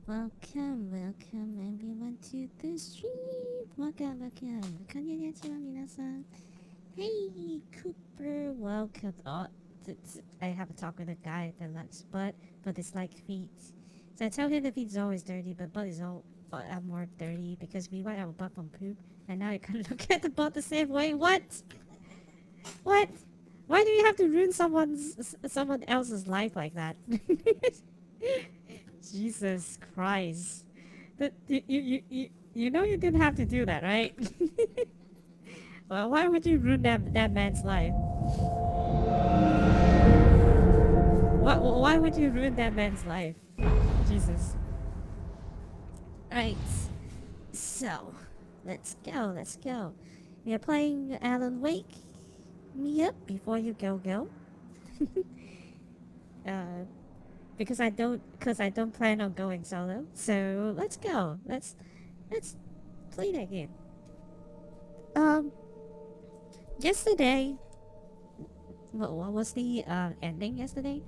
welcome everyone to the stream. Welcome. Konnichiwa, minasan. Hey, Cooper, welcome. Oh, I have a talk with a guy at the lunch, but it's like feet. So I tell him the feet's always dirty, but butt is all more dirty because we wipe our butt from poop, and now I can look at the butt the same way. What? What? Why do you have to ruin someone else's life like that? Jesus Christ. You know you didn't have to do that, right? Well, why would you ruin that man's life? Why would you ruin that man's life? Jesus. Right. So, let's go. We are playing Alan Wake. Me up before you go. uh, because I don't plan on going solo. So let's go. Let's play that game. Um, yesterday, what was the ending yesterday?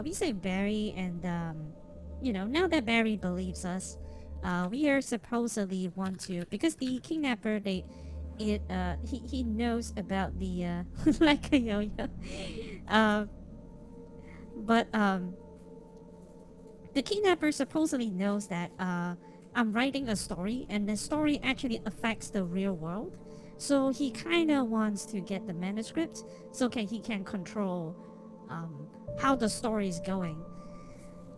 We saved Barry, and now that Barry believes us, we are supposedly want to because the kidnapper he knows about the like a yo-yo, uh, but the kidnapper supposedly knows that I'm writing a story, and the story actually affects the real world. So he kind of wants to get the manuscript so he can control how the story is going.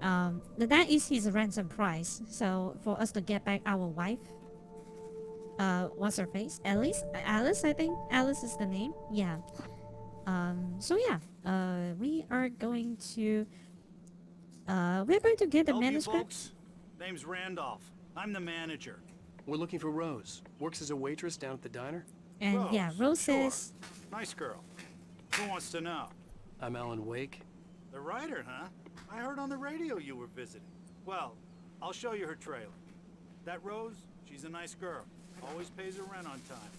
That is his ransom price. So for us to get back our wife, what's her face? Alice, I think. Alice is the name. Yeah. So yeah, we're going to get the Help you manuscript. folks? Name's Randolph. I'm the manager. We're looking for Rose. Works as a waitress down at the diner. And yeah, Rose, Rose sure. says, Nice girl. Who wants to know? I'm Alan Wake. The writer, huh? I heard on the radio you were visiting. Well, I'll show you her trailer. That Rose, she's a nice girl. Always pays her rent on time.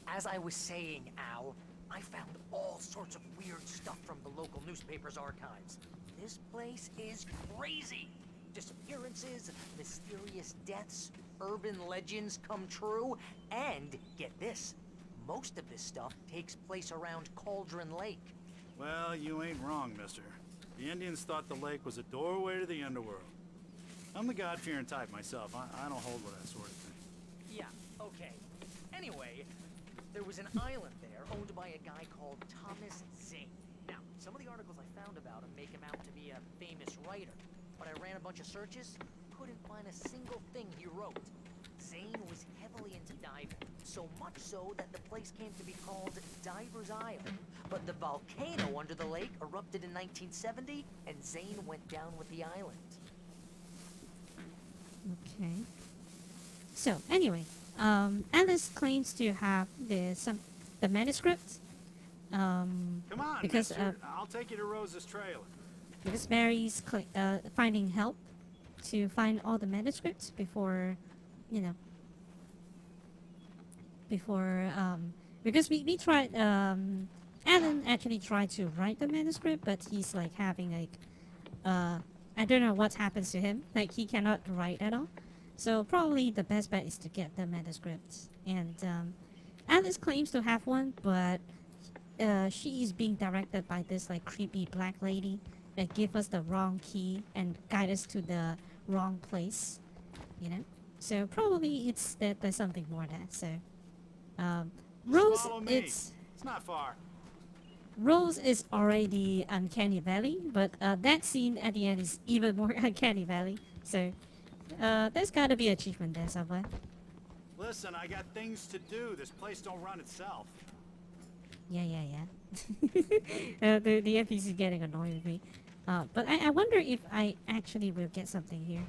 As I was saying, Al, I found all sorts of weird stuff from the local newspaper's archives. This place is crazy. Disappearances, mysterious deaths, urban legends come true, and get this, most of this stuff takes place around Cauldron Lake. Well, you ain't wrong, mister. The Indians thought the lake was a doorway to the underworld. I'm the God-fearing type myself. I don't hold with that sort of thing. Yeah, okay. Anyway, there was an island there owned by a guy called Thomas Zane. Now, some of the articles I found about him make him out to be a famous writer, but I ran a bunch of searches, couldn't find a single thing he wrote. Zane was heavily into diving, so much so that the place came to be called Diver's Isle. But the volcano under the lake erupted in 1970, and Zane went down with the island. okay. So anyway, Alice claims to have the manuscript. Come on, Because mister. I'll take you to Rose's trailer. because Mary's finding help to find all the manuscripts you know, before because we tried Alan actually tried to write the manuscript, but he's like having like I don't know what happens to him. Like he cannot write at all. So probably the best bet is to get the manuscript. And Alice claims to have one, but she is being directed by this like creepy black lady that give us the wrong key and guide us to the wrong place. You know. So probably it's that there's something more there. So um, Rose, Follow me. it's It's not far. Rose is already Uncanny Valley, but that scene at the end is even more Uncanny Valley. So there's got to be achievement there somewhere. Listen, I got things to do. This place don't run itself. Yeah. The NPC is getting annoyed with me. But I wonder if I actually will get something here.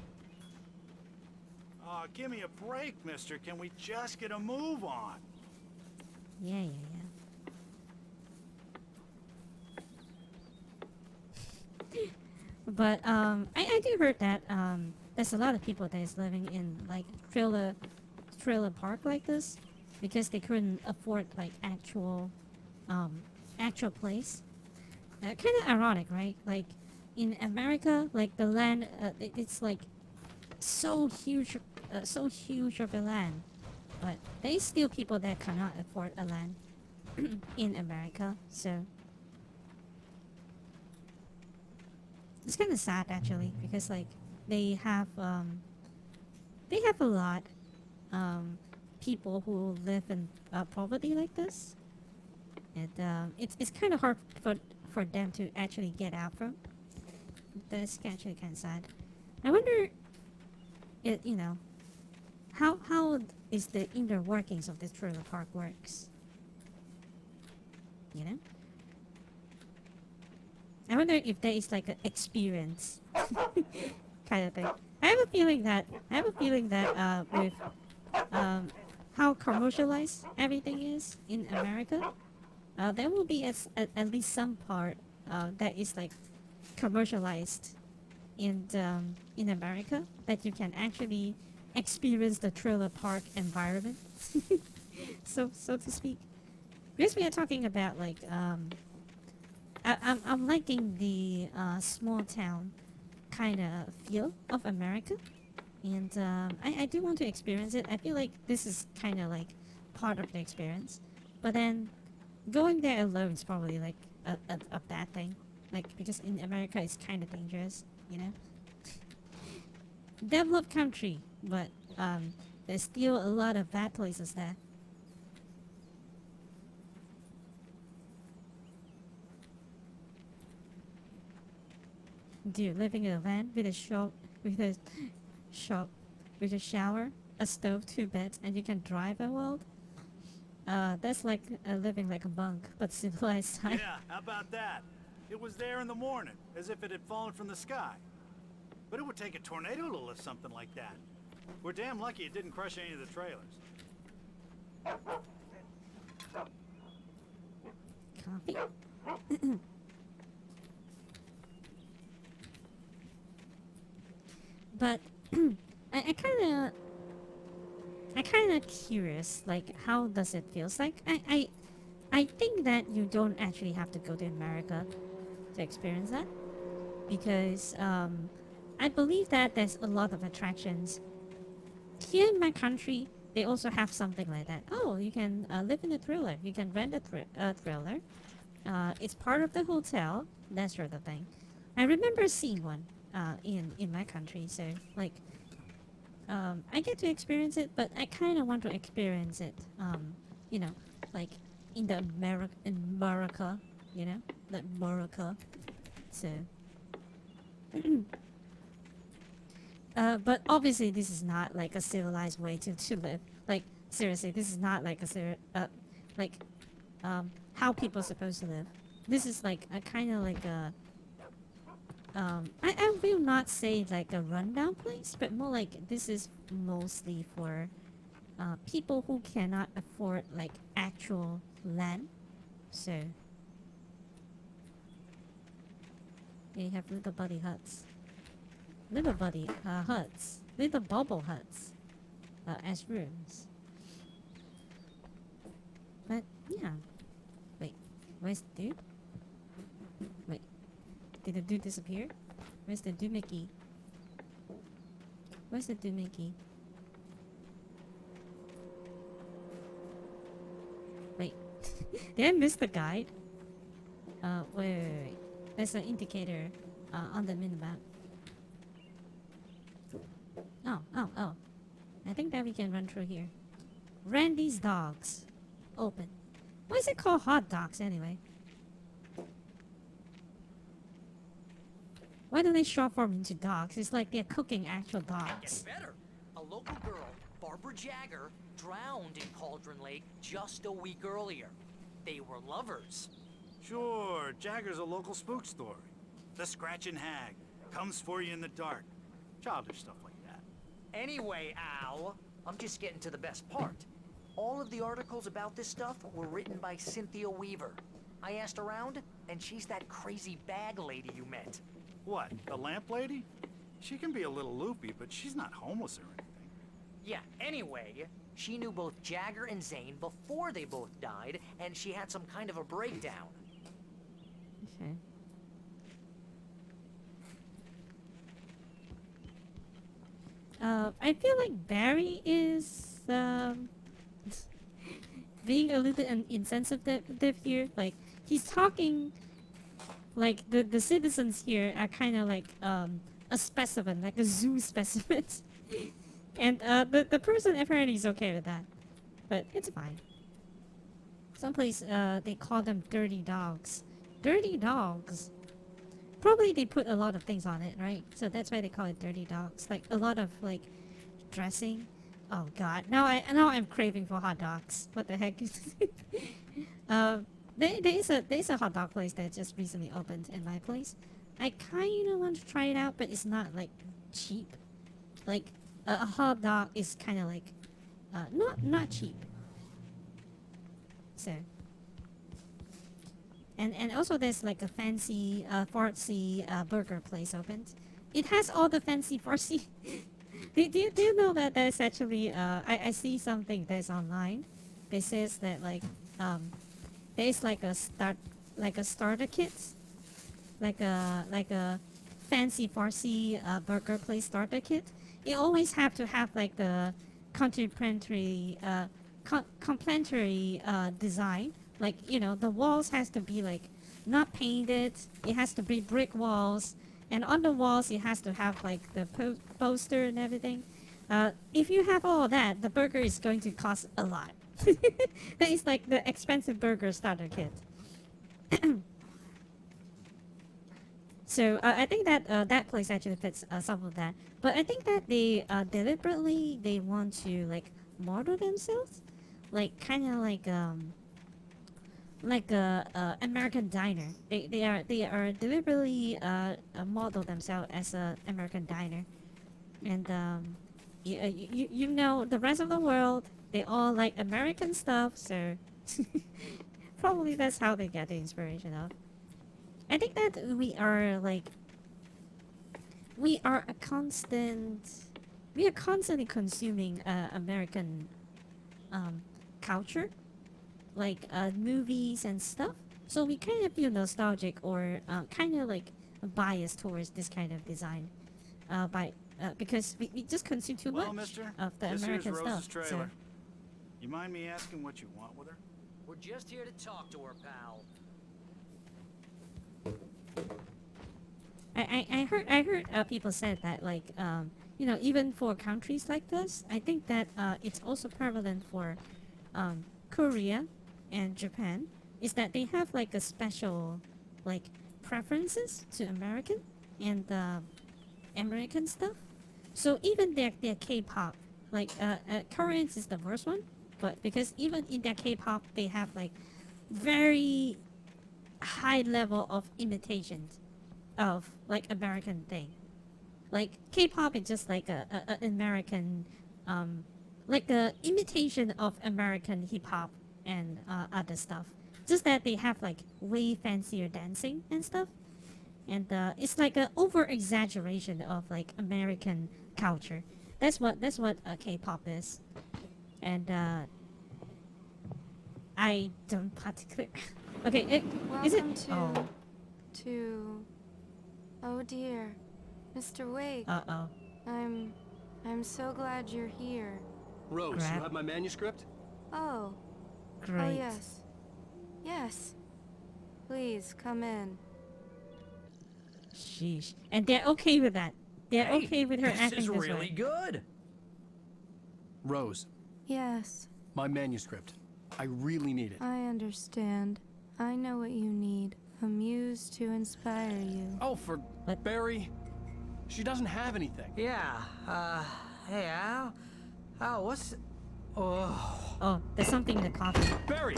Oh, give me a break, mister. Can we just get a move on? Yeah. But I do heard that there's a lot of people that is living in like trailer park like this because they couldn't afford like actual place. Kind of ironic, right? Like in America, like the land, it's like so huge, so huge of a land, but there is still people that cannot afford a land in America. So it's kind of sad actually, because like they have a lot people who live in poverty like this, and it's kind of hard for them to actually get out from. That's actually kind of sad. I wonder, you know, how is the inner workings of this trailer park works? You know, I wonder if there is like an experience kind of thing. I have a feeling that with how commercialized everything is in America, there will be at least some part that is like commercialized in America, that you can actually experience the trailer park environment, so to speak. Because we are talking about like I'm liking the small town kind of feel of America, and I do want to experience it. I feel like this is kind of like part of the experience, but then going there alone is probably like a bad thing, like because in America it's kind of dangerous, you know. Developed country, but there's still a lot of bad places there. Dude, living in a van with a shop, with a shower, a stove, 2 beds, and you can drive a world. That's like living like a monk, but civilized time. Yeah, how about that? It was there in the morning, as if it had fallen from the sky. But it would take a tornado to lift something like that. We're damn lucky it didn't crush any of the trailers. Coffee. But I kind of curious, like how does it feels like? I think that you don't actually have to go to America to experience that, because I believe that there's a lot of attractions here in my country. They also have something like that. Oh, you can live in a thriller. You can rent a thriller. It's part of the hotel. That sort of thing. I remember seeing one in my country. So like, I get to experience it, but I kind of want to experience it. You know, like in America. You know, like America. So. But obviously this is not like a civilized way to live. Like seriously, this is not like like how people are supposed to live. This is like a kind of like a I will not say like a rundown place, but more like this is mostly for people who cannot afford like actual land. So you have little buddy huts. Little buddy huts. Little bubble huts as rooms. But yeah. Wait, where's the dude? Wait, did the dude disappear? Where's the doomickey? Where's the doomickey? Wait, did I miss the guide? Wait. There's an indicator on the minimap. Oh. I think that we can run through here. Randy's Dogs. Open. Why is it called hot dogs anyway? Why do they short form into dogs? It's like they're cooking actual Gets dogs. better. A local girl, Barbara Jagger, drowned in Cauldron Lake just a week earlier. They were lovers. Sure, Jagger's a local spook story. The Scratching Hag comes for you in the dark. Childish stuff like that. Anyway, Al, I'm just getting to the best part. All of the articles about this stuff were written by Cynthia Weaver. I asked around, and she's that crazy bag lady you met. What, the lamp lady? She can be a little loopy, but she's not homeless or anything. Yeah, anyway, she knew both Jagger and Zane before they both died, and she had some kind of a breakdown. I feel like Barry is being a little bit insensitive here. Like he's talking like the citizens here are kind of like a specimen, like a zoo specimen. And the person apparently is okay with that, but it's fine. Someplace they call them dirty dogs. Dirty dogs. Probably they put a lot of things on it, right? So that's why they call it dirty dogs. Like a lot of like dressing. Oh god. Now I'm craving for hot dogs. What the heck is there's a hot dog place that just recently opened in my place. I kinda want to try it out, but it's not like cheap. Like a hot dog is kinda like not cheap. So and also there's like a fancy fartsy burger place opened. It has all the fancy fartsy. do you know that there's actually I see something that's online. It says that like there's like a starter kit, like a fancy farsi burger place starter kit. You always have to have like the complimentary design. Like, you know, the walls has to be like not painted. It has to be brick walls, and on the walls it has to have like the poster and everything. If you have all that, the burger is going to cost a lot. That is like the expensive burger starter kit. So I think that that place actually fits some of that. But I think that they deliberately they want to like model themselves, like kind of like a American diner. They are deliberately model themselves as a American diner, and you know the rest of the world they all like American stuff, so probably that's how they get the inspiration of. I think that we are constantly consuming American culture, like movies and stuff. So we kind of feel nostalgic or kind of like biased towards this kind of design, because we just consume too Well, much mister, of the this American here's Rose's stuff. trailer. You mind me asking what you want with her? We're just here to talk to her, pal. I heard people said that like you know, even for countries like this, I think that it's also prevalent for Korea and Japan, is that they have like a special like preferences to American and American stuff. So even their K-pop, like Koreans is the worst one, but because even in their K-pop they have like very high level of imitations of like American thing. Like K-pop is just like a American, like a imitation of American hip hop and other stuff. Just that they have like way fancier dancing and stuff, and it's like an over exaggeration of like American culture. That's what K-pop is, and I don't particularly. Okay, is it? Welcome to. Oh dear, Mr. Wake. Uh-oh. I'm so glad you're here. Rose, Grab. you have my manuscript? Oh. Great. Oh yes. Yes. Please come in. Sheesh. And they're okay with that. They're Hey, okay with her this acting is this really way. good. Rose, Yes, my manuscript. I really need it. I understand. I know what you need. A muse to inspire you. Oh, for What? Barry. She doesn't have anything. Yeah, hey, Al? Al, what's... Oh... Oh, there's something in the coffee. Barry!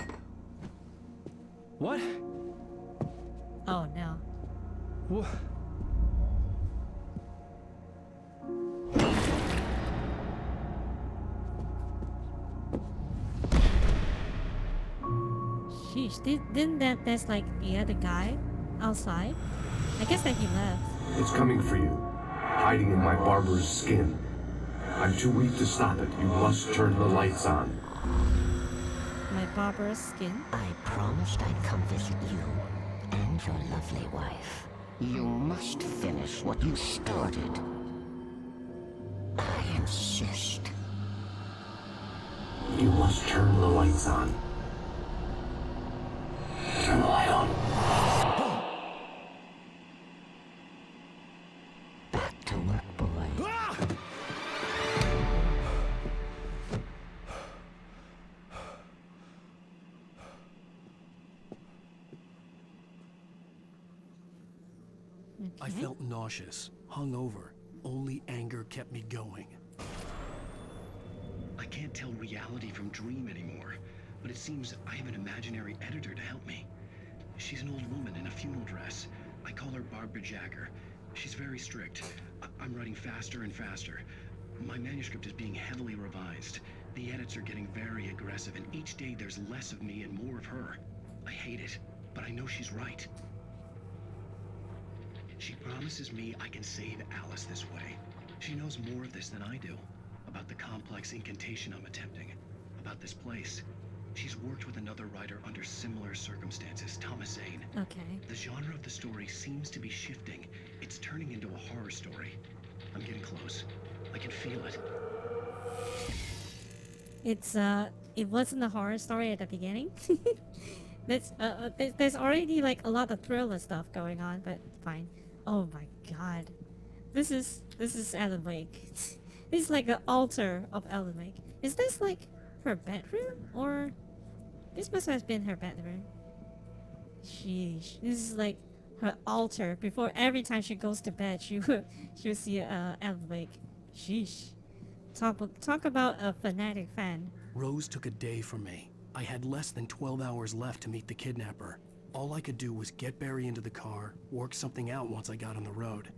What? Oh no. Wha- Sheesh. Didn't that's like the other guy outside? I guess that he left. It's coming for you, hiding in my barber's skin. I'm too weak to stop it. You must turn the lights on. My barber's skin. I promised I'd come visit you and your lovely wife. You must finish what you started. I insist. You must turn the lights on. Turn the light on. Back to work, boy. I felt nauseous, hungover. Only anger kept me going. I can't tell reality from dream anymore, but it seems I have an imaginary editor to help me. She's an old woman in a funeral dress. I call her Barbara Jagger. She's very strict. I'm writing faster and faster. My manuscript is being heavily revised. The edits are getting very aggressive, and each day there's less of me and more of her. I hate it, but I know she's right. She promises me I can save Alice this way. She knows more of this than I do. About the complex incantation I'm attempting. About this place. She's worked with another writer under similar circumstances, Thomas Zane. Okay. The genre of the story seems to be shifting. It's turning into a horror story. I'm getting close. I can feel it. It wasn't a horror story at the beginning. There's already like a lot of thriller stuff going on, but fine. Oh my god. This is Alan Wake. This is like the altar of Alan Wake. Is this like her bedroom? Or this must have been her bedroom. Sheesh. This is like her altar. Before every time she goes to bed, she'll see Alan Wake. Sheesh. Talk about a fanatic fan. Rose took a day from me. I had less than 12 hours left to meet the kidnapper. All I could do was get Barry into the car, work something out once I got on the road.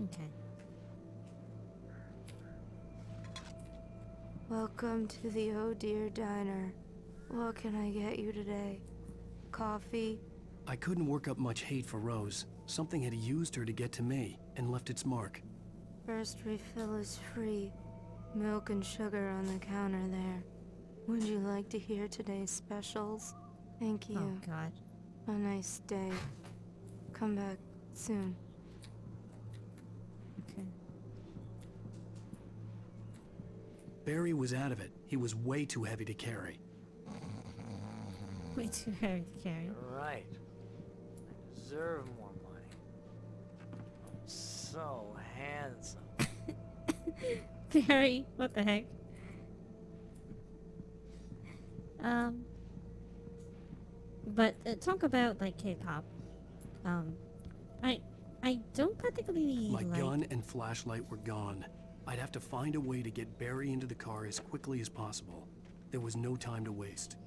Okay. Welcome to the Oh Dear Diner. What can I get you today? Coffee? I couldn't work up much hate for Rose. Something had used her to get to me and left its mark. First refill is free. Milk and sugar on the counter there. Would you like to hear today's specials? Thank you. Oh god. A nice day. Come back soon. Okay. Barry was out of it. He was way too heavy to carry. Way too heavy to carry. You're right. I deserve more money. I'm so handsome. Barry, what the heck? But talk about like K-pop. I don't particularly My like. gun and flashlight were gone. I'd have to find a way to get Barry into the car as quickly as possible. There was no time to waste.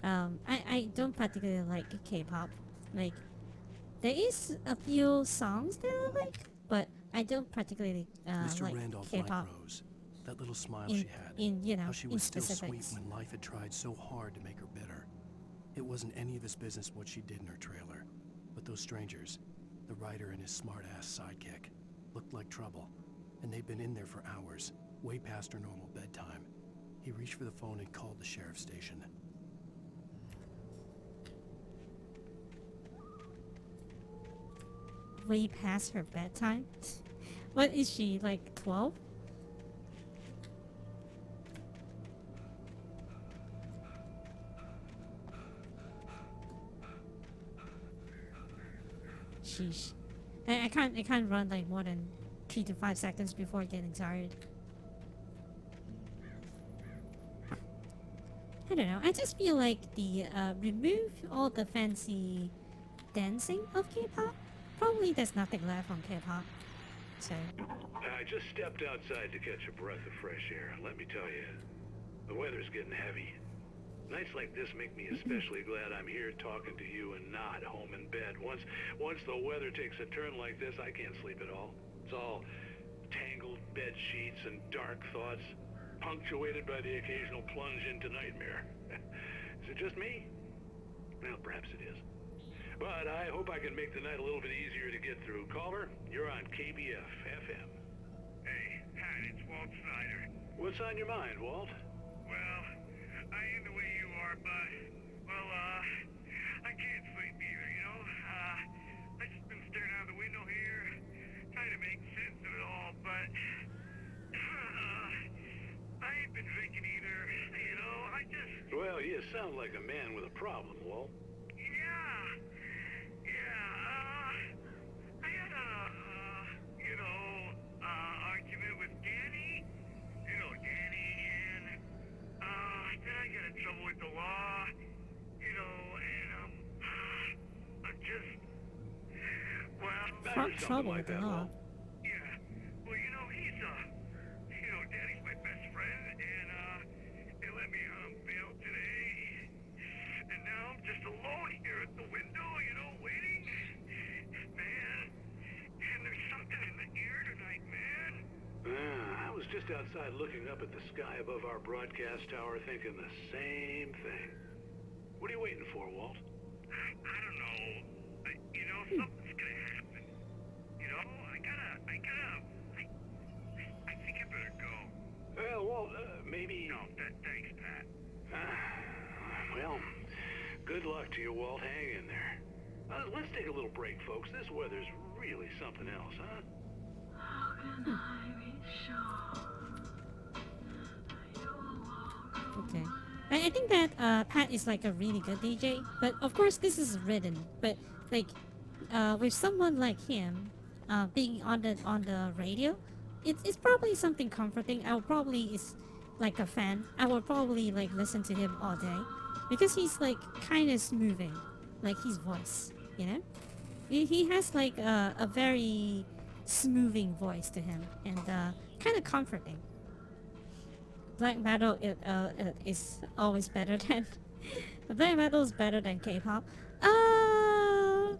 I don't particularly like K-pop. Like, there is a few songs that I like, but I don't particularly Mr. like Randolph K-pop liked Rose. That little smile in, she had. in you know How she in was still sweet specifics. when life had tried so hard to make her bitter. It wasn't any of his business what she did in her trailer. But those strangers, the writer and his smart-ass sidekick, looked like trouble. And they'd been in there for hours, way past her normal bedtime. He reached for the phone and called the sheriff's station. Way past her bedtime. What is she, like 12? Sheesh. I can't run like more than 3 to 5 seconds before getting tired. I don't know. I just feel like the remove all the fancy dancing of K-pop. Probably there's nothing left on K-pop. So I just stepped outside to catch a breath of fresh air. Let me tell you, the weather's getting heavy. Nights like this make me especially glad I'm here talking to you and not home in bed. Once the weather takes a turn like this, I can't sleep at all. It's all tangled bed sheets and dark thoughts, punctuated by the occasional plunge into nightmare. Is it just me? Well, perhaps it is. But I hope I can make the night a little bit easier to get through. Caller, you're on KBF FM. Hey, hi, it's Walt Snyder. What's on your mind, Walt? Well, I ain't the way you are, but, well, I can't sleep either, you know? I staring out the window here, trying to make sense of it all, but I ain't been drinking either. You know, I just... Well, you sound like a man with a problem, Walt. I had a, argument with Danny. You know Danny, and, then I got in trouble with the law, and, I'm just, well... Trouble with the law. Yeah, well, he's, Danny's my best friend, and, they let me on bail today, and now I'm just alone here at the window, waiting. Man, and there's something in the air tonight, man. I was just outside looking up at the sky above our broadcast tower thinking the same thing. What are you waiting for, Walt? I don't know. Something's gonna happen. I think I better go. Well, Walt, maybe... No, thanks, Pat. Well, good luck to you, Walt. Hang in there. Let's take a little break, folks. This weather's really something else, huh? How can I be sure you walk Okay. I think that Pat is like a really good DJ, but of course this is written. But like, with someone like him, being on the radio, it's probably something comforting. I would probably is like a fan. I would probably like listen to him all day, because he's like kind of smoothing, like his voice, He has like a very smoothing voice to him, and kind of comforting. Black metal is always better than black metal is better than K-pop. I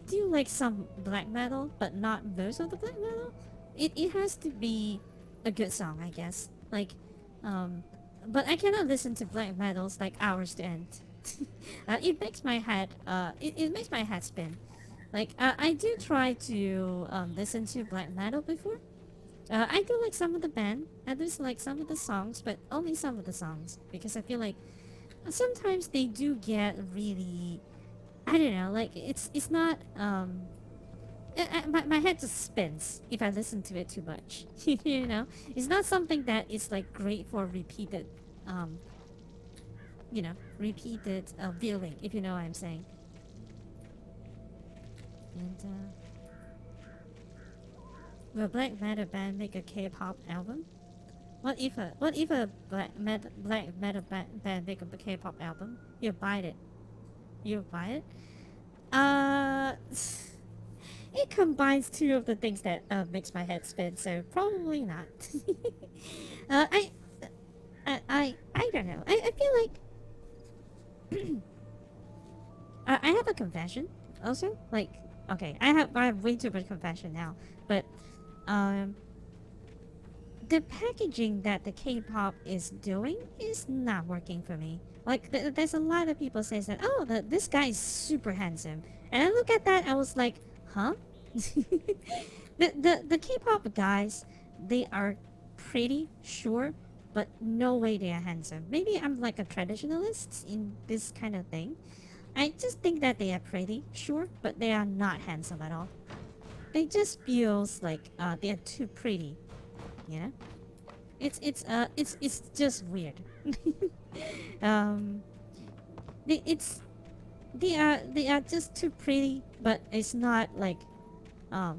do like some black metal, but not most of the black metal. It has to be a good song, I guess. Like, but I cannot listen to black metals like hours to end. It makes my head it makes my head spin. Like, I do try to listen to black metal before. I do like some of the band. I do like some of the songs, but only some of the songs, because I feel like sometimes they do get really, I don't know, like it's not my head just spins if I listen to it too much. It's not something that is like great for repeated viewing, if you know what I'm saying. And will black metal band make a K-pop album? What if a black metal band make a K-pop album? You buy it. You buy it? It combines two of the things that makes my head spin, so probably not. I don't know. I feel like I have a confession also. Like, okay, I have way too much confession now, but the packaging that the K-pop is doing is not working for me. Like, there's a lot of people say that, oh, this guy is super handsome, and I look at that, I was like, huh? the K-pop guys, they are pretty, sure, but no way they are handsome. Maybe I'm like a traditionalist in this kind of thing. I just think that they are pretty, sure, but they are not handsome at all. They just feels like they are too pretty, It's just weird. They are just too pretty, but it's not like a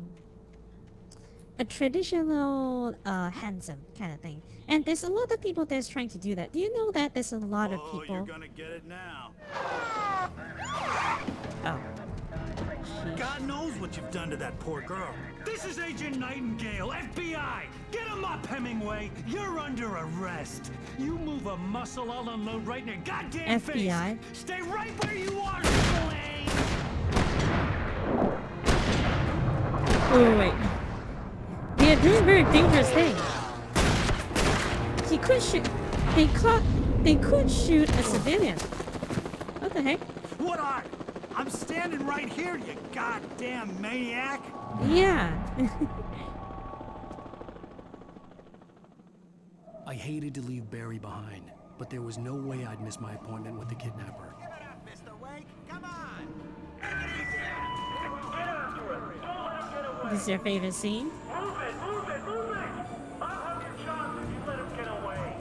traditional handsome kind of thing. And there's a lot of people that's trying to do that. Do you know that there's a lot of people? Oh, you're gonna get it now. Oh. God knows what you've done to that poor girl. This is Agent Nightingale, FBI! Get him up, Hemingway! You're under arrest! You move a muscle, I'll unload right in your goddamn FBI? face! Stay right where you are, Slade! Oh, wait. They are doing very dangerous thing. He could shoot... They could shoot a civilian. What the heck? What are? I'm standing right here, you goddamn maniac! Yeah. I hated to leave Barry behind, but there was no way I'd miss my appointment with the kidnapper. Give it up, Mr. Wake! Come on! This is your favorite scene? Move it! Move it! Move it! I'll have your chance if you let him get away.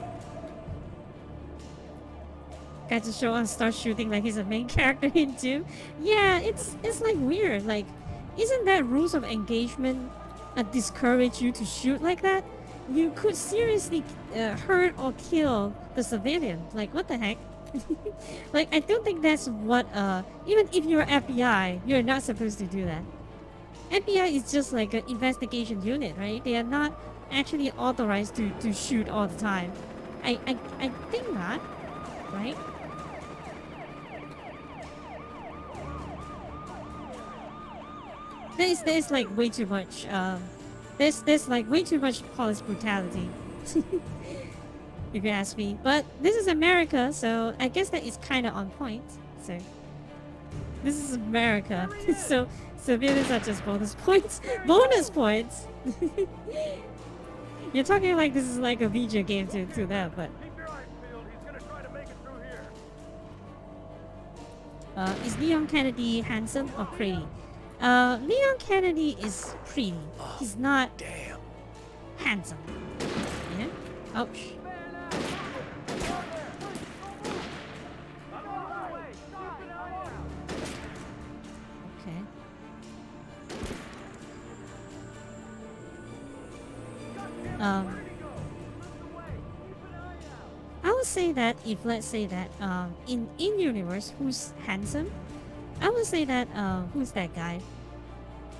Guy just show up and start shooting like he's a main character in Doom. Yeah, it's like weird. Like, isn't that rules of engagement discourage you to shoot like that? You could seriously hurt or kill the civilian. Like, what the heck? Like, I don't think that's what, even if you're FBI, you're not supposed to do that. FBI is just like an investigation unit, right? They are not actually authorized to shoot all the time. I think not, right? There's like way too much, there's like way too much police brutality. If you ask me. But this is America, so I guess that is kind of on point. So this is America, so civilians are just bonus points. Bonus points. You're talking like this is like a video game to them, but Keep your eyes peeled. He's gonna try to make it through here. is Leon Kennedy handsome or pretty? Leon Kennedy is pretty. He's not handsome. Yeah? Ouch. Okay. I would say that if let's say that in universe who's handsome, I would say that who's that guy?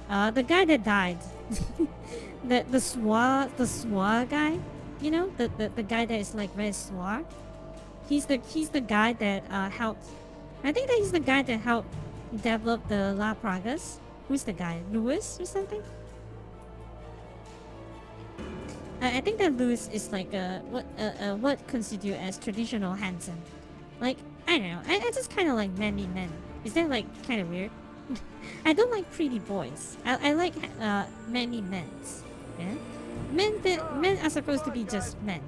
The guy that died. the SWAT guy, you know, the guy that is like very SWAT. He's the guy that helped. I think that he's the guy that helped develop the La Pragas. Who's the guy? Lewis or something? I think that Lewis is like what constitute as traditional handsome. Like, I don't know. I just kind of like manly men. Is that like kind of weird? I don't like pretty boys. I like manly men. Yeah? Men are supposed to be just men.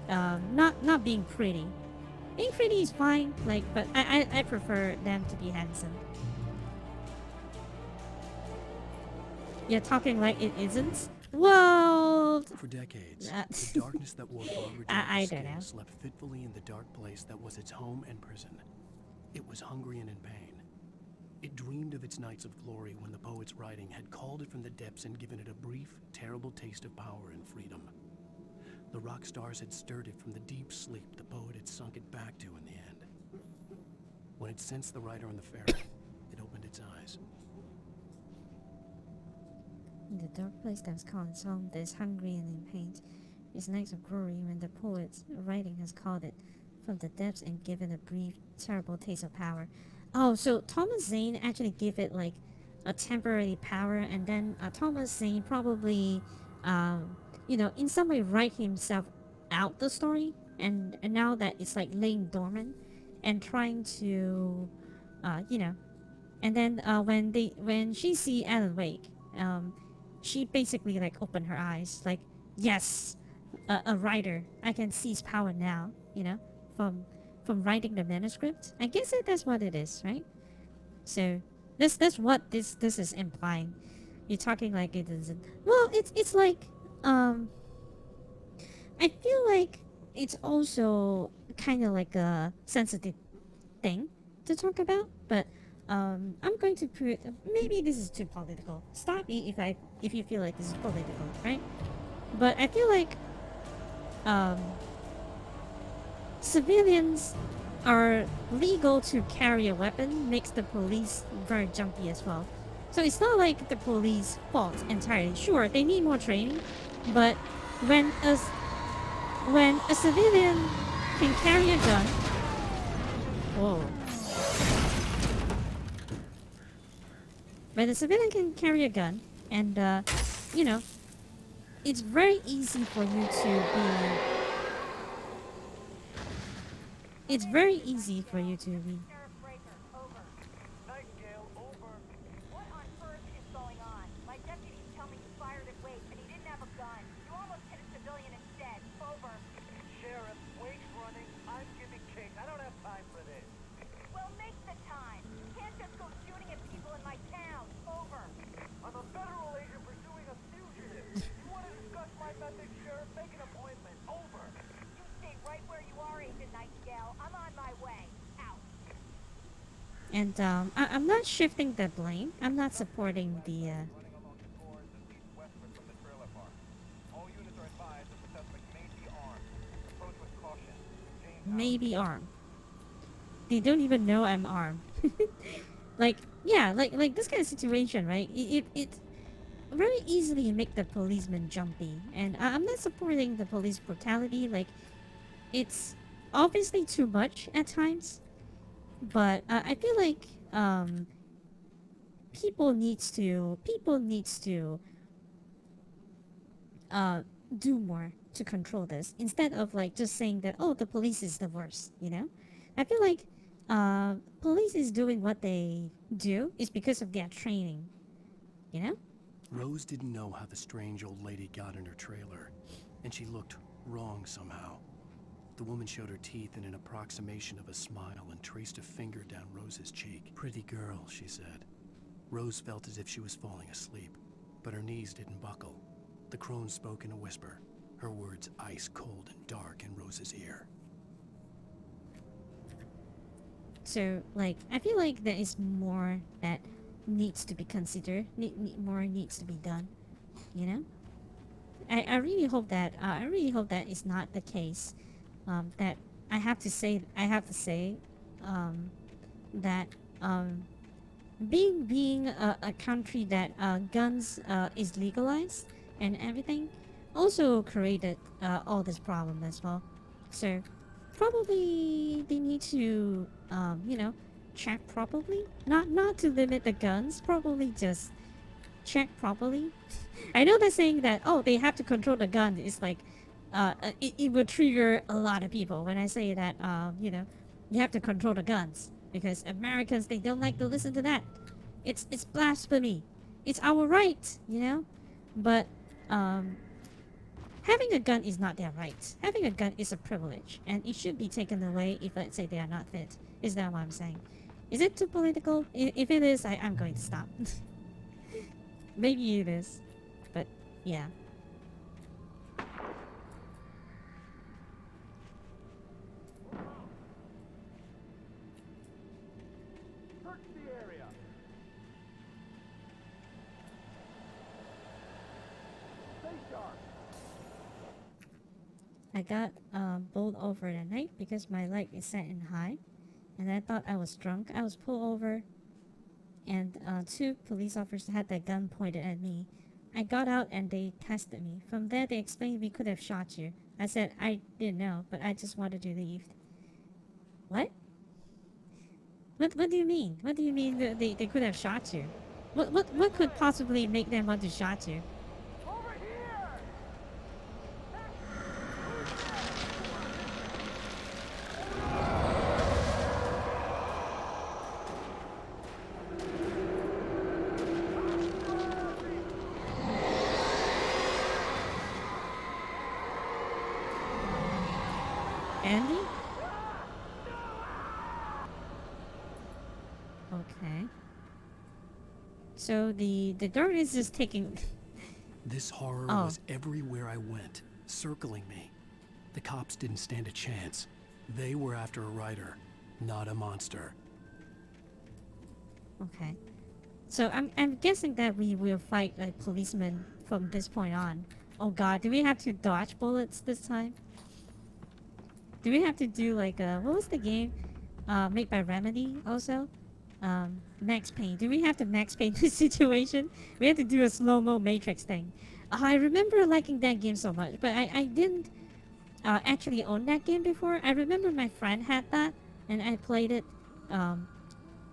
Not being pretty. Being pretty is fine, like, but I prefer them to be handsome. You're talking like it isn't? Well, For decades, the darkness that wore Barbara I Jack's don't skin know. slept fitfully in the dark place that was its home and prison. It was hungry and in pain. It dreamed of its nights of glory when the poet's writing had called it from the depths and given it a brief, terrible taste of power and freedom. The rock stars had stirred it from the deep sleep the poet had sunk it back to in the end. When it sensed the writer on the ferry, it opened its eyes. In the dark place that was called its home, that is hungry and in pain, its nights of glory when the poet's writing has called it from the depths and given a brief, terrible taste of power. Oh, so Thomas Zane actually gave it like a temporary power, and then Thomas Zane probably, you know, in some way write himself out the story, and now that it's like laying dormant and trying to, you know, and then when she see Alan Wake, she basically like opened her eyes, like, yes, a writer, I can seize power now, you know, from writing the manuscript. I guess that's what it is, right? So that's what this is implying. You're talking like it isn't. Well, it's like I feel like it's also kind of like a sensitive thing to talk about, but I'm going to put, maybe this is too political. Stop me if you feel like this is political, right? But I feel like civilians are legal to carry a weapon makes the police very jumpy as well. So it's not like the police fault entirely. Sure, they need more training, but when a civilian can carry a gun, whoa. When a civilian can carry a gun, and you know, it's very easy for you to be. It's very easy for you to be. Nightingale, over. What on earth is going on? My deputies tell me you fired at Wake, and he didn't have a gun. You almost hit a civilian instead. Over. Sheriff, Wake's running. I'm giving chase. I don't have time for this. Well, make the time. You can't just go shooting at people in my town. Over. I'm And I'm not shifting the blame. I'm not supporting the maybe armed. They don't even know I'm armed. Like, yeah, like this kind of situation, right? It very easily make the policeman jumpy, and I'm not supporting the police brutality. Like, it's obviously too much at times, but I feel like people needs to do more to control this instead of like just saying that, oh, the police is the worst, you know. I feel like police is doing what they do is because of their training, you know. Rose didn't know how the strange old lady got in her trailer, and she looked wrong somehow. The woman showed her teeth in an approximation of a smile and traced a finger down Rose's cheek. Pretty girl, she said. Rose felt as if she was falling asleep, but her knees didn't buckle. The crone spoke in a whisper, her words ice cold and dark in Rose's ear. So, like, I feel like there is more that needs to be considered, more needs to be done, you know. I really hope that is not the case. That I have to say that being a country that guns is legalized and everything also created all this problem as well. So probably they need to you know, check properly, not to limit the guns, probably just check properly. I know they're saying that, oh, they have to control the gun. It's like it would trigger a lot of people when I say that, you know, you have to control the guns because Americans, they don't like to listen to that. It's blasphemy. It's our right, you know. But having a gun is not their right. Having a gun is a privilege, and it should be taken away if, let's say, they are not fit. Is that what I'm saying? Is it too political? If it is, I'm going to stop. Maybe it is, but yeah. Search the area. Stay sharp. I got pulled over at night because my light is set in high, and I thought I was drunk. I was pulled over, and two police officers had their gun pointed at me. I got out and they tested me. From there, they explained we could have shot you. I said I didn't know, but I just wanted to leave. What? What do you mean? What do you mean that they could have shot you? What could possibly make them want to shot you? Andy? Okay. So the dirt is just taking... This horror Oh. was everywhere I went, circling me. The cops didn't stand a chance. They were after a writer, not a monster. Okay. So I'm guessing that we will fight a policeman from this point on. Oh god, do we have to dodge bullets this time? Do we have to do like what was the game made by Remedy also? Max Payne. Do we have to Max Payne this situation? We have to do a slow-mo Matrix thing. I remember liking that game so much, but I didn't actually own that game before. I remember my friend had that, and I played it a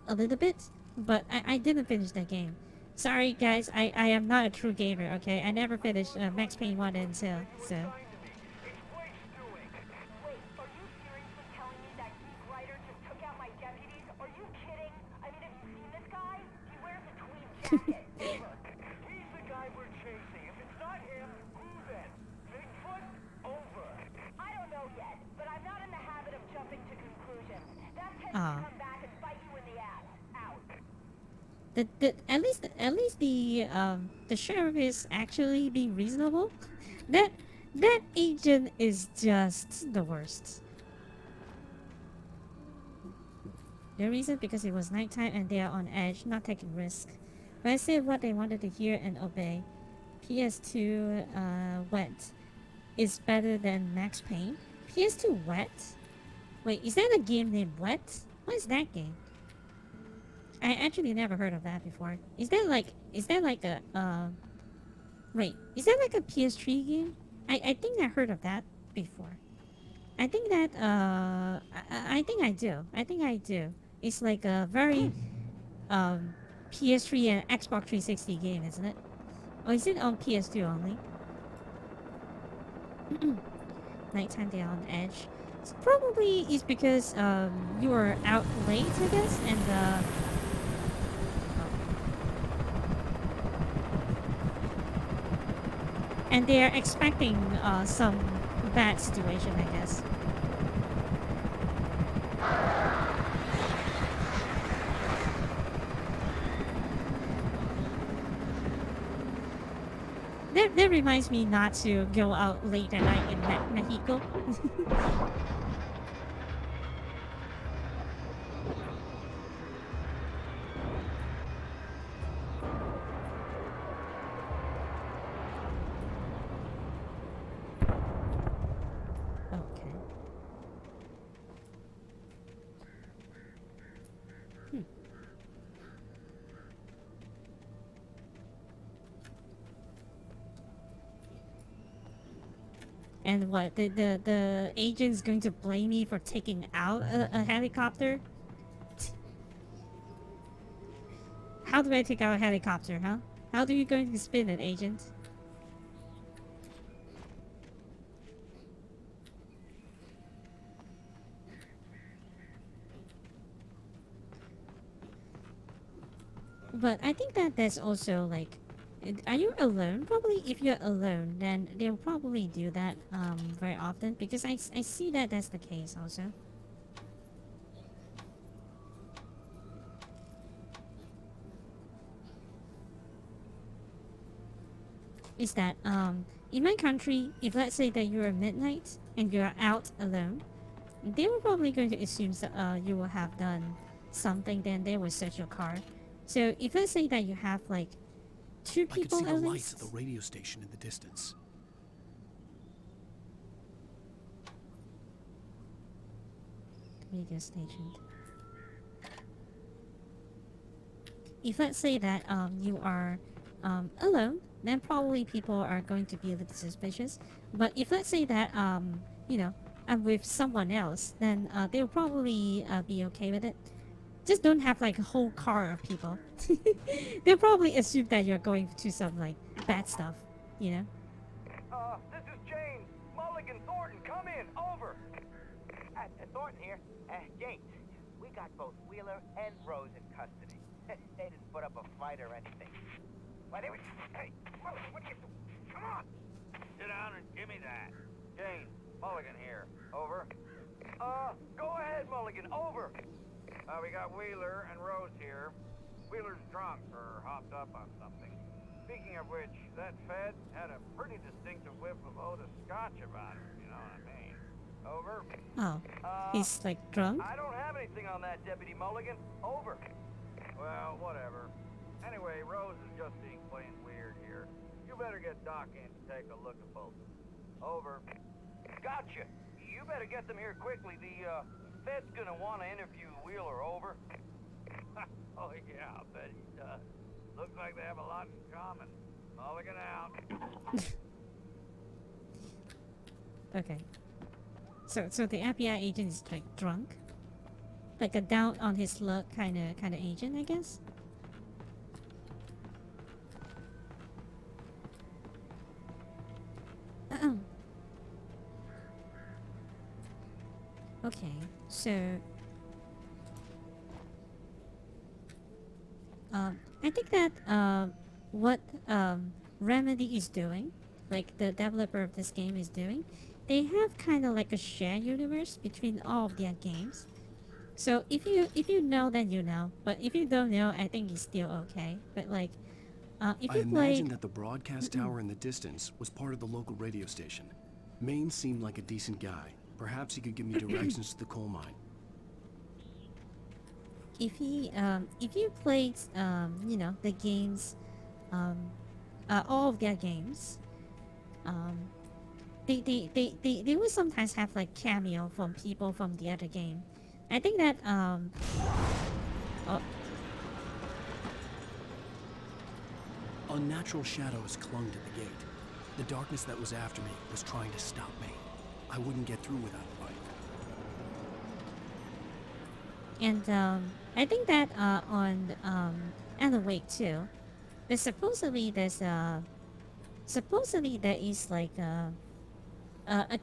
little bit, but I didn't finish that game. Sorry guys, I am not a true gamer, okay? I never finished Max Payne 1 and 2, so... Wait, are you seriously telling me that geek writer just took out my deputies? Are you kidding? I mean, have you seen this guy? He wears a tweed jacket. Look, he's the guy we're chasing. If it's not him, who then? Bigfoot? Over. I don't know yet, but I'm not in the habit of jumping to conclusions. That tends Ah. to come back and bite you in the ass. Out. At least the sheriff is actually being reasonable. That agent is just the worst. The reason because it was nighttime and they are on edge, not taking risk. But I said what they wanted to hear and obey. PS2 Wet is better than Max Payne. PS2 Wet? Wait, is that a game named Wet? What is that game? I actually never heard of that before. Is that like a wait, is that like a PS3 game? I think I heard of that before. I think that I think I do. I think I do. It's like a very PS3 and Xbox 360 game, isn't it? Or is it on PS2 only? Nighttime they are on edge. So probably it's because you were out late, I guess, and and they are expecting some bad situation, I guess. That reminds me not to go out late at night in Mexico. Okay. And what, the agent's going to blame me for taking out a helicopter? How do I take out a helicopter, huh? How do you going to spin it, agent? But I think that there's also like, are you alone? Probably if you're alone, then they'll probably do that very often, because I see that that's the case also. Is that in my country, if let's say that you're at midnight and you're out alone, they were probably going to assume that you will have done something, then they will search your car. So if let's say that you have like two I could people see the at lights least. of the radio station in the distance. Radio station. If let's say that you are alone, then probably people are going to be a little suspicious. But if let's say that you know, I'm with someone else, then they'll probably be okay with it. Just don't have like a whole car of people. They'll probably assume that you're going to some like bad stuff, you know? This is James. Mulligan Thornton, come in. Over. Thornton here. James, we got both Wheeler and Rose in custody. They didn't put up a fight or anything. Why, they were... Hey, Mulligan, what are you doing? Come on. Sit down and give me that. James, Mulligan here. Over. Go ahead, Mulligan. Over. We got Wheeler and Rose here. Wheeler's drunk or hopped up on something. Speaking of which, that Fed had a pretty distinctive whiff of Otis Scotch about her, you know what I mean? Over. Oh, he's like drunk? I don't have anything on that, Deputy Mulligan. Over. Well, whatever. Anyway, Rose is just being plain weird here. You better get Doc in to take a look at both of them. Over. Gotcha. You better get them here quickly. The Fed's gonna want to interview Wheeler. Over. Oh yeah, I'll bet he does. Looks like they have a lot in common. Mulligan out. Okay. So the FBI agent is like drunk? Like a down on his luck kind of agent, I guess? Okay, so I think that what Remedy is doing, like the developer of this game is doing, they have kind of like a shared universe between all of their games. So if you know, then you know. But if you don't know, I think it's still okay. But like, if I you play, imagine that the broadcast tower in the distance was part of the local radio station. Maine seemed like a decent guy. Perhaps he could give me directions to the coal mine. if you played you know, the games, all of their games, they will sometimes have like cameo from people from the other game. I think that oh, Unnatural shadows clung to the gate. The darkness that was after me was trying to stop me. I wouldn't get through without a light. and I think that on Alan Wake 2, supposedly there is like a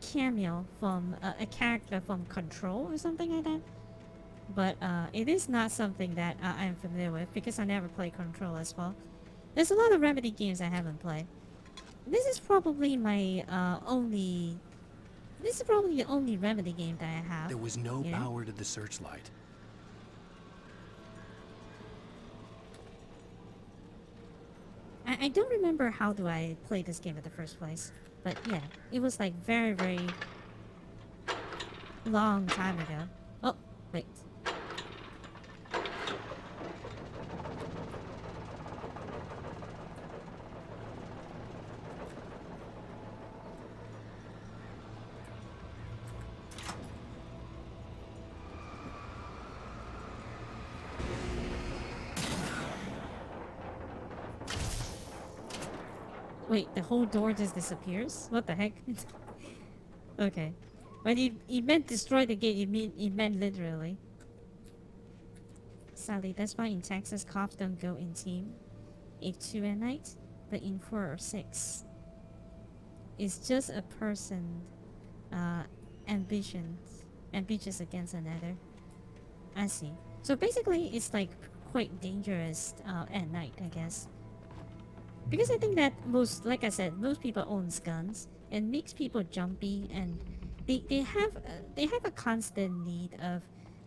cameo from a character from Control or something like that. But it is not something that I'm familiar with because I never played Control as well. There's a lot of Remedy games I haven't played. This is probably my This is probably the only Remedy game that I have. There was no you know? power to the searchlight. I don't remember how do I play this game in the first place. But yeah, it was like very, very long time ago. Oh, wait. Wait, the whole door just disappears? What the heck? Okay. When he meant destroy the gate, it meant literally. Sadly, that's why in Texas, cops don't go in team. If 2 at night, but in 4 or 6. It's just a person ambitious against another. I see. So basically, it's like quite dangerous at night, I guess. Because I think that like I said, most people own guns and makes people jumpy, and they have a constant need of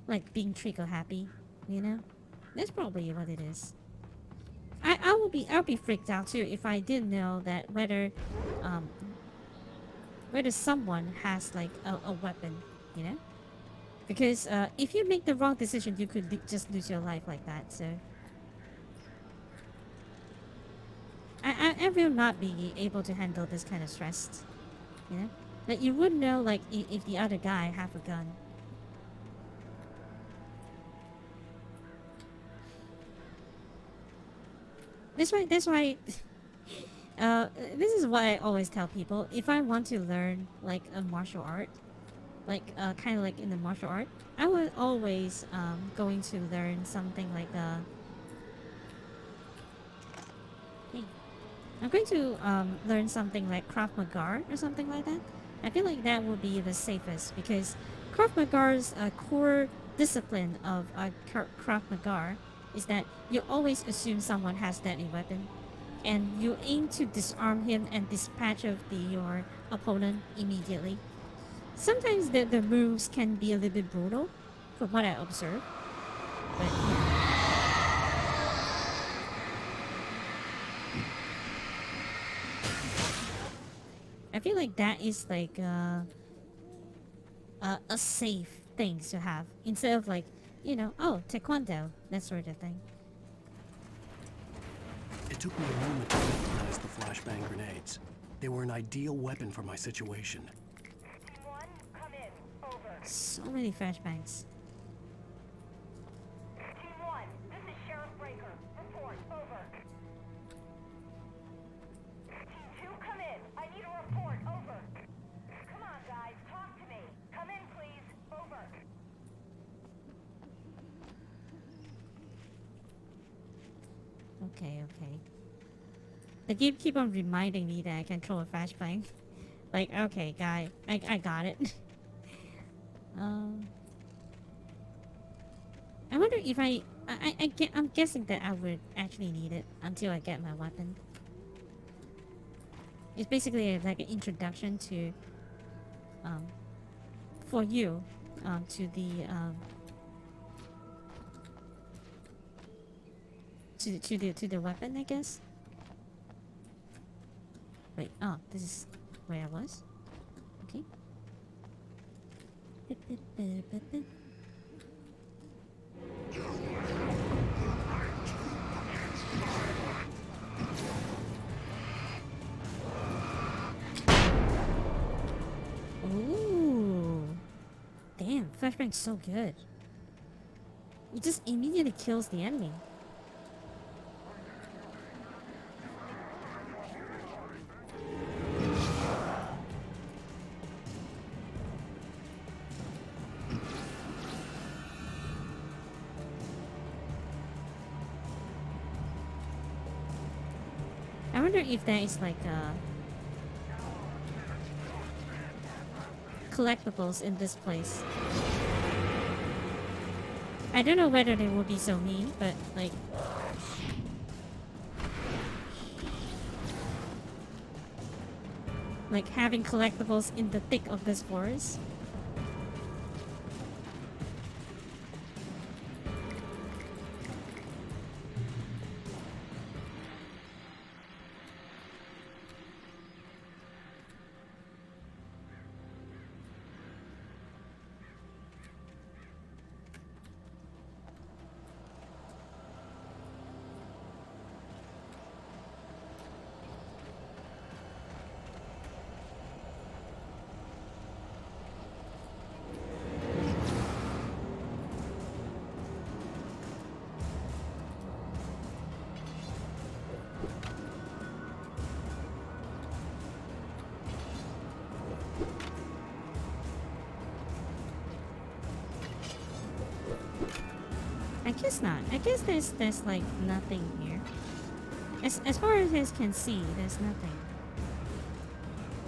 like being trigger happy, you know. That's probably what it is. I'll be freaked out too if I didn't know that whether someone has like a weapon, you know. Because if you make the wrong decision, you could just lose your life like that. So. I will not be able to handle this kind of stress, you know? Like, you would know, like, if the other guy have a gun. That's why, this is what I always tell people. If I want to learn, like, a martial art, like, kind of like in the martial art, I would always, going to learn something like, I'm going to learn something like Krav Maga or something like that. I feel like that would be the safest because Krav Maga's core discipline of Krav Maga is that you always assume someone has deadly weapon, and you aim to disarm him and dispatch of your opponent immediately. Sometimes the moves can be a little bit brutal, from what I observe. But yeah. I feel like that is like a safe thing to have instead of like, you know, oh, taekwondo, that sort of thing. It took me a moment to recognize the flashbang grenades. They were an ideal weapon for my situation. So many flashbangs. Team 1, this is Sheriff Breaker. Report, over. Team 2, come in. I need a report, over. Come on, guys, talk to me. Come in, please, over. Okay. The game keep on reminding me that I control a flashbang. Like, okay, guy, I got it. I wonder if I'm guessing that I would actually need it until I get my weapon. It's basically like an introduction to, for you, to the, to the weapon, I guess. Wait, oh, this is where I was. Okay. flashbang's so good. It just immediately kills the enemy. I wonder if there is like collectibles in this place. I don't know whether they will be so mean, but like having collectibles in the thick of this forest. I guess not. I guess there's like nothing here. As far as I can see, there's nothing.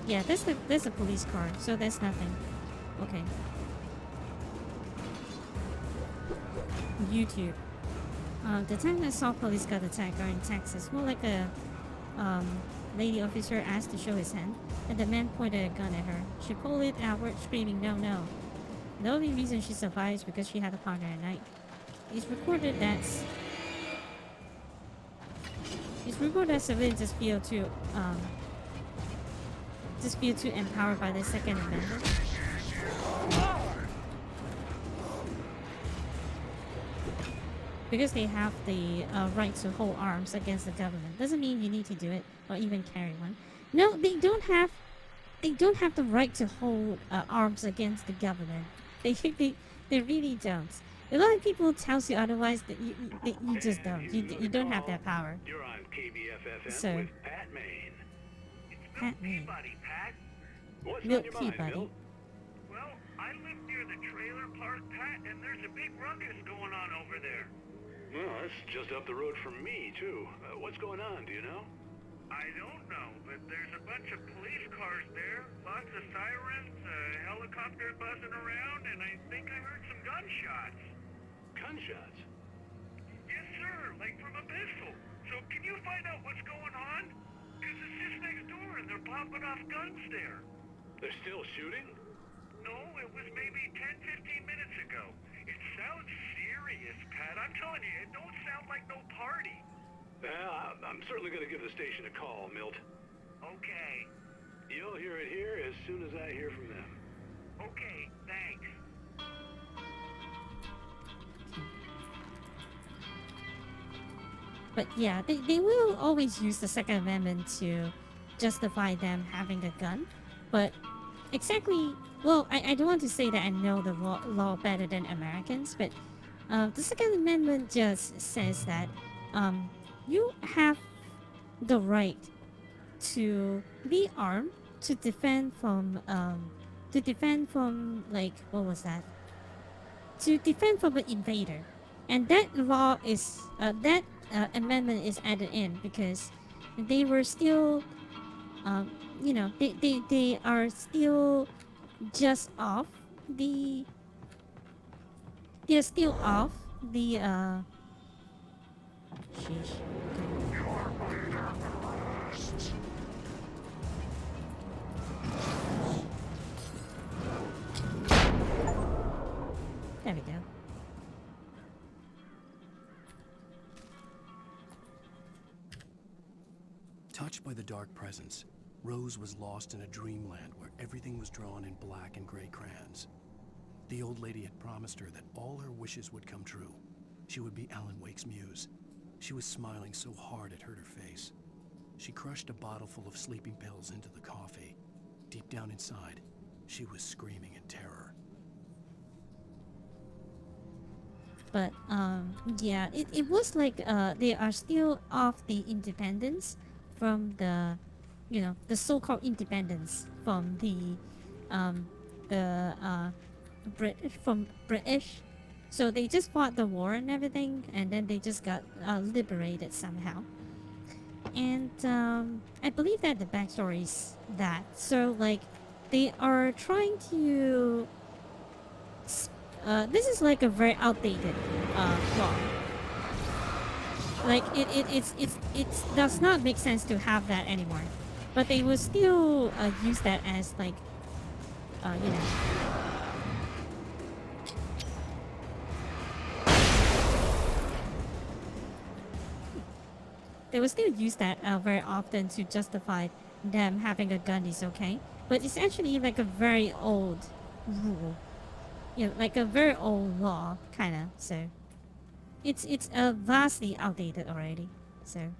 Yeah, there's a police car, so there's nothing. Okay. YouTube. The time I saw police got attacked are in Texas. More like a lady officer asked to show his hand, and the man pointed a gun at her. She pulled it outward, screaming, "No, no." The only reason she survived is because she had a partner at night. It's recorded that civilians just feel too empowered by the Second Amendment. Because they have the right to hold arms against the government. Doesn't mean you need to do it or even carry one. No, they don't have the right to hold arms against the government. They really don't. A lot of people tells you otherwise that you just don't. You don't have that power. You're on KBFFM So, with Pat Maine. Pat Maine. Peabody, Pat. What's Milk on your mind, Peabody. Bill? Well, I live near the trailer park, Pat, and there's a big ruckus going on over there. Well, that's just up the road from me, too. What's going on, do you know? I don't know, but there's a bunch of police cars there, lots of sirens, helicopters buzzing around, and I think I heard some gunshots. Gunshots? Yes, sir, like from a pistol. So can you find out what's going on? Because it's just next door and they're popping off guns there. They're still shooting? No, it was maybe 10-15 minutes ago. It sounds serious, Pat. I'm telling you, it don't sound like no party. Well, I'm certainly going to give the station a call, Milt. Okay. You'll hear it here as soon as I hear from them. Okay, thanks. But yeah, they will always use the Second Amendment to justify them having a gun. But exactly, well, I don't want to say that I know the law better than Americans, but the Second Amendment just says that you have the right to be armed to defend from like, what was that? To defend from an invader. And that law is that amendment is added in because they were still they are still just off the sheesh. There we go. Touched by the dark presence, Rose was lost in a dreamland where everything was drawn in black and gray crayons. The old lady had promised her that all her wishes would come true. She would be Alan Wake's muse. She was smiling so hard it hurt her face. She crushed a bottle full of sleeping pills into the coffee. Deep down inside, she was screaming in terror. But yeah, it was like they are still off the independence from the, you know, the so-called independence from the British. So they just fought the war and everything, and then they just got liberated somehow. And I believe that the backstory is that. So like, they are trying to. This is like a very outdated law. Like it does not make sense to have that anymore, but they will still use that as like, you know. They will still use that very often to justify them having a gun is okay. But it's actually like a very old rule. You know, like a very old law, kinda, so... It's vastly outdated already, so...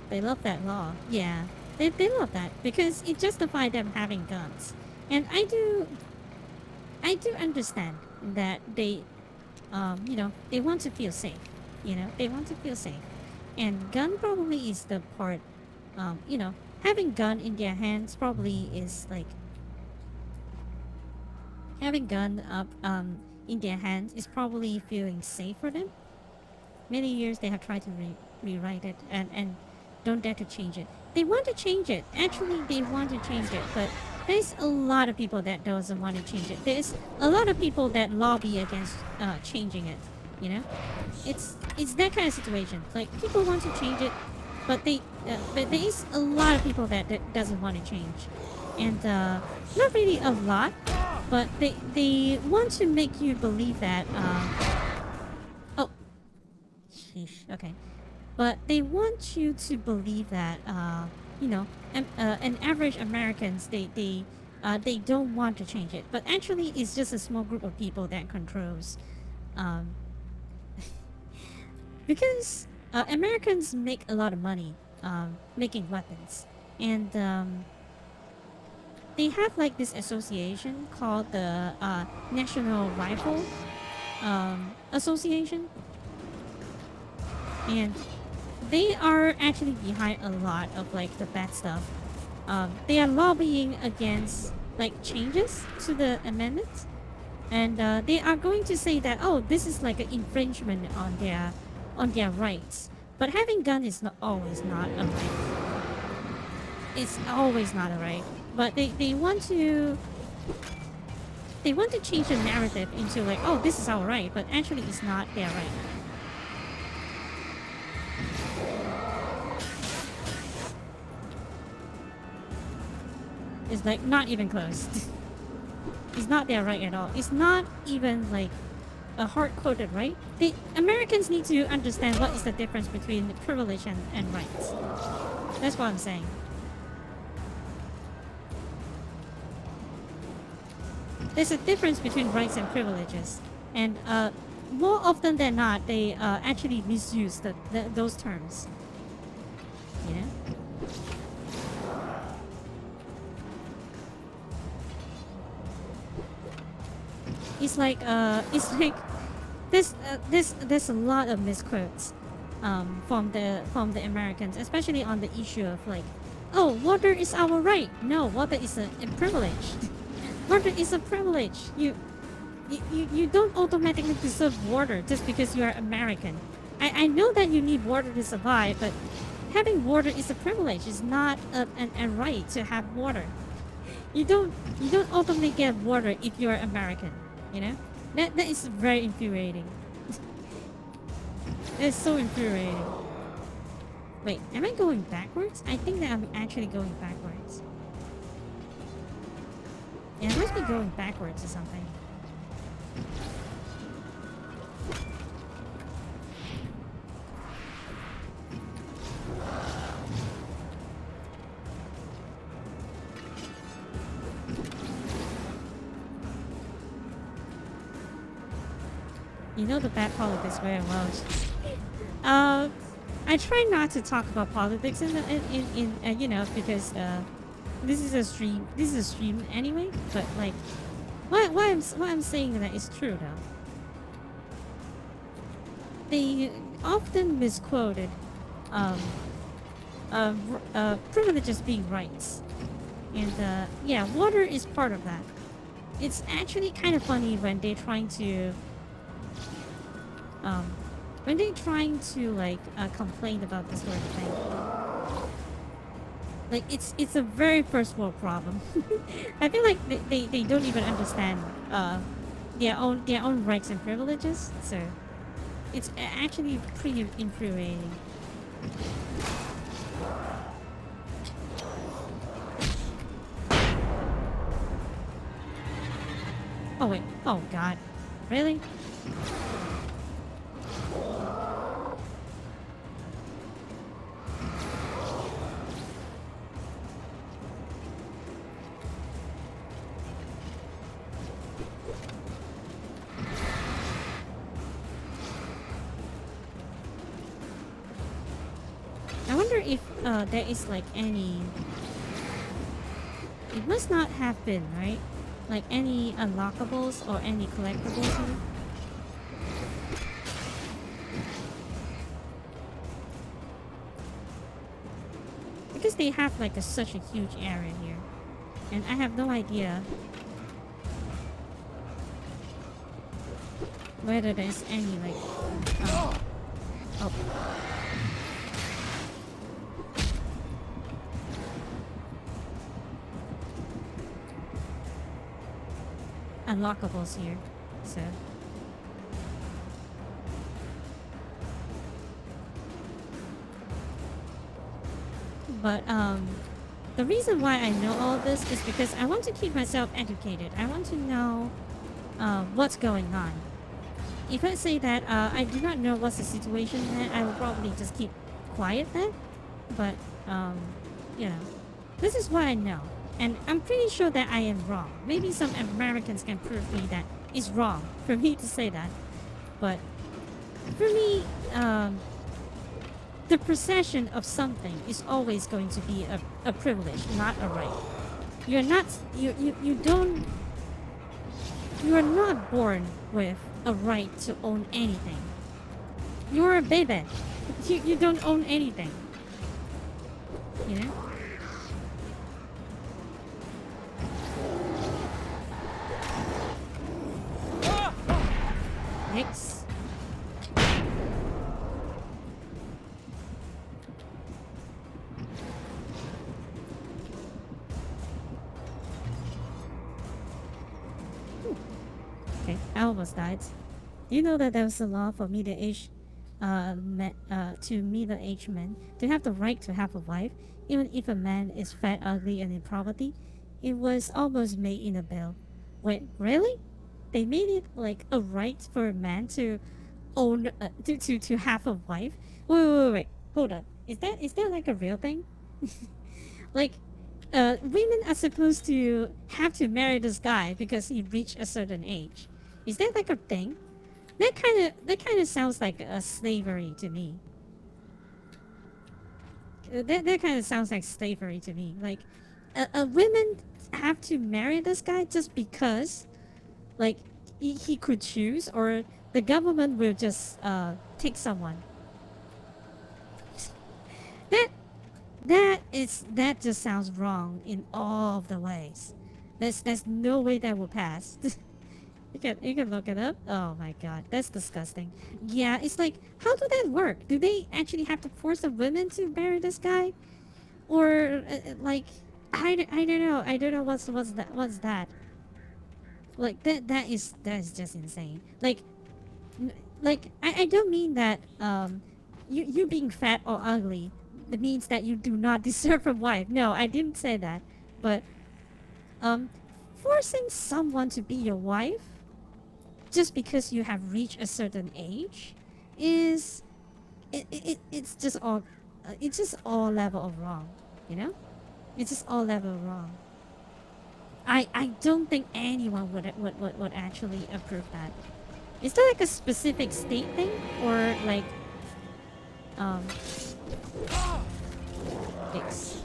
They love that law, yeah. They love that, because it justified them having guns. And I do understand that they, you know, they want to feel safe. You know, they want to feel safe. And gun probably is the part, you know, having gun in their hands probably is like... Having gun up in their hands is probably feeling safe for them. Many years they have tried to rewrite it and don't dare to change it. They want to change it. Actually, they want to change it, but there's a lot of people that doesn't want to change it. There's a lot of people that lobby against changing it. You know, it's that kind of situation. Like, people want to change it, but but there is a lot of people that doesn't want to change, and not really a lot, but they want to make you believe that. Oh, sheesh. Okay, but they want you to believe that you know, an average Americans they don't want to change it, but actually it's just a small group of people that controls. Because Americans make a lot of money making weapons, and they have like this association called the National Rifle Association, and they are actually behind a lot of like the bad stuff. They are lobbying against like changes to the amendments, and they are going to say that, oh, this is like an infringement on their rights. But having gun is always not a right. It's always not a right. But they want to change the narrative into like, oh, this is our right, but actually it's not their right. It's like not even close. It's not their right at all. It's not even like a hard-coded right. The Americans need to understand what is the difference between privilege and rights. That's what I'm saying. There's a difference between rights and privileges, and more often than not, they actually misuse those terms. You know. It's like there's a lot of misquotes from the Americans, especially on the issue of like, oh, water is our right. No, water is a privilege. Water is a privilege. You don't automatically deserve water just because you are American. I know that you need water to survive, but having water is a privilege. It's not a right to have water. You don't automatically get water if you are American. You know, that is very infuriating. It's so infuriating. Wait, am I going backwards? I think that I'm actually going backwards. Yeah, I must be going backwards or something. You know the bad part of this very well. I try not to talk about politics you know, because this is a stream. This is a stream anyway. But like, why I'm saying that is true though. They often misquoted privileges being rights, and yeah, water is part of that. It's actually kind of funny when they're trying to like complain about this sort of thing. Like it's a very first world problem. I feel like they don't even understand their own rights and privileges. So it's actually pretty infuriating. Oh wait. Oh god. Really? I wonder if there is like any... It must not have been, right? Like any unlockables or any collectibles here? Because they have like such a huge area here. And I have no idea whether there's any like... oh. Unlockables here, so but the reason why I know all of this is because I want to keep myself educated. I want to know what's going on. If I say that I do not know what's the situation, then I will probably just keep quiet then. But you know, this is what I know. And I'm pretty sure that I am wrong. Maybe some Americans can prove me that it's wrong for me to say that. But for me, the possession of something is always going to be a privilege, not a right. You're not, you are not born with a right to own anything. You're a baby. You don't own anything. You know? Next. Okay, I almost died. Do you know that there was a law for middle-aged middle-aged men to have the right to have a wife, even if a man is fat, ugly, and in poverty? It was almost made in a bill. Wait, really? They made it like a right for a man to own to have a wife. Wait. Hold on. Is that like a real thing? Like, women are supposed to have to marry this guy because he reached a certain age. Is that like a thing? That kind of sounds like a slavery to me. That kind of sounds like slavery to me. Like, women have to marry this guy just because, like, he could choose, or the government will just take someone. That just sounds wrong in all of the ways. There's no way that will pass. You can look it up. Oh my god, that's disgusting. Yeah, it's like, how do that work? Do they actually have to force the women to marry this guy, or like, I don't know. I don't know what's that. Like that is just insane. Like I don't mean that you being fat or ugly that means that you do not deserve a wife. No, I didn't say that. But forcing someone to be your wife just because you have reached a certain age is it's just all level of wrong, you know? It's just all level of wrong. I don't think anyone would actually approve that. Is that like a specific state thing, or like fix.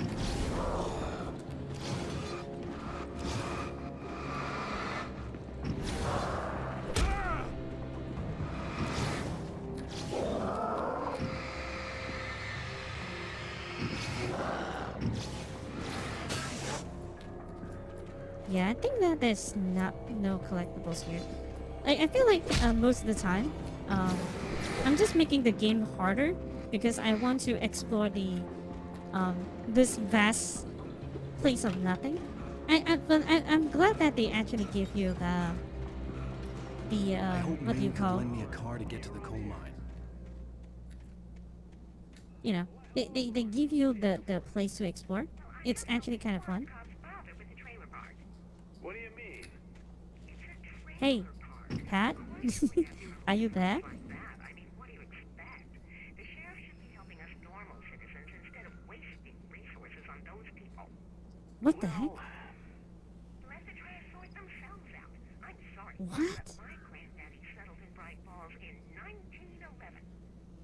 Yeah, I think that there's no collectibles here. I feel like most of the time, I'm just making the game harder because I want to explore the this vast place of nothing. But I'm glad that they actually give you the I hope what do you Maine call? could lend me a car to get to the coal mine. You know, they give you the place to explore. It's actually kind of fun. What do you mean? Hey, Pat, are you there? What the heck? What?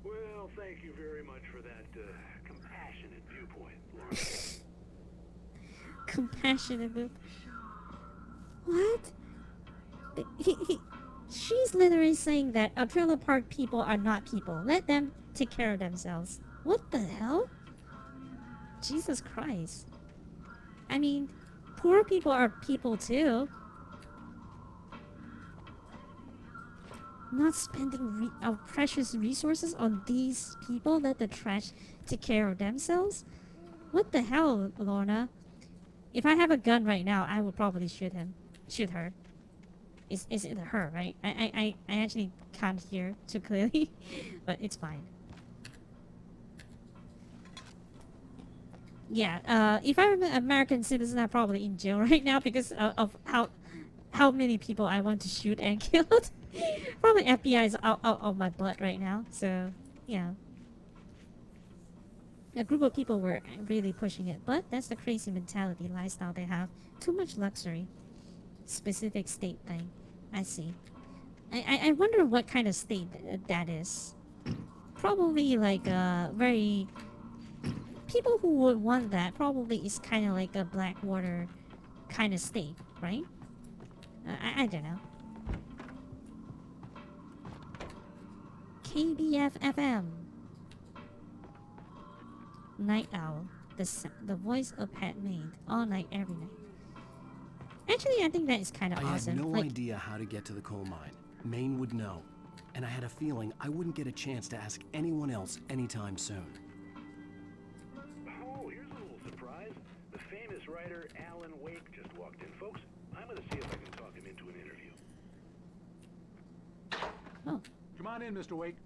Well, thank you very much for that compassionate viewpoint, Lawrence. Compassionate move. What? She's literally saying that Trailer Park people are not people. Let them take care of themselves. What the hell? Jesus Christ. I mean, poor people are people too. Not spending our precious resources on these people. Let the trash take care of themselves? What the hell, Lorna? If I have a gun right now, I would probably shoot him. Shoot her. Is it her, right? I actually can't hear too clearly, but it's fine. Yeah, if I were an American citizen, I'm probably in jail right now because of how many people I want to shoot and kill. Probably FBI is out of my butt right now, so yeah. A group of people were really pushing it, but that's the crazy mentality lifestyle they have. Too much luxury. Specific state thing. I see. I wonder what kind of state that is. Probably like a very... People who would want that probably is kind of like a Blackwater kind of state, right? I don't know. KBF FM. Night Owl. The voice of Pat Maine. All night, every night. Actually, I think that is kind of awesome. I had no like, idea how to get to the coal mine. Maine would know. And I had a feeling I wouldn't get a chance to ask anyone else anytime soon. Oh, here's a little surprise. The famous writer Alan Wake just walked in, folks. I'm gonna see if I can talk him into an interview. Oh. Come on in, Mr. Wake.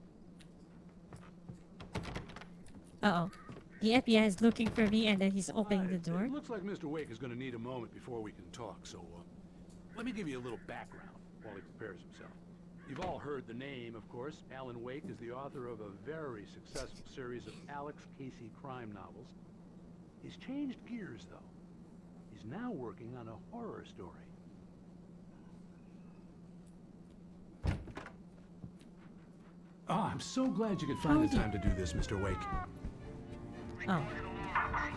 Uh-oh. The FBI is looking for me and then he's opening the door. It looks like Mr. Wake is going to need a moment before we can talk, so let me give you a little background while he prepares himself. You've all heard the name, of course. Alan Wake is the author of a very successful series of Alex Casey crime novels. He's changed gears, though. He's now working on a horror story. Oh, I'm so glad you could find the time to do this, Mr. Wake. Oh.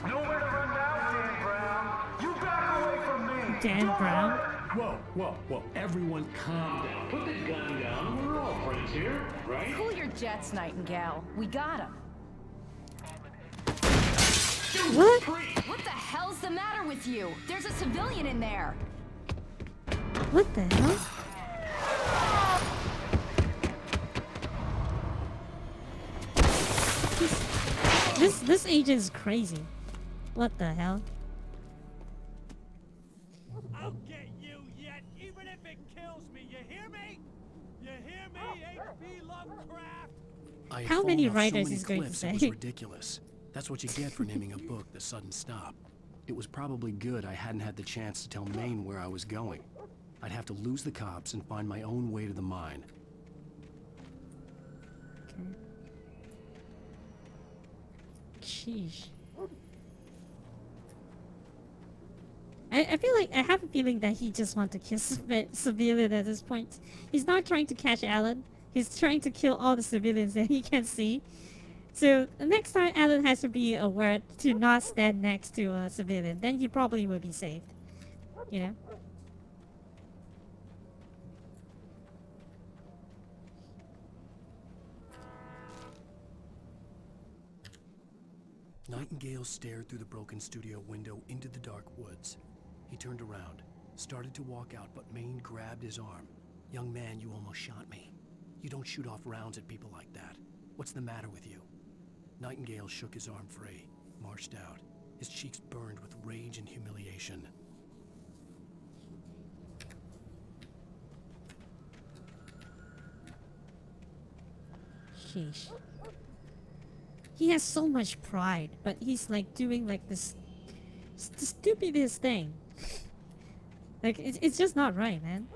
Nowhere to run now, Dan Brown. You back away from me. Dan Brown? Whoa. Everyone calm down. Put the gun down. We're all friends here, right? Cool your jets, Nightingale. We got him. What? What the hell's the matter with you? There's a civilian in there. What the hell? This agent is crazy. What the hell? I'll get you yet, even if it kills me. You hear me? You hear me, H.P. Lovecraft? How many writers so many is going to cliffs, say? It was ridiculous. That's what you get for naming a book The Sudden Stop. It was probably good I hadn't had the chance to tell Maine where I was going. I'd have to lose the cops and find my own way to the mine. Sheesh. I feel like I have a feeling that he just wants to kill civilians at this point. He's not trying to catch Alan. He's trying to kill all the civilians that he can see. So the next time Alan has to be aware to not stand next to a civilian, then he probably will be saved. You know? Nightingale stared through the broken studio window into the dark woods. He turned around, started to walk out, but Maine grabbed his arm. "Young man, you almost shot me. You don't shoot off rounds at people like that. What's the matter with you?" Nightingale shook his arm free, marched out. His cheeks burned with rage and humiliation. Sheesh. He has so much pride, but he's like doing like this the stupidest thing. Like it's just not right, man.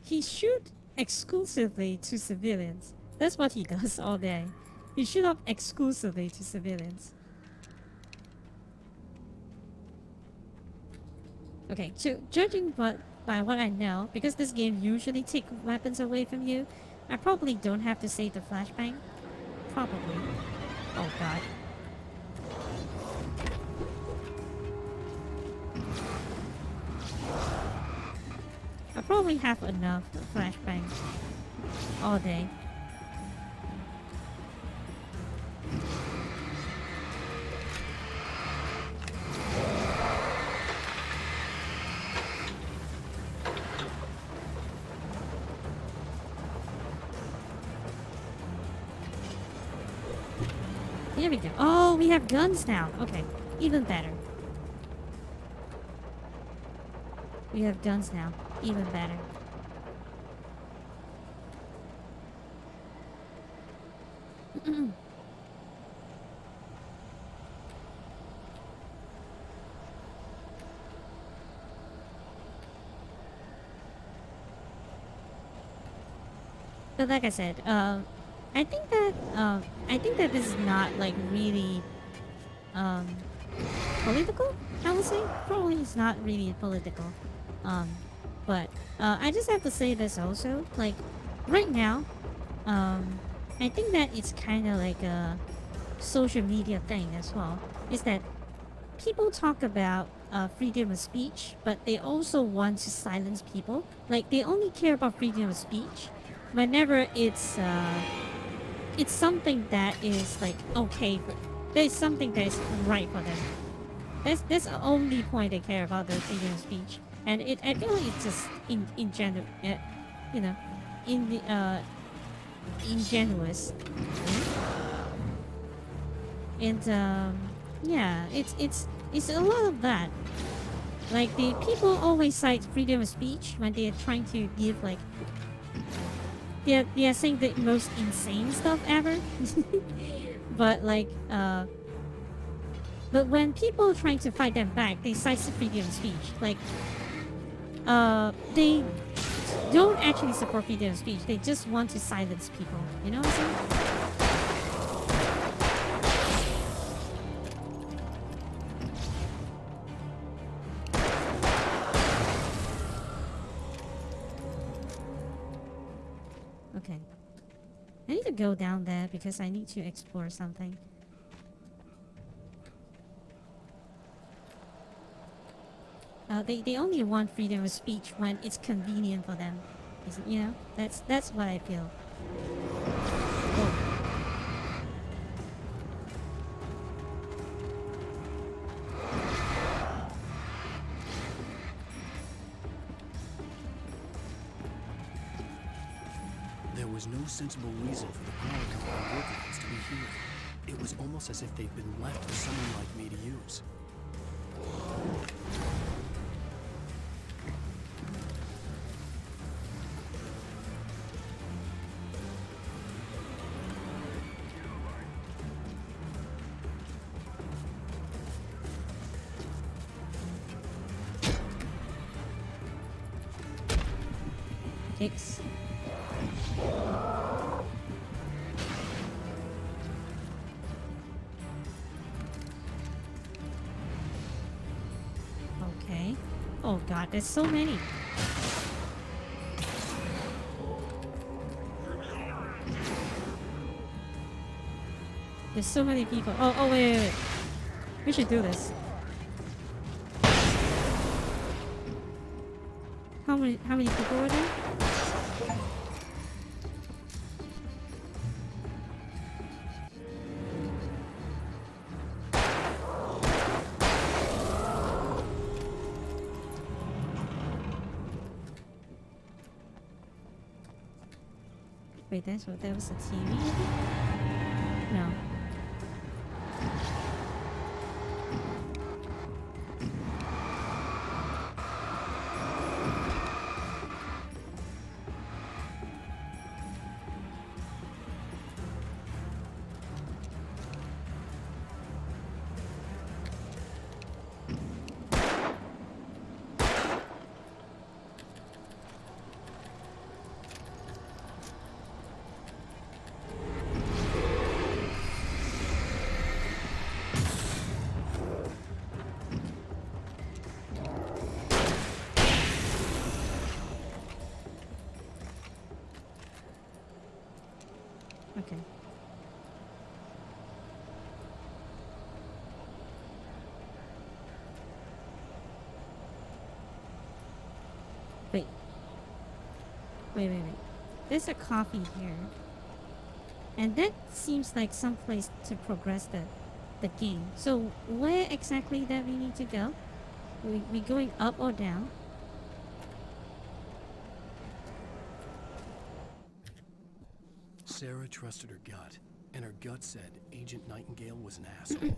He shoot exclusively to civilians. That's what he does all day. He shoot up exclusively to civilians. Okay, so judging by what I know, because this game usually takes weapons away from you, I probably don't have to save the flashbang. Probably. Oh god. I probably have enough flashbangs all day. Here we go. Oh, we have guns now. Okay, even better. We have guns now. Even better. But like I said, I think that this is not like really political. I would say probably it's not really political. But I just have to say this also. Like right now, I think that it's kind of like a social media thing as well. Is that people talk about freedom of speech, but they also want to silence people. Like they only care about freedom of speech whenever it's something that is like okay for, there's something that is right for them. That's the only point they care about, the freedom of speech. And I feel like it's just in general, you know, ingenuous. And yeah, it's a lot of that. Like the people always cite freedom of speech when they are trying to give like they are saying the most insane stuff ever. But like but when people are trying to fight them back, they cite freedom of speech. Like they don't actually support freedom of speech. They just want to silence people. You know what I'm saying? Okay. I need to go down there because I need to explore something. They only want freedom of speech when it's convenient for them. You know? That's what I feel. Oh. There was no sensible reason for the power company workers to be here. It was almost as if they'd been left for someone like me to use. Kicks. Okay. Oh god, there's so many. There's so many people. Oh, wait. We should do this. How many people were there? Wait, there was a TV? No. Okay. Wait. There's a coffee here. And that seems like some place to progress the game. So where exactly that we need to go? We going up or down? Sarah trusted her gut, and her gut said Agent Nightingale was an asshole.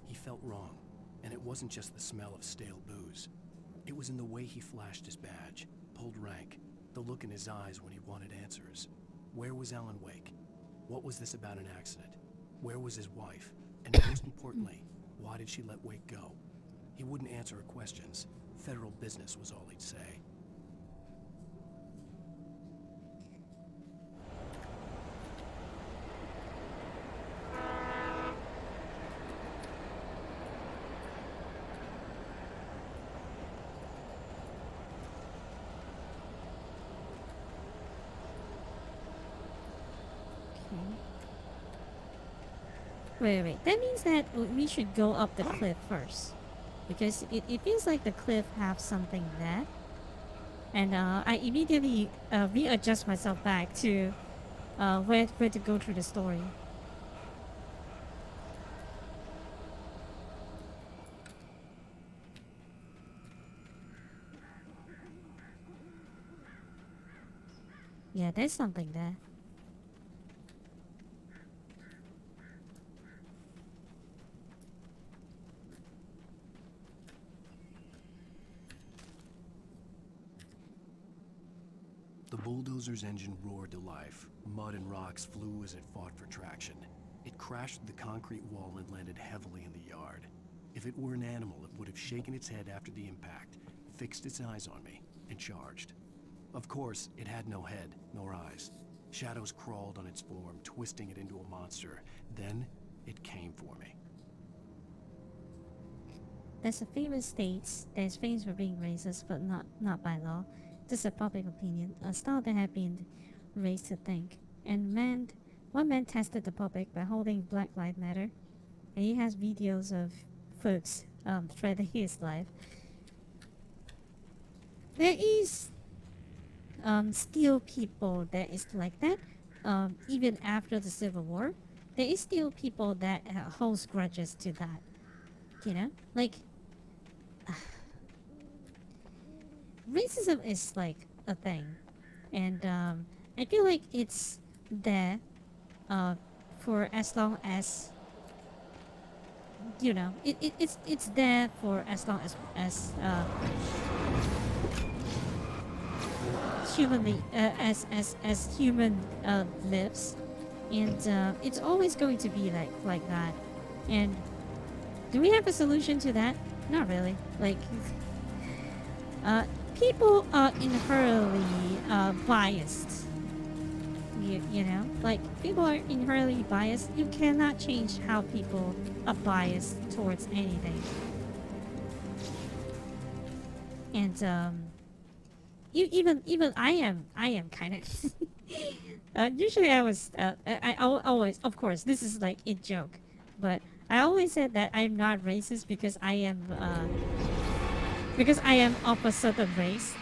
He felt wrong, and it wasn't just the smell of stale booze. It was in the way he flashed his badge, pulled rank, the look in his eyes when he wanted answers. Where was Alan Wake? What was this about an accident? Where was his wife? And most importantly, why did she let Wake go? He wouldn't answer her questions. Federal business was all he'd say. Wait. That means that we should go up the cliff first. Because it feels like the cliff have something there. And I immediately readjust myself back to where to go through the story. Yeah, there's something there. The bulldozer's engine roared to life. Mud and rocks flew as it fought for traction. It crashed through the concrete wall and landed heavily in the yard. If it were an animal, it would have shaken its head after the impact, fixed its eyes on me, and charged. Of course, it had no head, nor eyes. Shadows crawled on its form, twisting it into a monster. Then, it came for me. There's a famous states that his fans were being racist, but not by law. This is a public opinion, a style that had been raised to think. And one man tested the public by holding Black Lives Matter, and he has videos of folks threatening his life. There is still people that is like that, even after the Civil War. There is still people that holds grudges to that, you know, like. Racism is like a thing, and I feel like it's there for as long as, you know, it's there for as long as humanly as human lives, and it's always going to be like that. And do we have a solution to that? Not really. Like, people are inherently biased. You know? Like, people are inherently biased. You cannot change how people are biased towards anything. And even I am kind of Usually I was, always, of course, this is like a joke, but I always said that I'm not racist because I am of a certain race.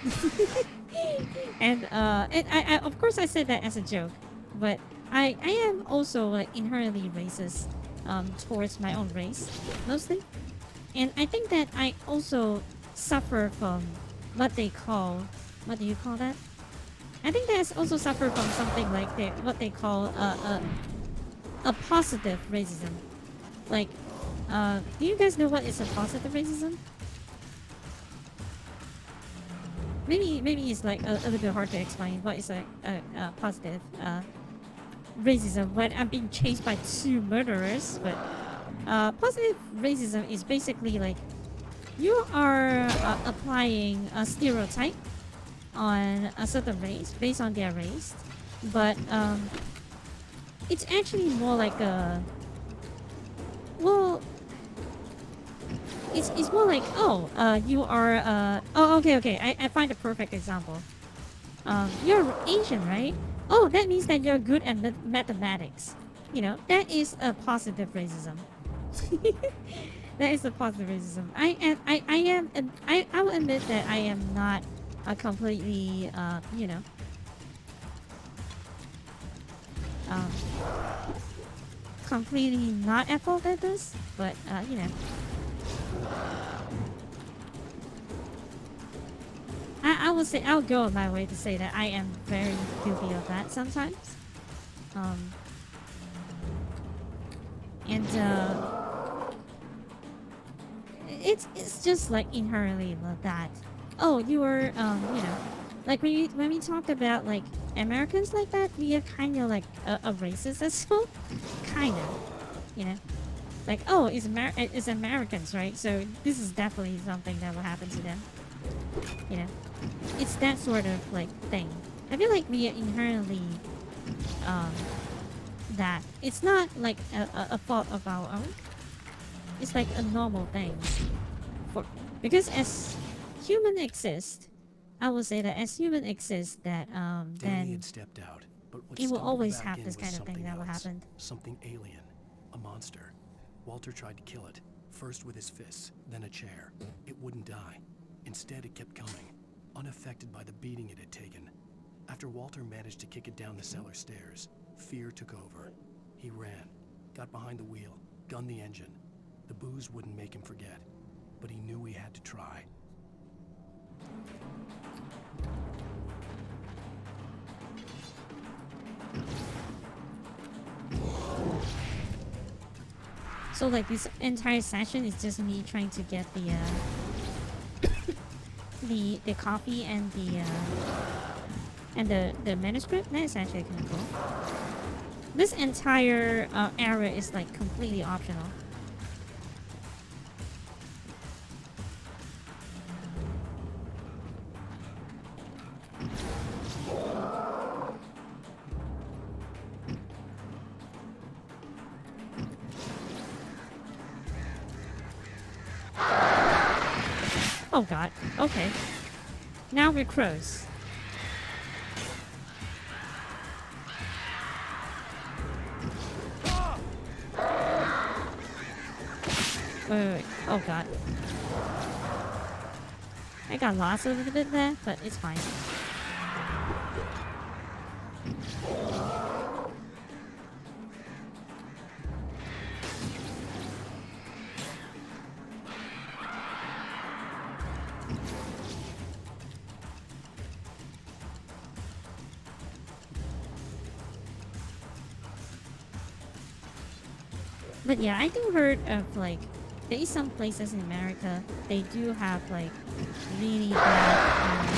And I of course I said that as a joke, but I am also like inherently racist towards my own race mostly, and I think that I also suffer from what they call, what do you call that? I think that's also suffer from something like what they call a positive racism. Like, do you guys know what is a positive racism? Maybe it's like a little bit hard to explain what is a positive racism when I'm being chased by 2 murderers. But positive racism is basically like you are applying a stereotype on a certain race based on their race, but it's actually more like a, well, it's more like, oh, you are oh, okay, I find a perfect example. You're Asian, right? Oh, that means that you're good at mathematics. You know, that is a positive racism. That is a positive racism. I will admit that I am not a completely, you know, completely not at fault at this, but, you know. I will say, I'll go on my way to say that I am very guilty of that sometimes. And, it's just like inherently that. Oh, you were, you know, like when we talked about like Americans like that, we are kind of like a racist as well, kind of, you know, like, oh, it's Americans, right? So this is definitely something that will happen to them, you know. It's that sort of like thing. I feel like we are inherently that. It's not like a fault of our own. It's like a normal thing, because as human exist, I will say that as human exist, that then had stepped out, but what it will stumbled always back have in this was kind of thing something that will else. happen. Something alien, a monster. Walter tried to kill it, first with his fists, then a chair. It wouldn't die. Instead, it kept coming, unaffected by the beating it had taken. After Walter managed to kick it down the cellar stairs, fear took over. He ran, got behind the wheel, gunned the engine. The booze wouldn't make him forget, but he knew he had to try. So like this entire session is just me trying to get the the coffee and the manuscript. That is actually kind of cool. This entire area is like completely optional. Oh god. Okay. Now we're crows. Wait. Oh god. I got lost a little bit there, but it's fine. But yeah, I do heard of like there is some places in America they do have like really bad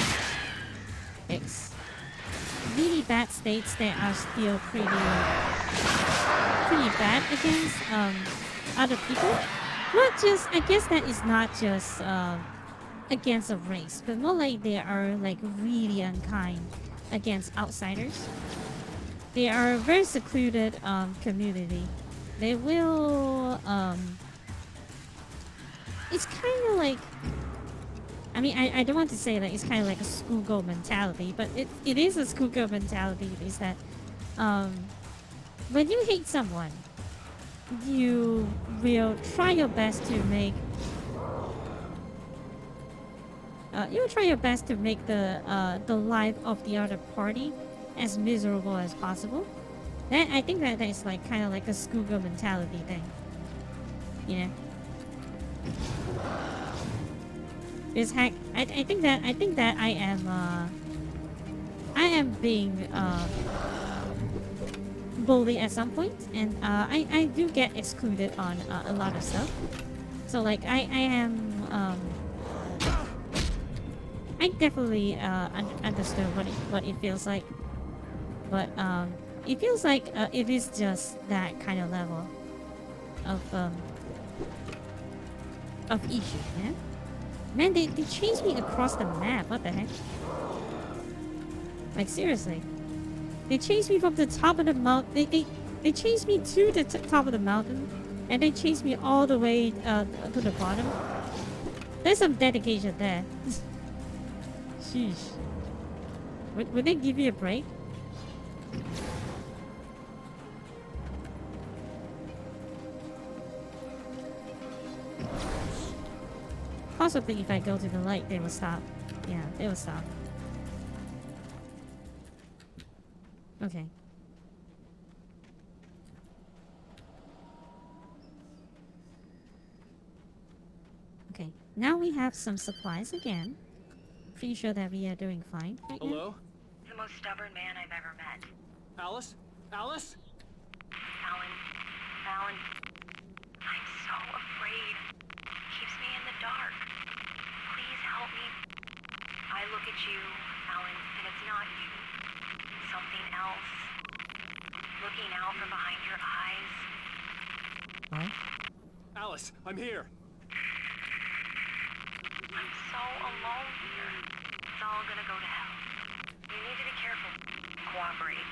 really bad states that are still pretty bad against other people. Not just, I guess that is not just against a race, but more like they are like really unkind against outsiders. They are a very secluded community. They will it's kind of like, I mean, I don't want to say that it's kind of like a schoolgirl mentality, but it is a schoolgirl mentality. Is that when you hate someone, you will try your best to make you'll try your best to make the life of the other party as miserable as possible. That I think that is like kind of like a schoolgirl mentality thing, you know. Because heck, I think that I am being bullied at some point, and I do get excluded on a lot of stuff. So like I am I definitely understood what it feels like, but it feels like it is just that kind of level of issue, man. Man, they chased me across the map. What the heck? Like seriously, they chased me from the top of the mountain. They chased me to the top of the mountain, and they chased me all the way to the bottom. There's some dedication there. Sheesh. Would they give you a break? Possibly if I go to the light, they will stop. Yeah, they will stop. Okay. Okay, now we have some supplies again. Pretty sure that we are doing fine right now. Hello? The most stubborn man I've ever met. Alice? Alice? Alan, I'm so afraid. Keeps me in the dark. Please help me. I look at you, Alan, and it's not you. Something else. Looking out from behind your eyes. What? Alice, I'm here. I'm so alone here. It's all gonna go to hell. You need to be careful. Cooperate.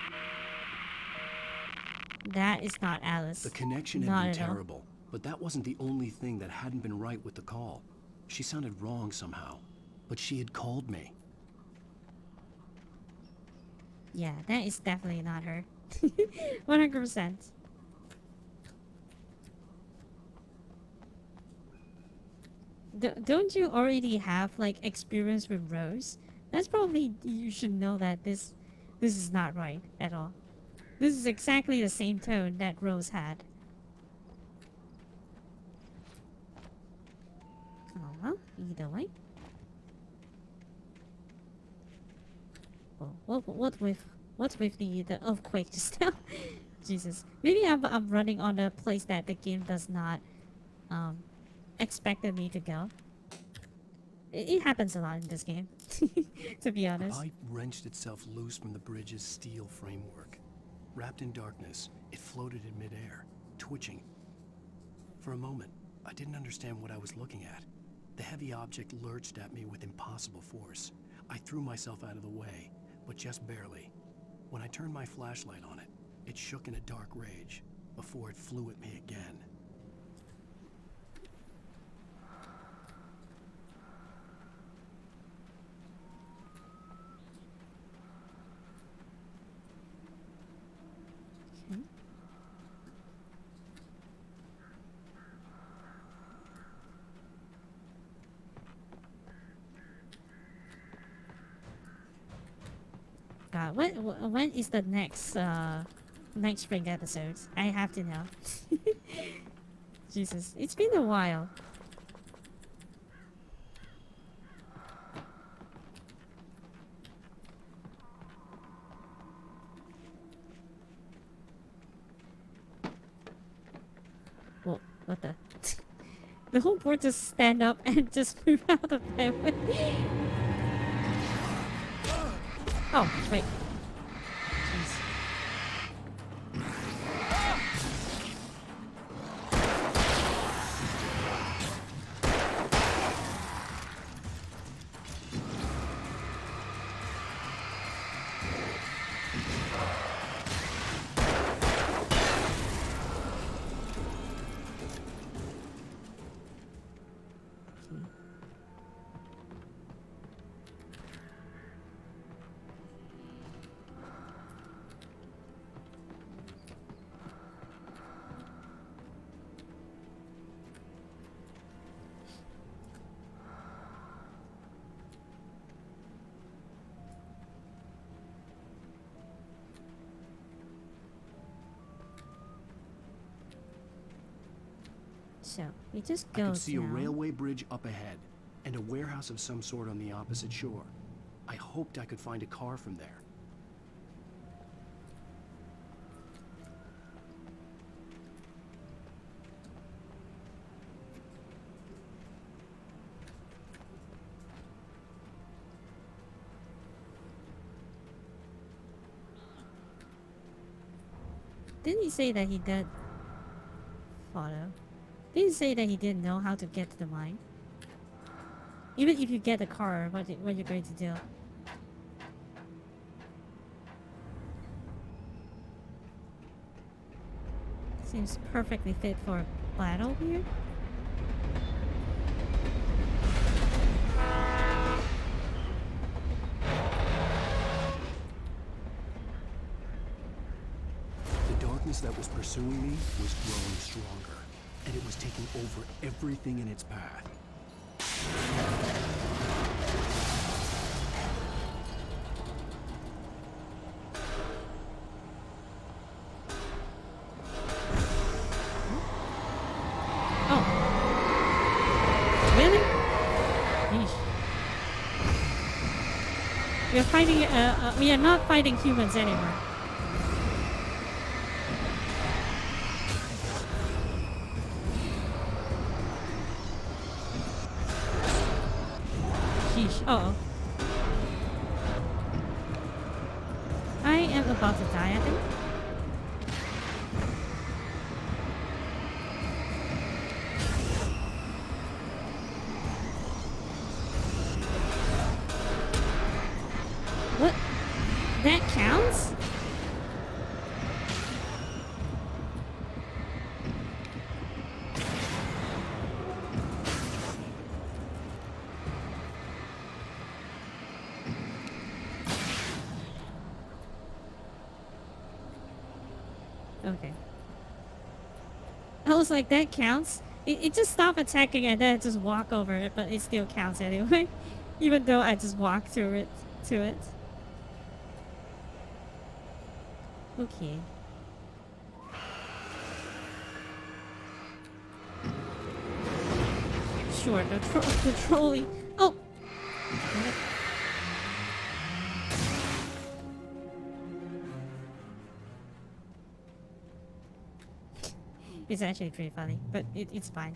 That is not Alice. The connection Not had been at all. terrible, but that wasn't the only thing that hadn't been right with the call. She sounded wrong somehow, but she had called me. Yeah, that is definitely not her. 100%. Don't you already have like experience with Rose? That's probably, you should know that this is not right at all. This is exactly the same tone that Rose had. Oh well, either way. Oh, what with the earthquake just now? Jesus, maybe I'm running on a place that the game does not expected me to go. It happens a lot in this game, to be honest. The pipe wrenched itself loose from the bridge's steel framework. Wrapped in darkness, it floated in midair, twitching. For a moment, I didn't understand what I was looking at. The heavy object lurched at me with impossible force. I threw myself out of the way, but just barely. When I turned my flashlight on it, it shook in a dark rage, before it flew at me again. God, when is the next next spring episode? I have to know. Jesus, it's been a while. Whoa, what the? The whole board just stand up and just move out of their way. Oh, wait. Jeez. So we just I go could see a down. railway bridge up ahead, and a warehouse of some sort on the opposite shore. I hoped I could find a car from there. Didn't he say that he did follow? Didn't he say that he didn't know how to get to the mine? Even if you get the car, what you're going to do? Seems perfectly fit for a battle here. The darkness that was pursuing me was growing stronger, and it was taking over everything in its path. Really? Yeesh. We're fighting, we are not fighting humans anymore. Sheesh. Uh-oh. I am about to die, I think. What? That counts? Okay. I was like, that counts? It just stopped attacking and then just walk over it, but it still counts anyway. Even though I just walked through it to it. Okay. Sure, the trolley. Oh! Damn it. It's actually pretty funny, but it's fine.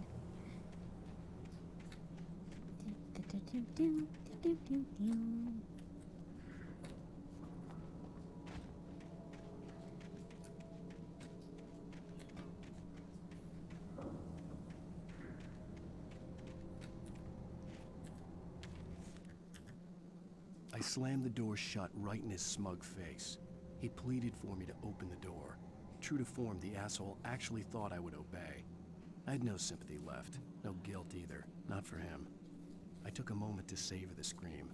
I slammed the door shut right in his smug face. He pleaded for me to open the door. True to form, the asshole actually thought I would obey. I had no sympathy left, no guilt either, not for him. I took a moment to savor the scream.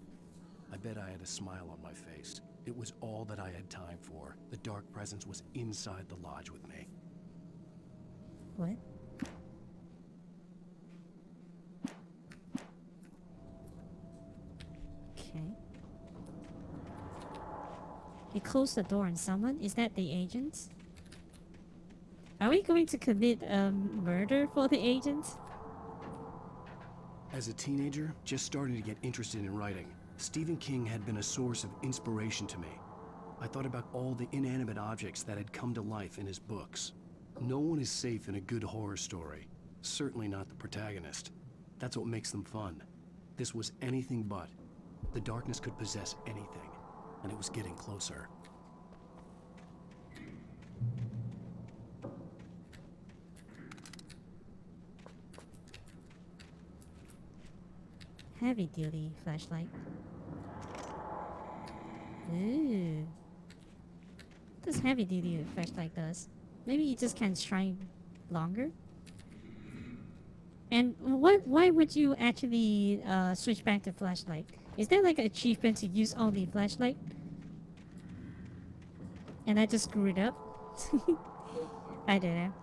I bet I had a smile on my face. It was all that I had time for. The dark presence was inside the lodge with me. What? Okay. He closed the door on someone? Is that the agent? Are we going to commit murder for the agent? As a teenager, just starting to get interested in writing, Stephen King had been a source of inspiration to me. I thought about all the inanimate objects that had come to life in his books. No one is safe in a good horror story. Certainly not the protagonist. That's what makes them fun. This was anything but. The darkness could possess anything, and it was getting closer. Heavy duty flashlight. Ooh. What does heavy duty flashlight does? Maybe it just can shine longer? And why would you actually switch back to flashlight? Is there like an achievement to use only flashlight? And I just screwed up? I don't know.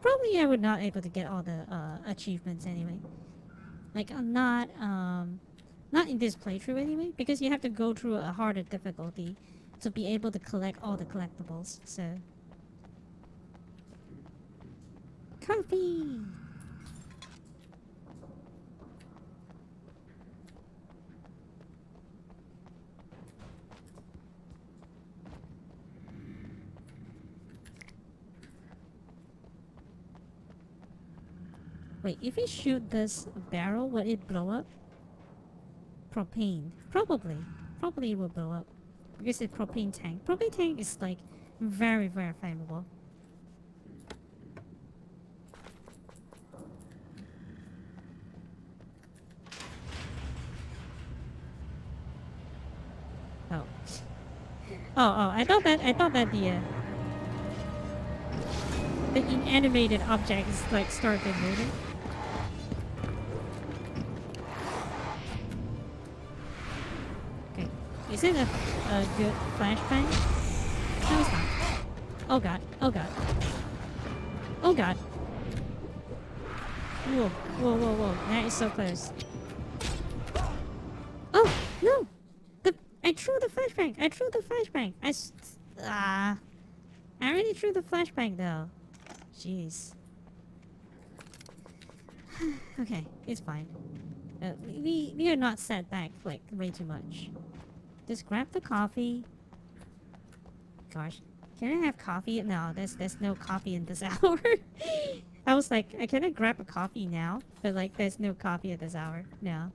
Probably I would not able to get all the achievements anyway. Like I'm not in this playthrough anyway, because you have to go through a harder difficulty to be able to collect all the collectibles, so. Coffee! Wait, if we shoot this barrel, will it blow up? Propane. Probably. Probably it will blow up. Because it's propane tank. Propane tank is like very, very flammable. Oh. Oh, I thought that the inanimated object is like started moving. Okay. Is it a good flashbang? No, it's not. Oh god. Oh god. Oh god. Whoa. Whoa, whoa, whoa. That is so close. Oh, no! I threw the flashbang! I threw the flashbang! I already threw the flashbang though. Jeez. Okay, it's fine. We are not set back like way too much. Just grab the coffee. Gosh, can I have coffee? No, there's no coffee in this hour. I was like, can I grab a coffee now? But like, there's no coffee at this hour. No,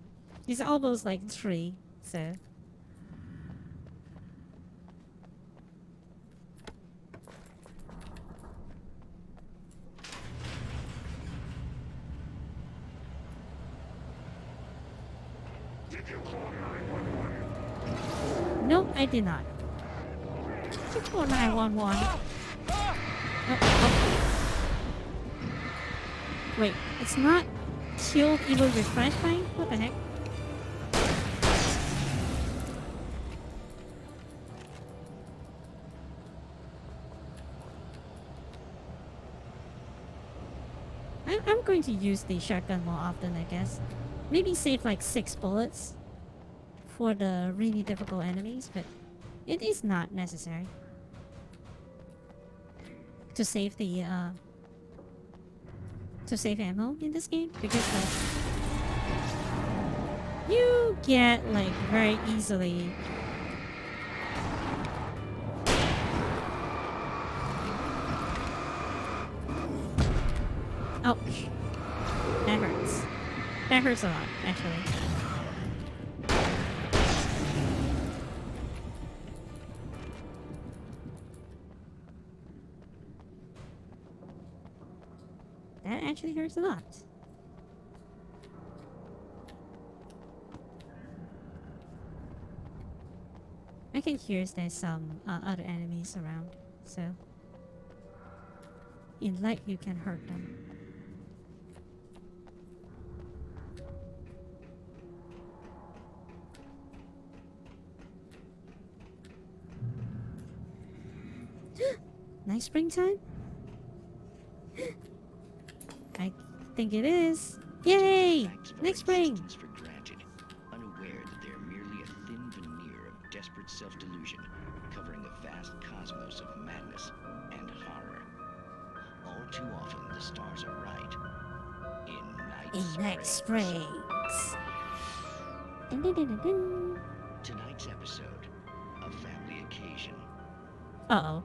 it's almost like 3, so. No, I did not. Did you call 911? Oh. Wait, it's not killed even with flashbang? What the heck? I'm going to use the shotgun more often, I guess. Maybe save like 6 bullets for the really difficult enemies, but it is not necessary to save the ammo in this game, because like you get like very easily ouch, that hurts. That hurts a lot, actually. That actually hurts a lot. I can hear there's some other enemies around, so in light you can hurt them. Nice springtime? I think it is. Yay! Next spring! For granted, unaware that they are merely a thin veneer of desperate self-delusion, covering a vast cosmos of madness and horror. All too often, the stars are right. In Night Springs. Tonight's episode, A Family Occasion. Uh-oh.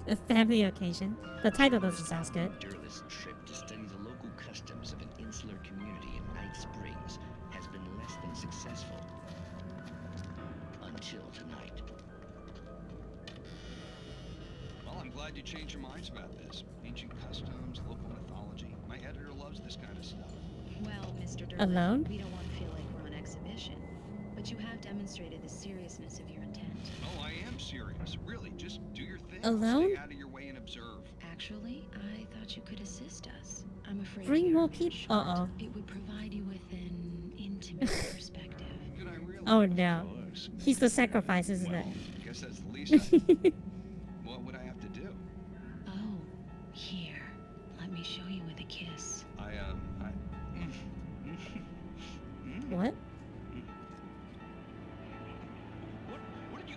A family occasion. The title doesn't sound good. Durless trip to study the local customs of an insular community in Night Springs has been less than successful. Until tonight. Well, I'm glad you changed your minds about this. Ancient customs, local mythology. My editor loves this kind of stuff. Well, Mr. Durless, Alone? we don't want to feel like we're on exhibition, but you have demonstrated the seriousness of your intent. Oh, I am serious. Really, just do your thing. Alone? Stay out of your way and observe. Actually, I thought you could assist us. I'm afraid Bring you're more a man people. short. Uh-oh. It would provide you with an intimate perspective. Did I really? Oh no. He's the sacrifice, isn't it? I guess that's the least I... What would I have to do? Oh, here. Let me show you with a kiss. What? What did you...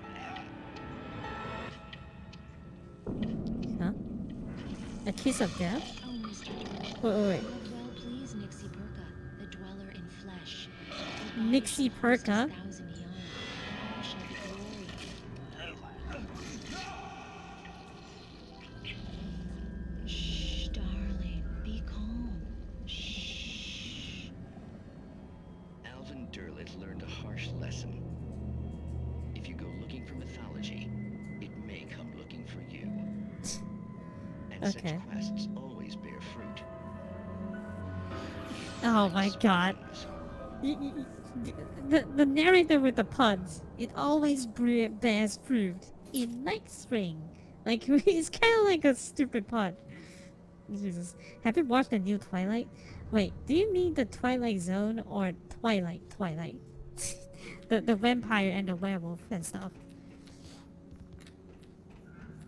Huh? A kiss of death? Oh, Mr. Durless. Wait. Well, please, Nixie Perka, the dweller in flesh. Nixie Perka? Shh, darling, be calm. Shh. Such Okay. quests always bear fruit. Oh my god. The narrator with the puns, it always bears fruit in next spring. Like, it's kind of like a stupid pun. Jesus. Have you watched the new Twilight? Wait, do you mean the Twilight Zone or Twilight? the vampire and the werewolf and stuff.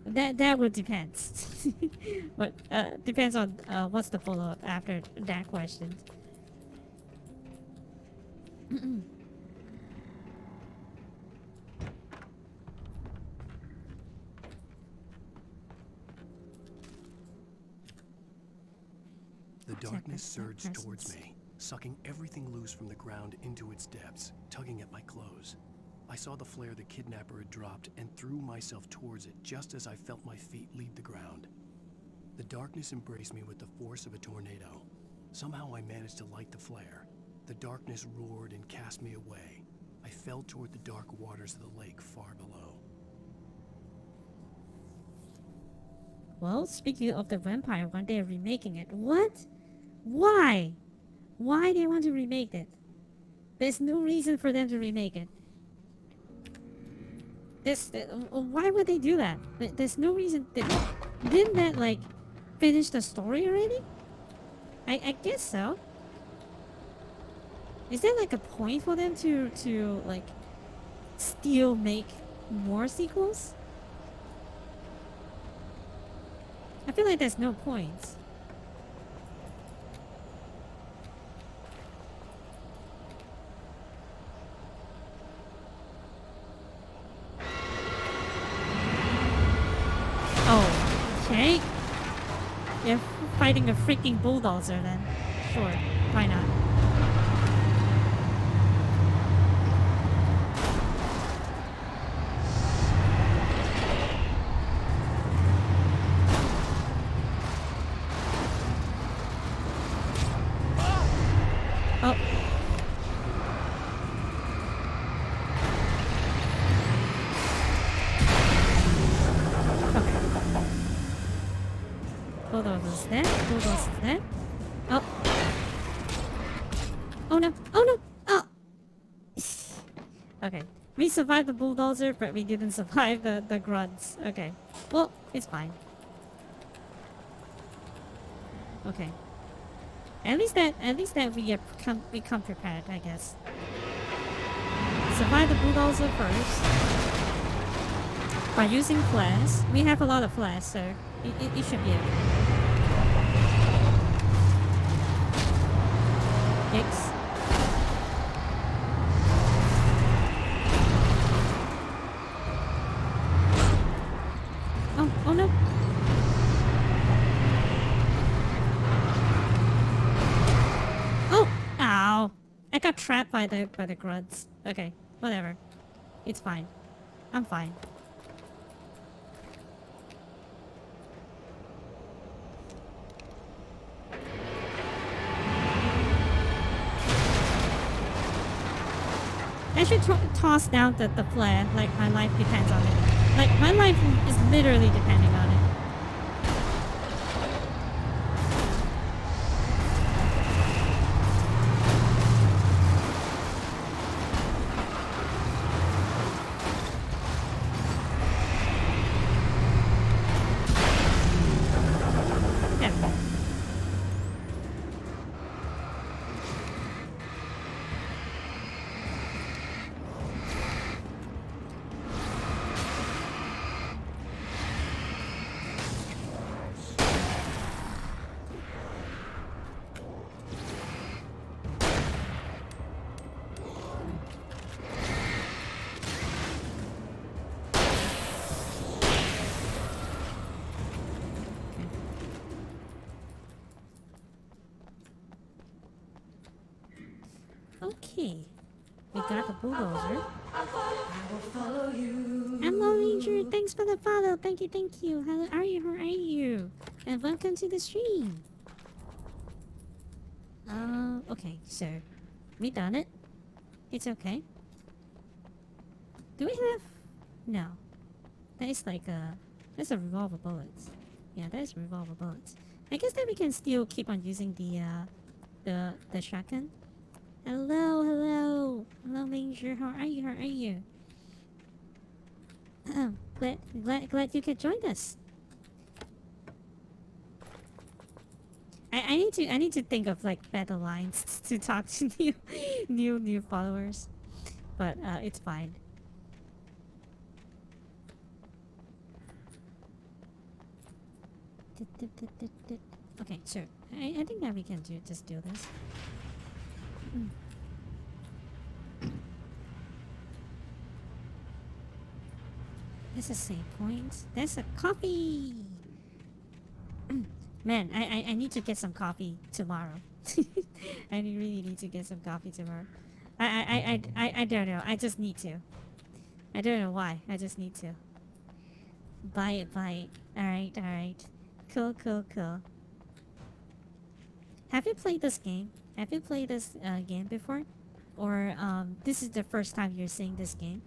That would depend. But depends on what's the follow-up after that question. The darkness surged towards me, sucking everything loose from the ground into its depths, tugging at my clothes. I saw the flare the kidnapper had dropped and threw myself towards it just as I felt my feet leave the ground. The darkness embraced me with the force of a tornado. Somehow I managed to light the flare. The darkness roared and cast me away. I fell toward the dark waters of the lake far below. Well, speaking of the vampire one, they're remaking it. What? Why? Why they want to remake it? There's no reason for them to remake it. Why would they do that? There's no reason. Didn't that, like, finish the story already? I guess so. Is there, like, a point for them to like, still make more sequels? I feel like there's no point. Oh, okay. You're fighting a freaking bulldozer then. Sure, why not? Oh. Bulldozer's dead. Bulldozer's dead. Oh. Oh no. Oh no. Oh. Okay. We survived the bulldozer, but we didn't survive the grunts. Okay. Well, it's fine. Okay. At least that we come prepared, I guess. Survive the bulldozer first by using flares. We have a lot of flares, so it should be okay. Yikes. Oh no. Oh, ow. I got trapped by the grunts. Okay, whatever. It's fine. I'm fine. I should toss down the flare, like my life depends on it. Like, my life is literally depending on it. There we go. Okay, we got the bulldozer. Hello, Ranger. Thanks for the follow. Thank you. How are you? How are you? And welcome to the stream. Okay, so we done it. It's okay. Do we have? No. That is like there's a revolver bullets. Yeah, there's revolver bullets. I guess that we can still keep on using the shotgun. Hello, hello, hello, Major. How are you? How are you? Glad you could join us. I need to think of like better lines to talk to new followers, but it's fine. Okay, sure. I think that we can just do this. This is save point. There's a coffee. Man, I need to get some coffee tomorrow. I really need to get some coffee tomorrow. I don't know. I just need to. I don't know why. I just need to. Buy it. Alright. Cool. Have you played this game? Have you played this game before? Or this is the first time you're seeing this game?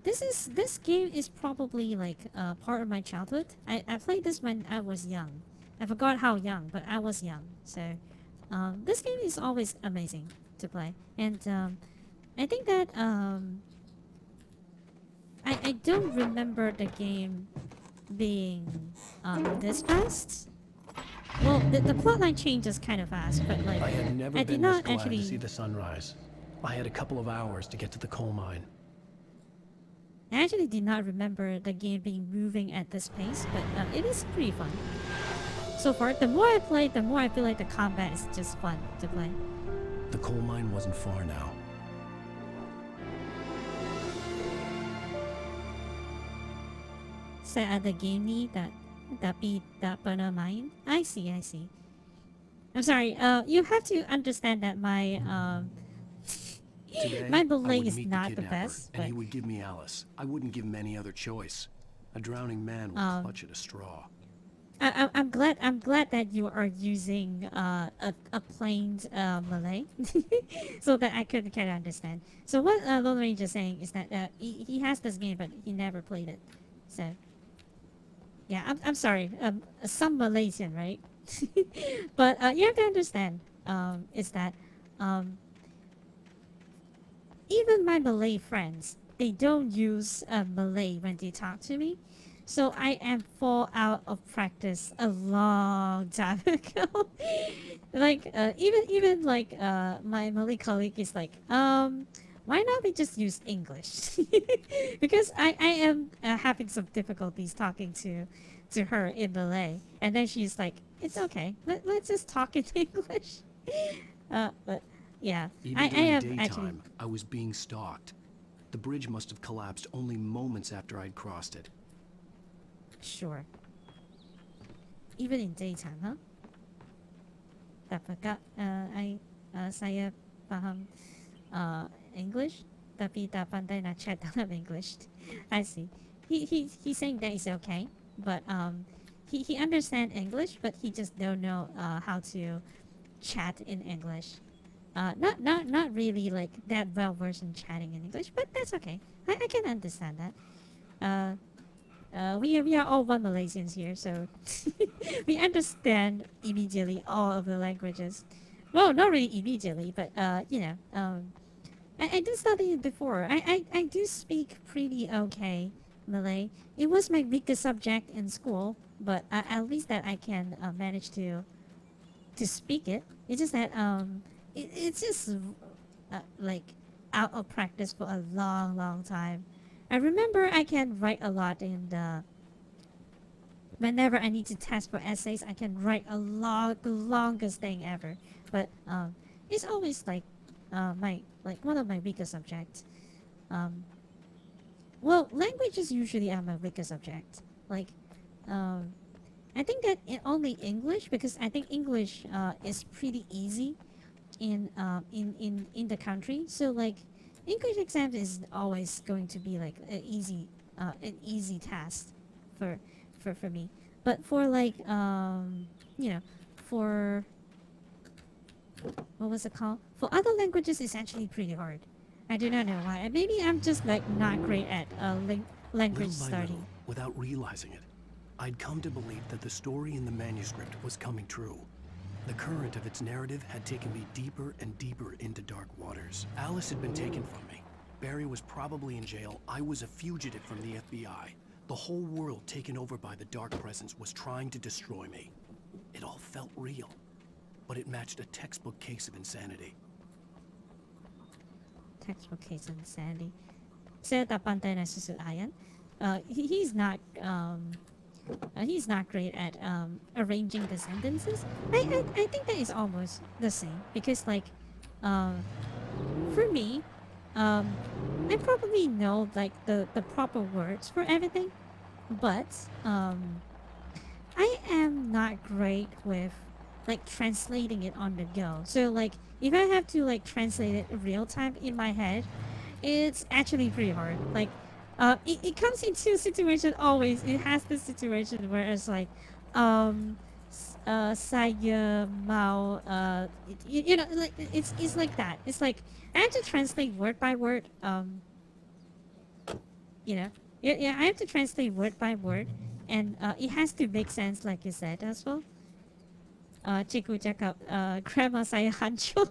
This game is probably like part of my childhood. I played this when I was young. I forgot how young, but I was young. So this game is always amazing to play. And I think that I don't remember the game being this fast. Well, the plotline changes kind of fast, but like I had never I been did this not glad actually to see the sunrise. I had a couple of hours to get to the coal mine. I actually did not remember the game being moving at this pace, but it is pretty fun. So far, the more I play, the more I feel like the combat is just fun to play. The coal mine wasn't far now. So the game need that be that burner mine. I see. I'm sorry. You have to understand that my Today, my I Malay would is meet not the the kidnapper, best, and but he would give me Alice. I wouldn't give him any other choice. A drowning man would clutch at a straw. I'm glad that you are using a plain Malay so that I can understand. So what Lone Ranger is saying is that he has this game but he never played it. So yeah, I'm sorry. Some Malaysian, right? But you have to understand is that even my Malay friends, they don't use Malay when they talk to me. So I am fall out of practice a long time ago. Like even like my Malay colleague is like, why not we just use English? Because I am having some difficulties talking to her in Malay, and then she's like, it's okay, let's just talk in English. But yeah, Even I during am daytime, actually. I was being stalked. The bridge must have collapsed only moments after I'd crossed it. Sure. Even in daytime, huh? Dapat saya paham English, tapi tak pandai nak chat dalam English. I see. He's saying that it's okay, but he understands English, but he just don't know how to chat in English. Not really like that well versed in chatting in English, but that's okay. I can understand that. We are all one Malaysians here, so we understand immediately all of the languages. Well, not really immediately, but you know, I did study it before. I do speak pretty okay Malay. It was my weakest subject in school, but at least that I can manage to speak it. It's just that it's just like out of practice for a long time. I remember I can write a lot in the whenever I need to test for essays, I can write a the longest thing ever. But it's always like one of my weakest subjects. Well, languages usually are my weakest subject. Like I think that only English, because I think English is pretty easy in the country. So like English exam is always going to be like an easy task for me. But for like you know, for what was it called? For other languages, it's actually pretty hard. I do not know why. Maybe I'm just like not great at language Little by study. little, without realizing it, I'd come to believe that the story in the manuscript was coming true. The current of its narrative had taken me deeper and deeper into dark waters. Alice had been taken from me. Barry was probably in jail. I was a fugitive from the FBI. The whole world taken over by the Dark Presence was trying to destroy me. It all felt real, but it matched a textbook case of insanity. Textbook case of insanity. So tapantay na si Ayan. He's not great at arranging the sentences. I think that is almost the same because like for me, I probably know like the proper words for everything, but I am not great with like translating it on the go. So like if I have to like translate it real time in my head, it's actually pretty hard. Like it comes into a situation always. It has this situation where it's like saya mau you know like it's like that. It's like I have to translate word by word. You know, yeah, I have to translate word by word, and it has to make sense, like you said as well. Chiku cakap, grandma saya hancur.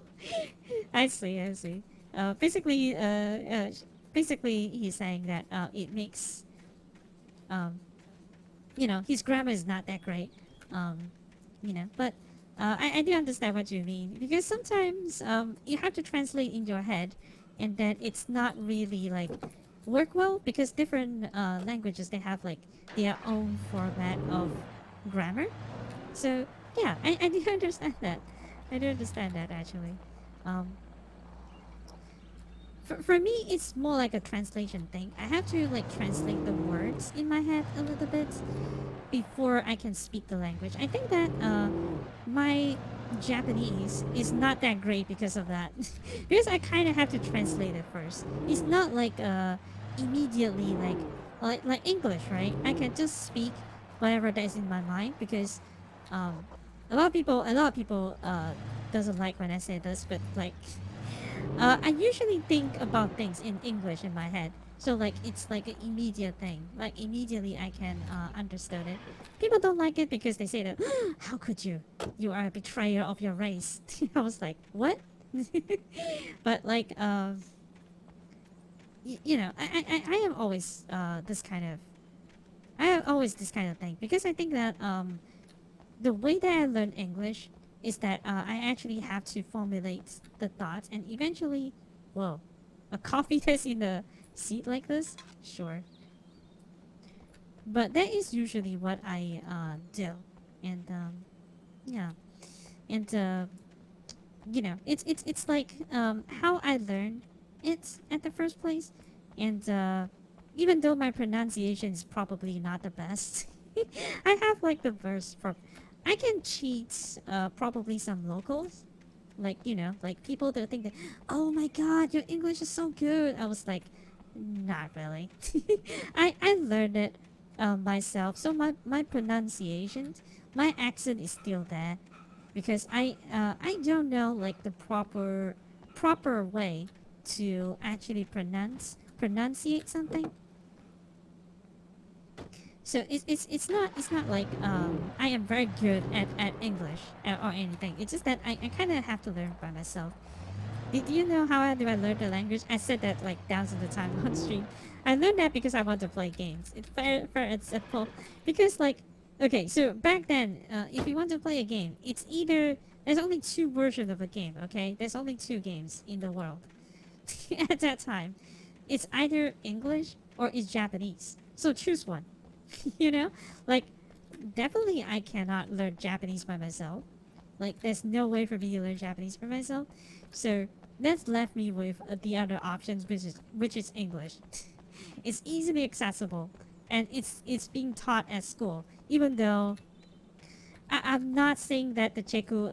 I see. Basically, basically he's saying that it makes, you know, his grammar is not that great. You know, but I do understand what you mean because sometimes you have to translate in your head, and then it's not really like work well because different languages they have like their own format of grammar. So yeah, I do understand that. I do understand that actually. For me, it's more like a translation thing. I have to like translate the words in my head a little bit before I can speak the language. I think that my Japanese is not that great because of that. Because I kind of have to translate it first. It's not like immediately like English, right? I can just speak whatever that is in my mind because a lot of people doesn't like when I say this, but like I usually think about things in English in my head. So like it's like an immediate thing. Like immediately I can understand it. People don't like it because they say that how could you? You are a betrayer of your race. I was like, what? But like you know, I am always this kind of I have always this kind of thing because I think that the way that I learn English is that I actually have to formulate the thoughts and eventually, whoa, a coffee test in the seat like this? Sure. But that is usually what I do. And yeah. And you know, it's like how I learned it at the first place. And even though my pronunciation is probably not the best, I have like the verse from I can cheat probably some locals. Like, you know, like people that think that, oh my god, your English is so good. I was like, not really. I learned it myself. So my pronunciation, my accent is still there. Because I don't know like the proper way to actually pronunciate something. So it's not like I am very good at English or anything. It's just that I kind of have to learn by myself. Did you know how do I learn the language? I said that like thousands of times on stream. I learned that because I want to play games. It's very simple. Because like, okay, so back then, if you want to play a game, it's either there's only two versions of a game. Okay, there's only two games in the world at that time. It's either English or it's Japanese. So choose one. You know, like definitely I cannot learn Japanese by myself. Like there's no way for me to learn Japanese by myself. So that's left me with the other options, which is English. It's easily accessible, and it's being taught at school. Even though I'm not saying that the Cheku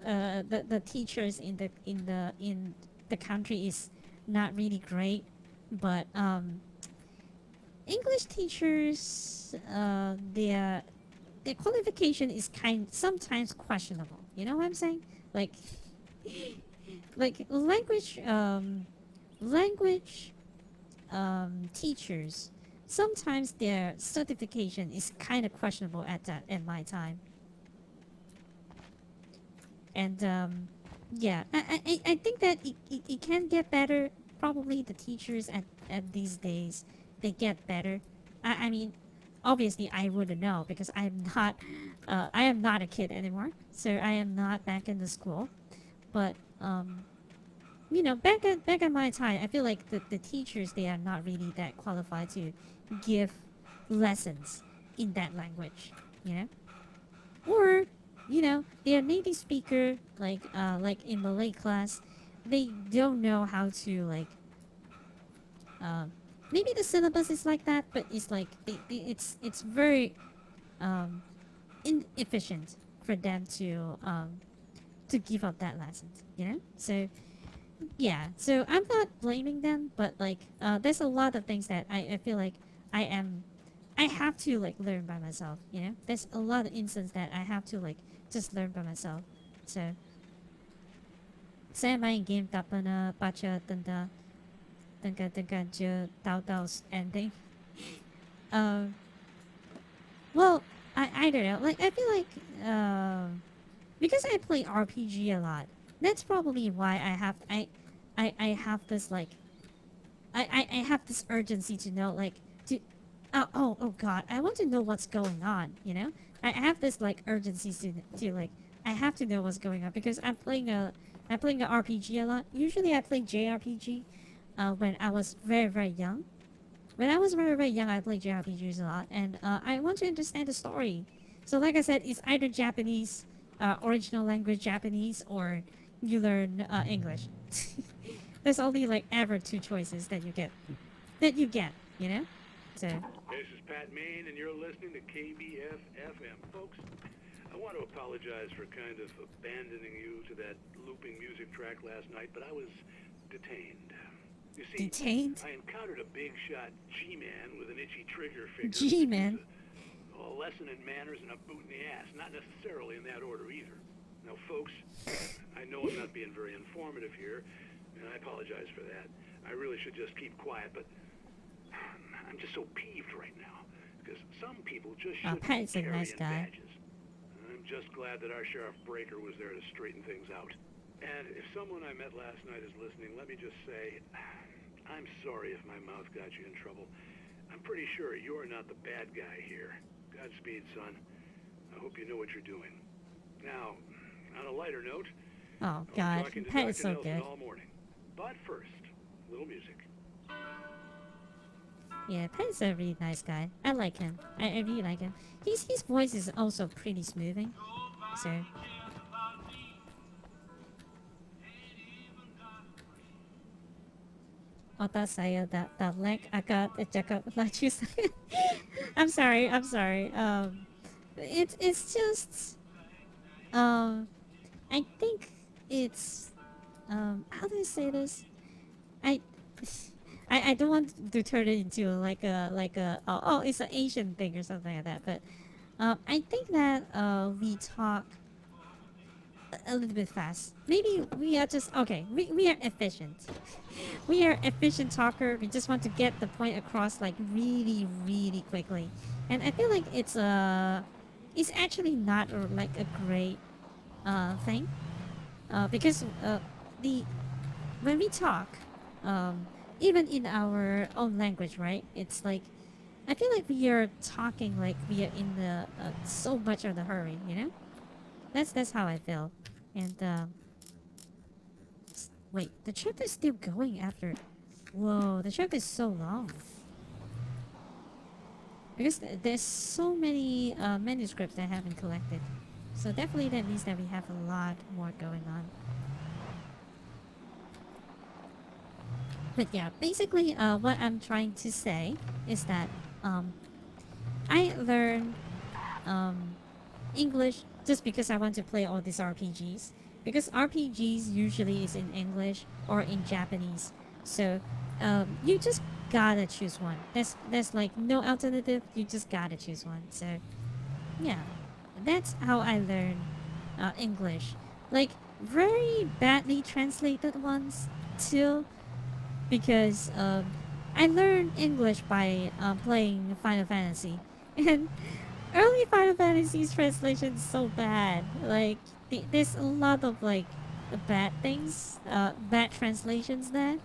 the teachers in the country is not really great, but English teachers, their qualification is sometimes questionable. You know what I'm saying? Like language teachers sometimes their certification is kind of questionable at my time. And yeah, I think that it can get better. Probably the teachers at these days, they get better. I mean, obviously I wouldn't know because I am not a kid anymore, so I am not back in the school. But you know, back at my time, I feel like the teachers, they are not really that qualified to give lessons in that language, you know, or you know, they are native speaker like in Malay class, they don't know how to like maybe the syllabus is like that, but it's like it's very inefficient for them to give up that lesson, you know. So yeah, so I'm not blaming them, but like there's a lot of things that I feel like I have to like learn by myself, you know. There's a lot of instances that I have to like just learn by myself. So saya main game tak pernah baca tentang je tahu-tahu ending. Well, I don't know. Like I feel like because I play RPG a lot, that's probably why I have this like I have this urgency to know like to oh god, I want to know what's going on, you know. I have this like urgency to like I have to know what's going on because I'm playing a RPG a lot. Usually I play JRPG when I was very young. When I was very young, I played JRPGs a lot, and I want to understand the story. So like I said, it's either Japanese, original language Japanese, or you learn English. There's only like ever two choices that you get, you know. So. This is Pat Main, and you're listening to KBF-FM. Folks, I want to apologize for kind of abandoning you to that looping music track last night, but I was detained. You see, detained? I encountered a big shot G-man with an itchy trigger finger. G-man? A lesson in manners and a boot in the ass, not necessarily in that order either. Now, folks, I know I'm not being very informative here, and I apologize for that. I really should just keep quiet, but I'm just so peeved right now, because some people just shouldn't be Pat's a carrying nice guy. badges. I'm just glad that our Sheriff Breaker was there to straighten things out. And if someone I met last night is listening, let me just say, I'm sorry if my mouth got you in trouble. I'm pretty sure you're not the bad guy here. Godspeed, son. I hope you know what you're doing. Now, on a lighter note, Oh I'll be god, talking to Pat Dr. is so Nelson good. all morning. But first, a little music. Yeah, Pat is a really nice guy. I like him. I really like him. His voice is also pretty smoothing. So otak saya that lag agak cakap laju saya. I'm sorry. It's just I think it's how do I say this? I don't want to turn it into like a oh it's an Asian thing or something like that, but I think that we talk a little bit fast. Maybe we are just okay. We are efficient. We are efficient talker. We just want to get the point across like really quickly, and I feel like it's actually not like a great thing because when we talk even in our own language, right? It's like I feel like we are talking like we are in the so much of the hurry, you know. That's how I feel. And wait, the chapter is still going after. Whoa, the chapter is so long. Because there's so many manuscripts that haven't collected. So definitely that means that we have a lot more going on. But yeah, basically what I'm trying to say is that I learned English just because I want to play all these RPGs. Because RPGs usually is in English or in Japanese. So you just gotta choose one. There's like no alternative. You just gotta choose one. So yeah, that's how I learned English. Like very badly translated ones too. Because I learned English by playing Final Fantasy, and early Final Fantasy's translation is so bad. Like, there's a lot of like bad things, bad translations there.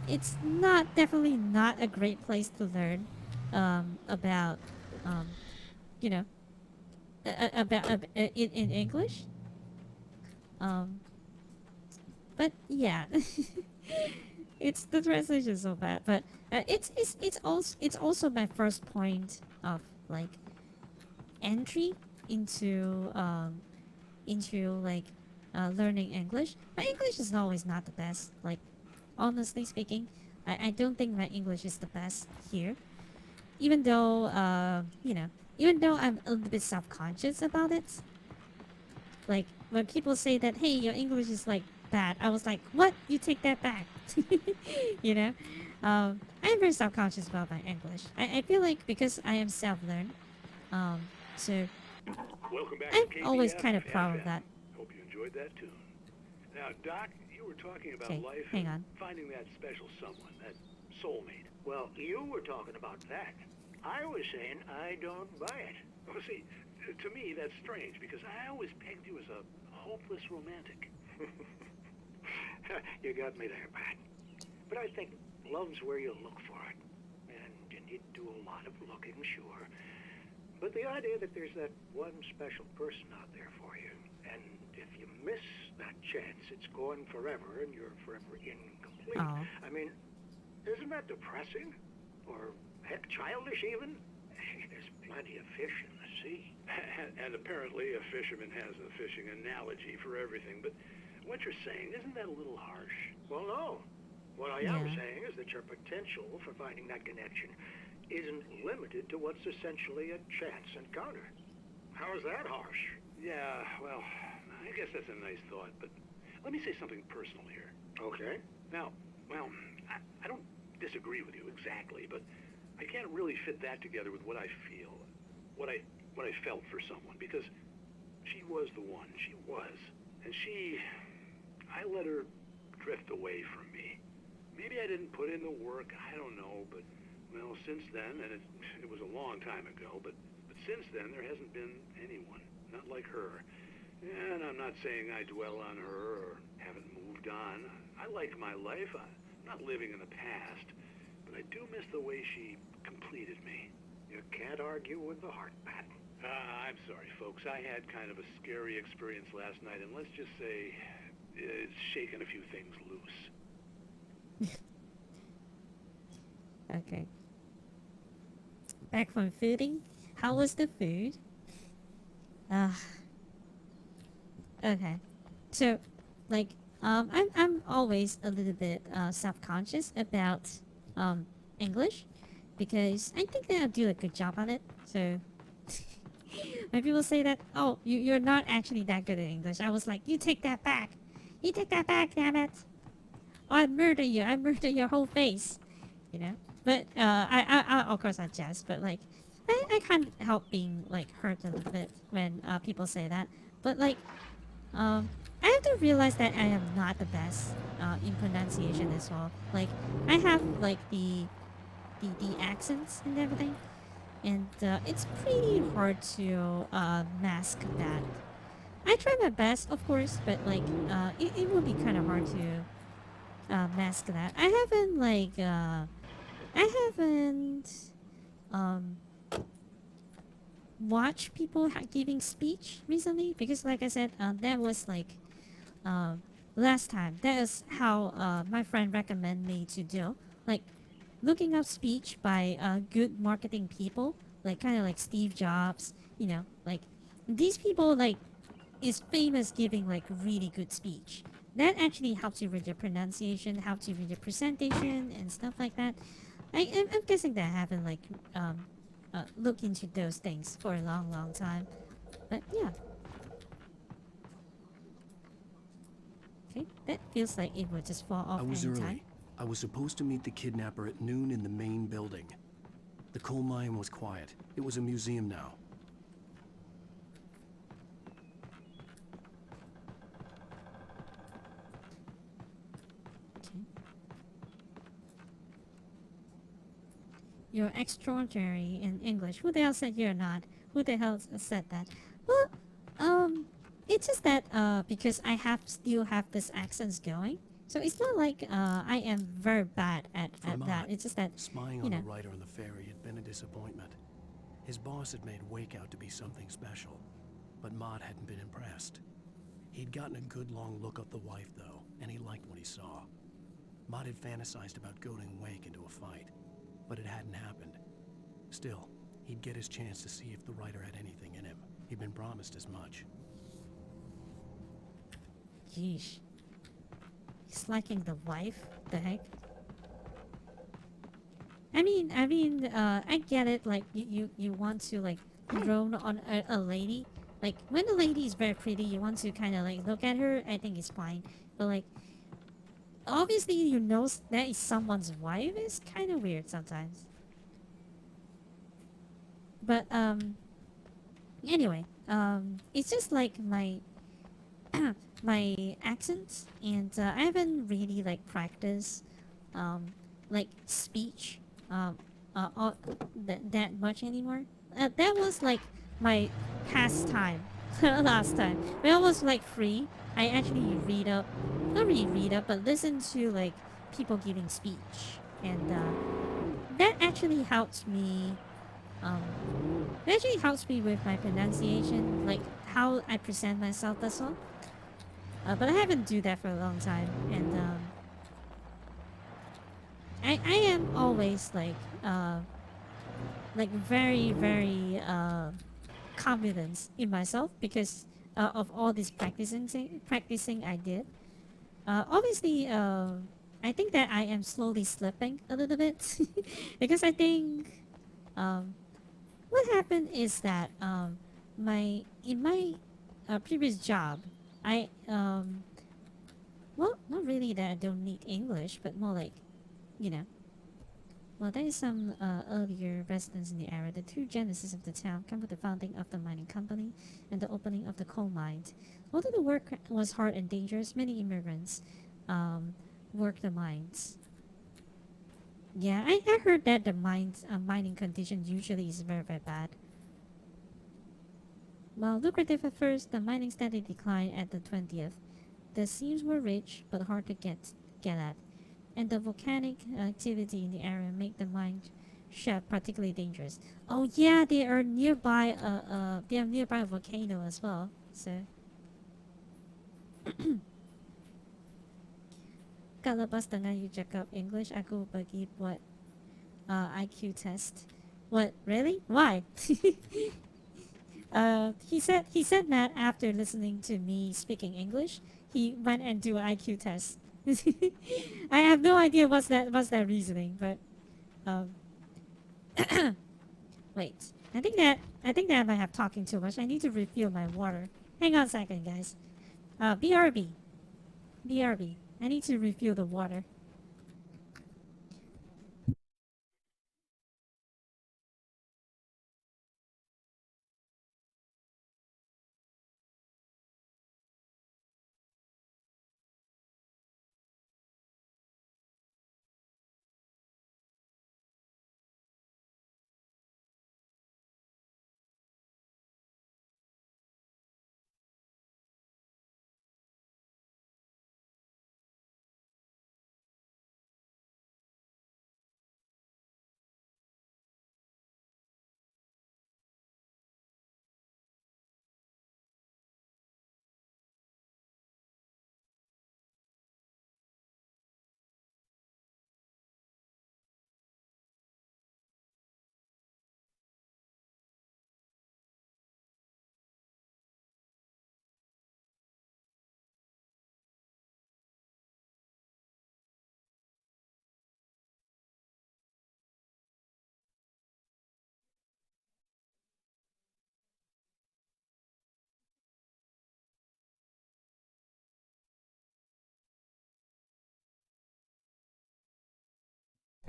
It's not definitely not a great place to learn about, um, you know, in English. Um, but yeah, it's the translation is so bad. But it's also my first point of like entry into like learning English. My English is always not the best. Like honestly speaking, I don't think my English is the best here. Even though even though I'm a little bit self-conscious about it. Like when people say that, hey, your English is like bad, I was like, what? You take that back. you know, I'm very self-conscious about my English. I feel like because I am self-learned, so Welcome back I'm to always KBF kind of proud of FM. that. Hope you enjoyed that tune. Now, Doc, you were talking about Okay, life hang and on. finding that special someone, that soulmate. Well, you were talking about that. I was saying I don't buy it. Well, see, to me, that's strange, because I always pegged you as a hopeless romantic. You got me there, Pat. But I think love's where you look for it. And you need to do a lot of looking, sure. But the idea that there's that one special person out there for you, and if you miss that chance, it's gone forever, and you're forever incomplete. Aw. I mean, isn't that depressing? Or, heck, childish even? There's plenty of fish in the sea. And apparently a fisherman has a fishing analogy for everything, but what you're saying, isn't that a little harsh? Well, no. What I am Yeah. saying is that your potential for finding that connection isn't limited to what's essentially a chance encounter. How is that harsh? Yeah, well, I guess that's a nice thought, but let me say something personal here. Okay. Now, well, I don't disagree with you exactly, but I can't really fit that together with what I feel, what I felt for someone, because she was the one, she was. And I let her drift away from me. Maybe I didn't put in the work, I don't know, but, well, since then, and it was a long time ago, but since then, there hasn't been anyone, not like her. And I'm not saying I dwell on her or haven't moved on. I like my life, I'm not living in the past, but I do miss the way she completed me. You can't argue with the heart, Pat. I'm sorry, folks. I had kind of a scary experience last night, and let's just say it's shaken a few things loose. Okay. Back from fooding. How was the food? Okay. So, like, I'm always a little bit self-conscious about English because I think that I do a good job on it. So when people say that, oh, you're not actually that good at English, I was like, you take that back. You take that back, damn it. Or I'd murder you. I'd murder your whole face. You know? But, I of course I jest, but like, I can't help being like hurt a little bit when people say that. But like, I have to realize that I am not the best in pronunciation as well. Like, I have like the accents and everything, and it's pretty hard to mask that. I try my best, of course, but like it would be kind of hard to mask that. I haven't watched people giving speech recently because, like I said, that was like last time. That is how my friend recommended me to do, like looking up speech by good marketing people, like kind of like Steve Jobs. You know, like these people like is famous giving like really good speech. That actually helps you with your pronunciation, helps you with your presentation and stuff like that. I'm guessing that I haven't like looked into those things for a long time. But yeah. Okay, that feels like it would just fall off I was anytime. early. I was supposed to meet the kidnapper at noon in the main building. The coal mine was quiet. It was a museum now. you're extraordinary in English. Who the hell said you're not? Who the hell said that? Well, it's just that because I still have this accents going. So it's not like I am very bad at Mott, that. It's just that, spying you on know. the writer on the ferry had been a disappointment. His boss had made Wake out to be something special, but Mott hadn't been impressed. He'd gotten a good long look at the wife, though, and he liked what he saw. Mott had fantasized about goading Wake into a fight, but it hadn't happened. Still, he'd get his chance to see if the writer had anything in him. He'd been promised as much. Yeesh. He's liking the wife? The heck? I mean, I get it, like, you want to, like, drone on a lady. Like, when a lady is very pretty, you want to kind of, like, look at her, I think it's fine. But, like, obviously you know that is someone's wife is kind of weird sometimes. But, anyway, it's just, like, my my accent, and I haven't really like practiced like speech that much anymore. That was like my pastime last time. When I was like free, I actually not really read up, but listen to like people giving speech, and that actually helps me. It actually helps me with my pronunciation, like how I present myself. That's all. But I haven't do that for a long time, and I am always like very confident in myself because of all this practicing I did. Obviously, I think that I am slowly slipping a little bit because I think what happened is that in my previous job, I well, not really that I don't need English, but more like, you know. Well, there is some earlier residents in the area. The true genesis of the town come with the founding of the mining company and the opening of the coal mine. Although the work was hard and dangerous, many immigrants worked the mines. Yeah, I heard that the mining condition usually is very bad. While lucrative at first, the mining steadily declined at the 20th. The seams were rich, but hard to get at, and the volcanic activity in the area made the mine shaft particularly dangerous. Oh yeah, they are nearby. They are nearby a volcano as well. So, kalabas na nga you check up English. Ako bagid what IQ test. What really? Why? He said that after listening to me speaking English, he went and do an IQ test. I have no idea what's that reasoning, but wait. I think that I might have talking too much. I need to refill my water. Hang on a second, guys. BRB. I need to refill the water.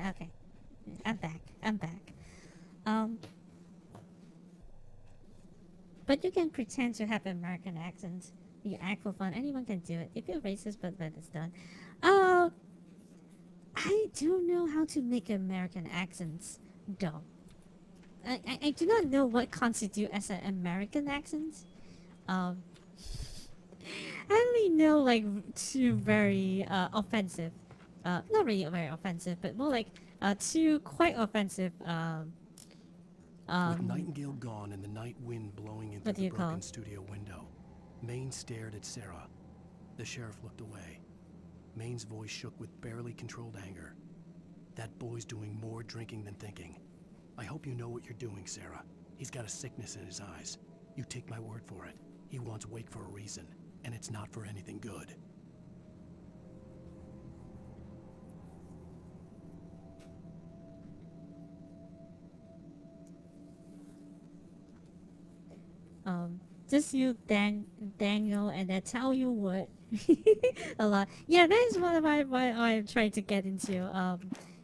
Okay, I'm back. Um, but you can pretend to have American accent. You act for fun. Anyone can do it. If you're racist, but it's done. I don't know how to make American accents dull. I do not know what constitutes as an American accent. I only know like two very offensive, not really very offensive, but more like two quite offensive. With Nightingale gone and the night wind blowing in What do through you the call broken it? studio window, Maine stared at Sarah. The sheriff looked away. Maine's voice shook with barely controlled anger. That boy's doing more drinking than thinking. I hope you know what you're doing, Sarah. He's got a sickness in his eyes. You take my word for it. He wants Wake for a reason, and it's not for anything good. Just you, Daniel, and I tell you what, a lot. Yeah, that is one of what I'm trying to get into.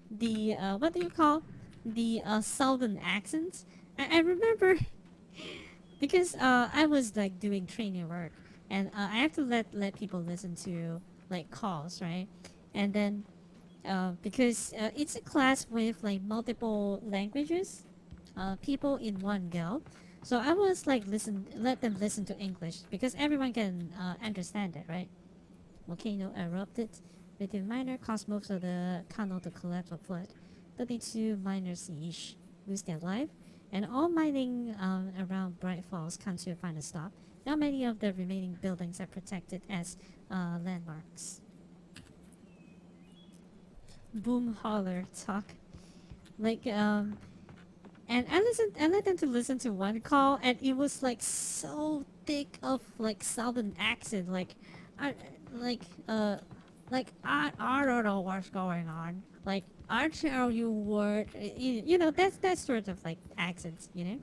The what do you call the southern accents? I remember because I was like doing training work, and I have to let people listen to like calls, right? And then because it's a class with like multiple languages, people in one go. So I was like let them listen to English because everyone can understand it, right? Volcano erupted. 50 miners caused most of the canal to collapse or flood. 32 miners each lose their life, and all mining around Bright Falls come to a final stop. Now many of the remaining buildings are protected as landmarks. Boom holler talk, like and I let them to listen to one call, and it was like so thick of like southern accent, like I don't know what's going on. Like I tell you what, you know, that's sort of like accents, you know.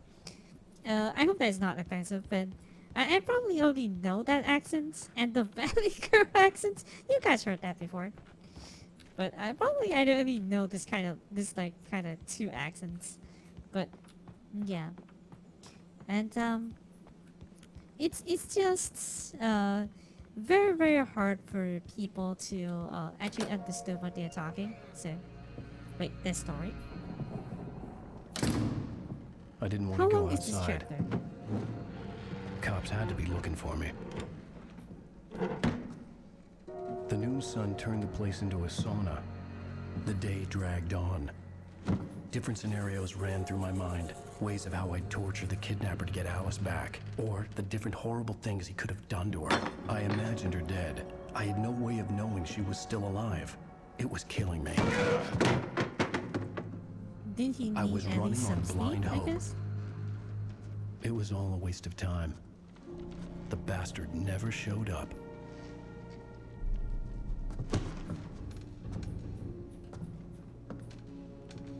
I hope that's not offensive, but I probably only know that accent and the Valley Girl accent. You guys heard that before, but I don't really know this kind of two accents. But yeah, and it's just very very hard for people to actually understand what they're talking. So wait, this story. I didn't want How to go long is this outside. chapter? Cops had to be looking for me. The noon sun turned the place into a sauna. The day dragged on. Different scenarios ran through my mind. Ways of how I'd torture the kidnapper to get Alice back. Or the different horrible things he could have done to her. I imagined her dead. I had no way of knowing she was still alive. It was killing me. Did he I need was at running least on some blind sleep, I hope. guess? It was all a waste of time. The bastard never showed up.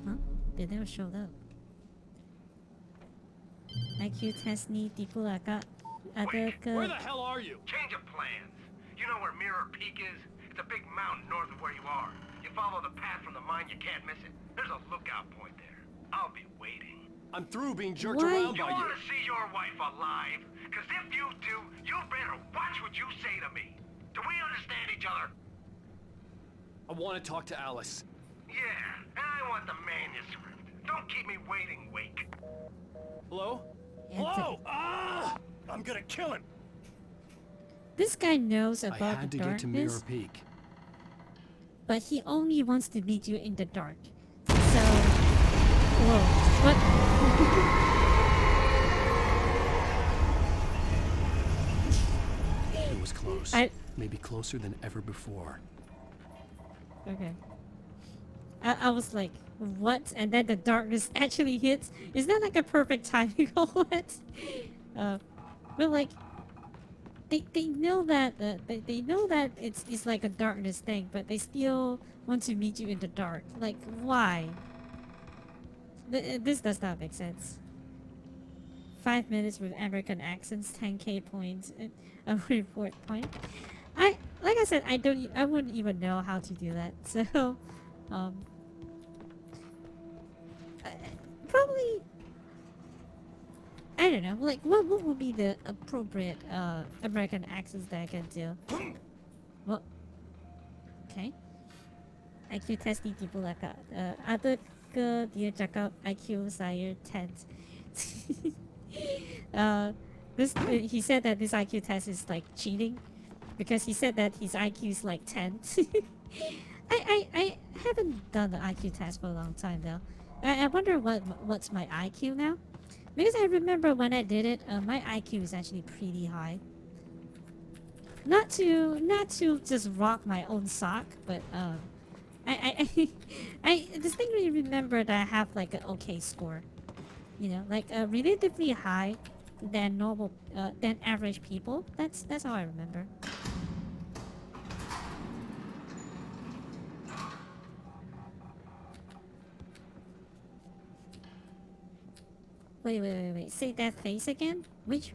Huh? They never showed up. IQ test ni tipu agak ada ke... Where the hell are you? Change of plans. You know where Mirror Peak is? It's a big mountain north of where you are. You follow the path from the mine, you can't miss it. There's a lookout point there. I'll be waiting. I'm through being jerked Why? around You by want you. to see your wife alive? Because if you do, you better watch what you say to me. Do we understand each other? I want to talk to Alice. Yeah, and I want the manuscript. Don't keep me waiting, Wake. Hello? Hello? Ah! I'm gonna kill him. This guy knows I about had the to get to Mirror darkness, Peak. but he only wants to meet you in the dark. So... Whoa. What? It was close. Maybe closer than ever before. Okay. I was like, what? And then the darkness actually hits? Is that like a perfect timing or what? But like, they know that they know that it's like a darkness thing, but they still want to meet you in the dark. Like, why? This does not make sense. 5 minutes with American accents, 10k points, a report point. Like I said, I wouldn't even know how to do that. So, probably, I don't know. Like, what would be the appropriate American accents that I can do? Well, okay. IQ testing people like ada 个dia cakap IQ saya 10. He said that this IQ test is like cheating because he said that his IQ is like 10. I haven't done the IQ test for a long time though. I wonder what's my IQ now, because I remember when I did it, my IQ is actually pretty high. Not to just rock my own sock, but I distinctly remember that I have like an okay score, you know, like relatively high than normal than average people. That's how I remember. Wait. Say that phrase again. Which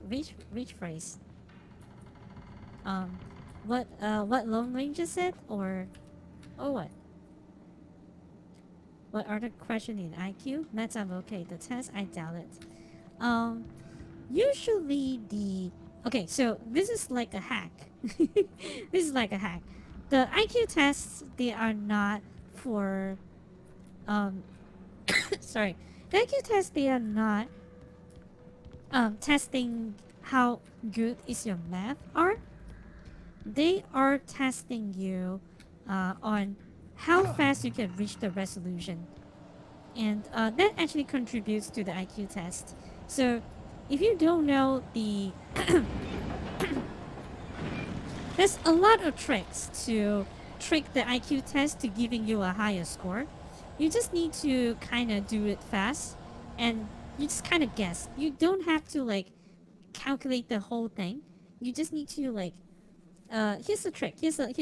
phrase? What Lone Ranger said, or what? What are the question in IQ? Maths I'm okay. The test I doubt it. Usually okay, so this is like a hack. This is like a hack. The IQ tests, they are not for sorry. The IQ tests, they are not testing how good is your math are. They are testing you on how fast you can reach the resolution, and that actually contributes to the IQ test. So if you don't know the there's a lot of tricks to trick the IQ test to giving you a higher score. You just need to kind of do it fast, and you just kind of guess. You don't have to like calculate the whole thing. You just need to like here's a trick. Here's a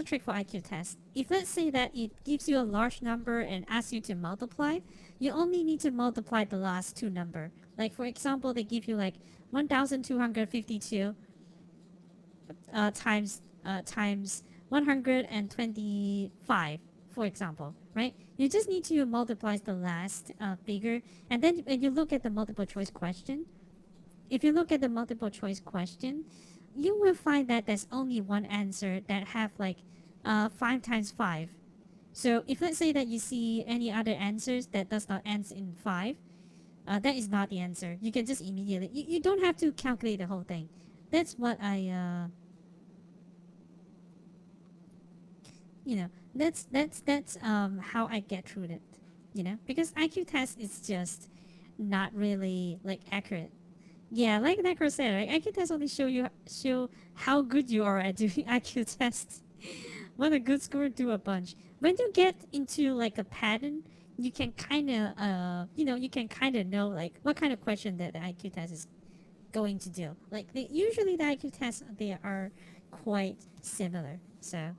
trick for IQ test. If let's say that it gives you a large number and asks you to multiply, you only need to multiply the last two number. Like for example, they give you like 1,252 times 125, for example, right? You just need to multiply the last figure, and then when you look at the multiple choice question, if you look at the multiple choice question, you will find that there's only one answer that have like 5 times 5. So if let's say that you see any other answers that does not end in 5, that is not the answer. You can just immediately, you don't have to calculate the whole thing. That's what I you know, that's how I get through it, you know, because IQ test is just not really like accurate. Yeah, like Necro said, right? IQ tests only show how good you are at doing IQ tests. What a good score, do a bunch. When you get into like a pattern, you can kind of you know, you can kind of know like what kind of question that the IQ test is going to do. Like usually the IQ tests, they are quite similar. So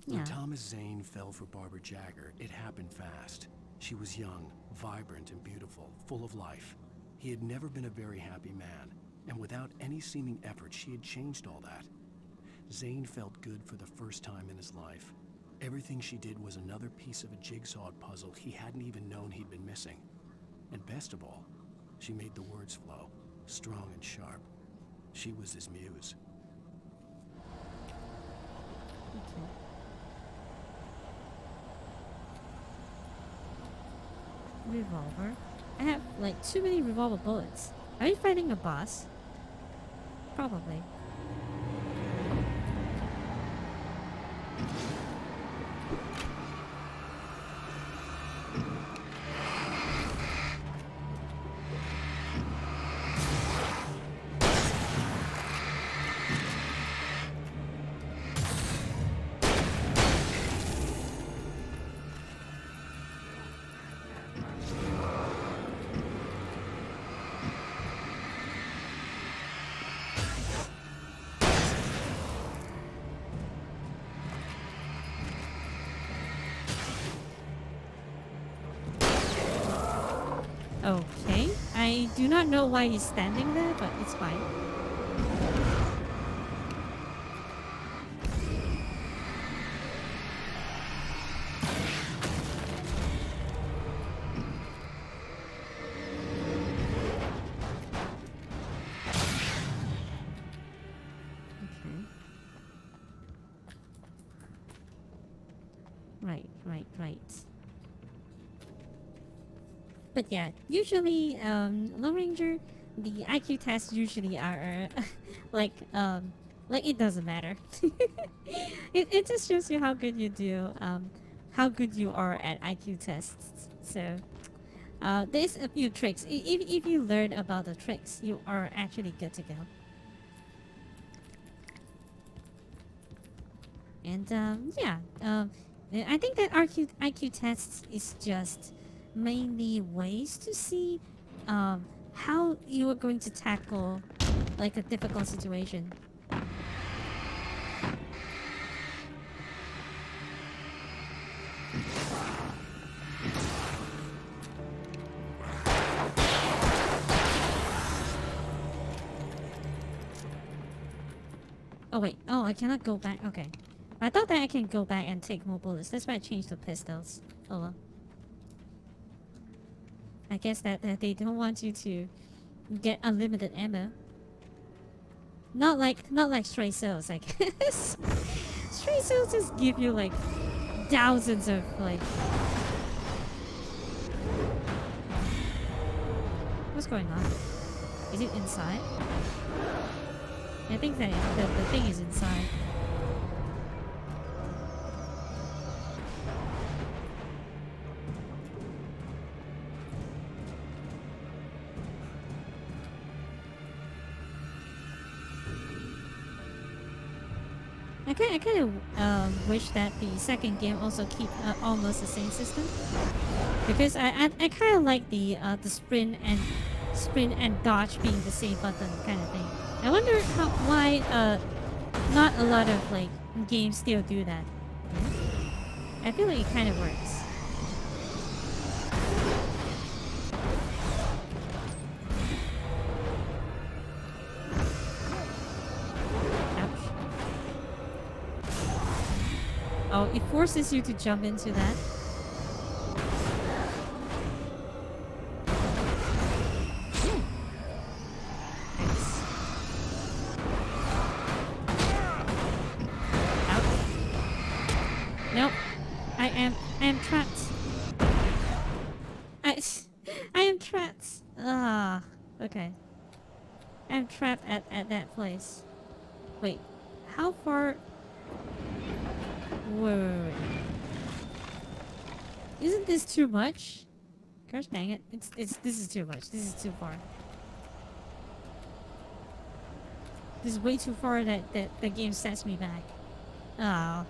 When yeah. Thomas Zane fell for Barbara Jagger, it happened fast. She was young, vibrant, and beautiful, full of life. He had never been a very happy man, and without any seeming effort, she had changed all that. Zane felt good for the first time in his life. Everything she did was another piece of a jigsaw puzzle he hadn't even known he'd been missing. And best of all, she made the words flow, strong and sharp. She was his muse. Okay. Revolver. I have like too many revolver bullets. Are you fighting a boss? Probably. Okay. I do not know why he's standing there, but it's fine. Okay. Right. right. But yeah, usually, Lone Ranger, the IQ tests usually are, like it doesn't matter. it just shows you how good you do, how good you are at IQ tests. So, there's a few tricks. If you learn about the tricks, you are actually good to go. And, yeah, I think that IQ tests is just mainly ways to see how you are going to tackle like a difficult situation. Oh wait, oh I cannot go back, okay. I thought that I can go back and take more bullets, that's why I changed the pistols. Oh well. I guess that they don't want you to get unlimited ammo. Not like stray cells, I guess. Stray cells just give you like thousands of like. What's going on? Is it inside? I think that the thing is inside. I kind of wish that the second game also keep almost the same system, because I kind of like the sprint and dodge being the same button kind of thing. I wonder why not a lot of like games still do that. I feel like it kind of works. Oh, it forces you to jump into that. Nice. Ouch. Nope. I am trapped. I am trapped. Ah, okay. I'm trapped at that place. Wait, how far? Wait. Isn't this too much? Gosh dang it. This is too much. This is too far. This is way too far that the game sets me back. Ah.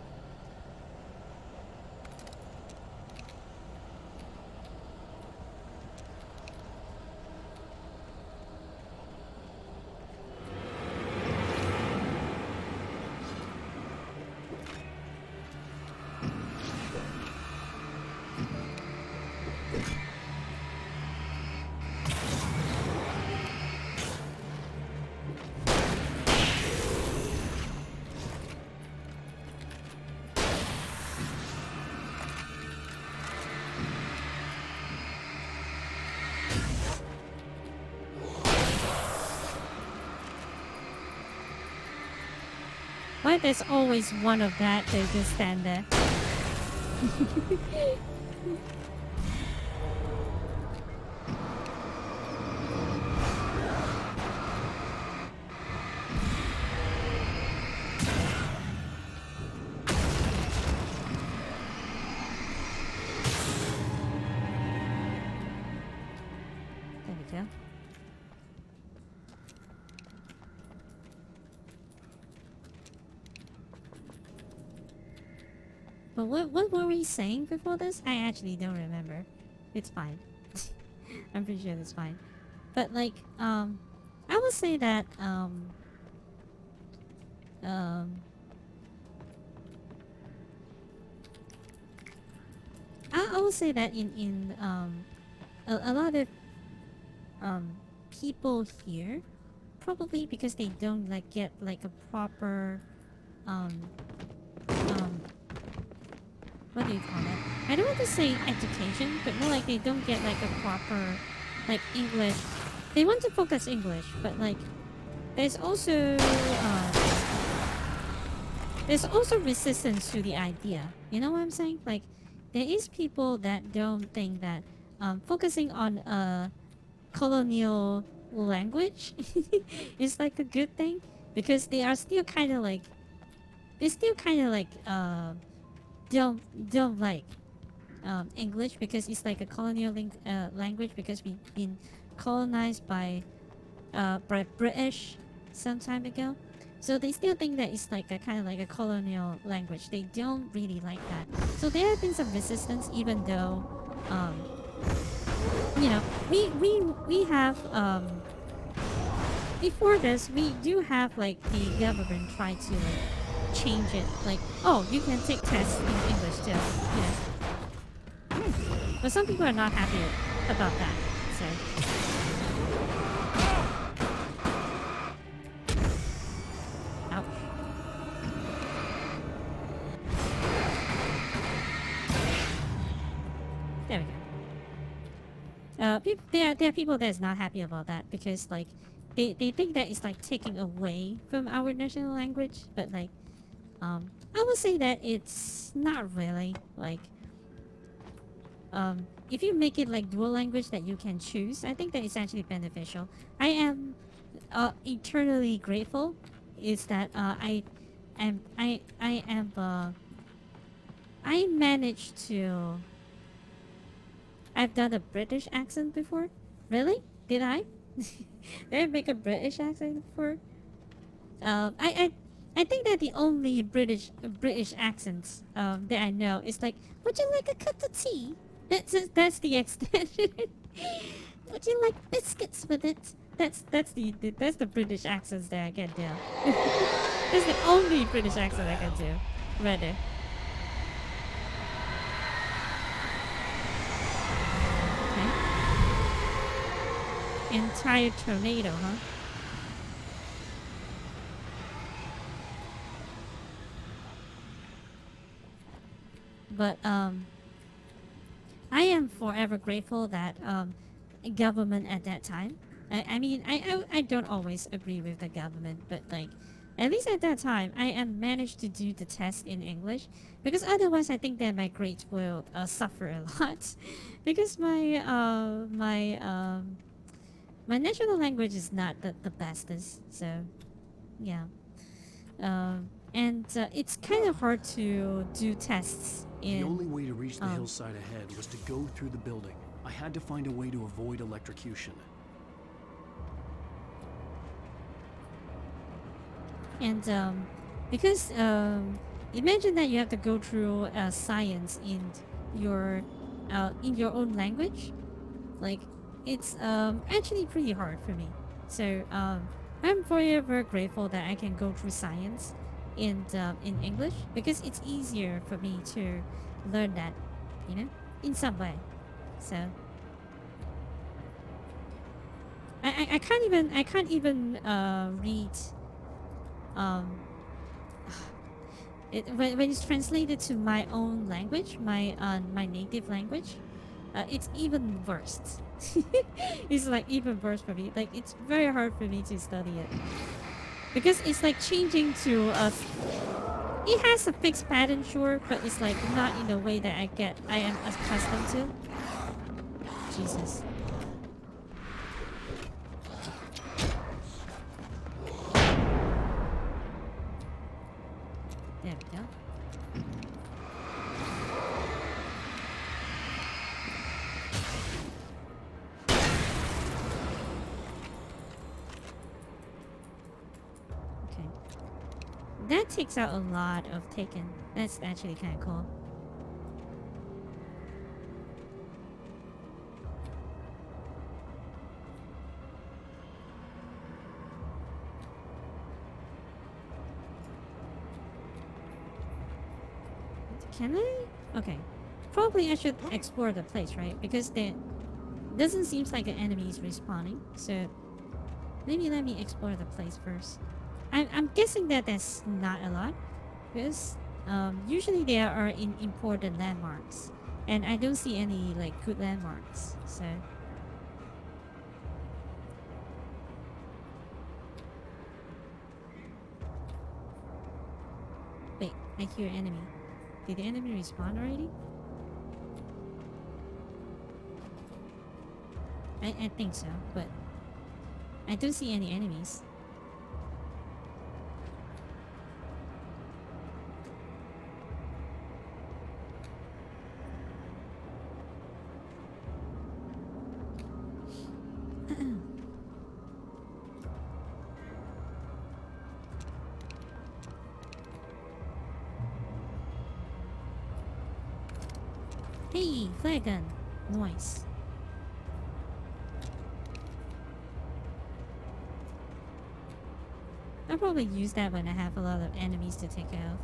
Why there's always one of that they just stand there? There we go. But what were we saying before this? I actually don't remember. It's fine. I'm pretty sure it's fine. But like, I will say that, I will say that in a lot of people here, probably because they don't like get like a proper what do you call it? I don't want to say education, but more like they don't get like a proper like English. They want to focus English, but like there's also resistance to the idea. You know what I'm saying? Like there is people that don't think that focusing on a colonial language is like a good thing, because they are still kind of like don't like English, because it's like a colonial language, because we've been colonized by British some time ago. So they still think that it's like a kind of like a colonial language. They don't really like that. So there have been some resistance, even though you know, we have before this we do have like the government try to like change it, like, oh, you can take tests in English too, you know. But some people are not happy about that, so. Ouch. There we go. There are people that's not happy about that, because like they think that it's like taking away from our national language, but like I would say that it's not really, like if you make it like dual language that you can choose, I think that it's actually beneficial. I am eternally grateful is that I managed to. I've done a British accent before. Really? Did I? Did I make a British accent before? I think that the only British accents that I know is like, would you like a cup of tea? That's the extent. Would you like biscuits with it? That's the British accents that I can do. That's the only British accent I can do. Rather. Okay. Entire tornado, huh? But I am forever grateful that government at that time. I mean, I don't always agree with the government, but like, at least at that time, I am managed to do the test in English, because otherwise I think that my grades will suffer a lot, because my my national language is not the bestest. So, yeah. And it's kind of hard to do tests in... The only way to reach the hillside ahead was to go through the building. I had to find a way to avoid electrocution. And because imagine that you have to go through science in your own language, like it's actually pretty hard for me. So I'm forever grateful that I can go through science in English, because it's easier for me to learn that, you know, in some way. So I can't even read when it's translated to my own language, my native language, it's even worse. It's like even worse for me. Like, it's very hard for me to study it, because it's like changing to a... It has a fixed pattern, sure, but it's like not in the way that I am accustomed to. Jesus. There we go. Okay. That takes out a lot of taken. That's actually kind of cool. Can I? Okay. Probably I should explore the place, right? Because there doesn't seem like an enemy is respawning. So maybe let me explore the place first. I'm guessing that there's not a lot, because usually there are in important landmarks, and I don't see any like good landmarks. So wait, I hear enemy. Did the enemy respawn already? I think so, but I don't see any enemies. Hey, flare gun. Nice. I'll probably use that when I have a lot of enemies to take care of.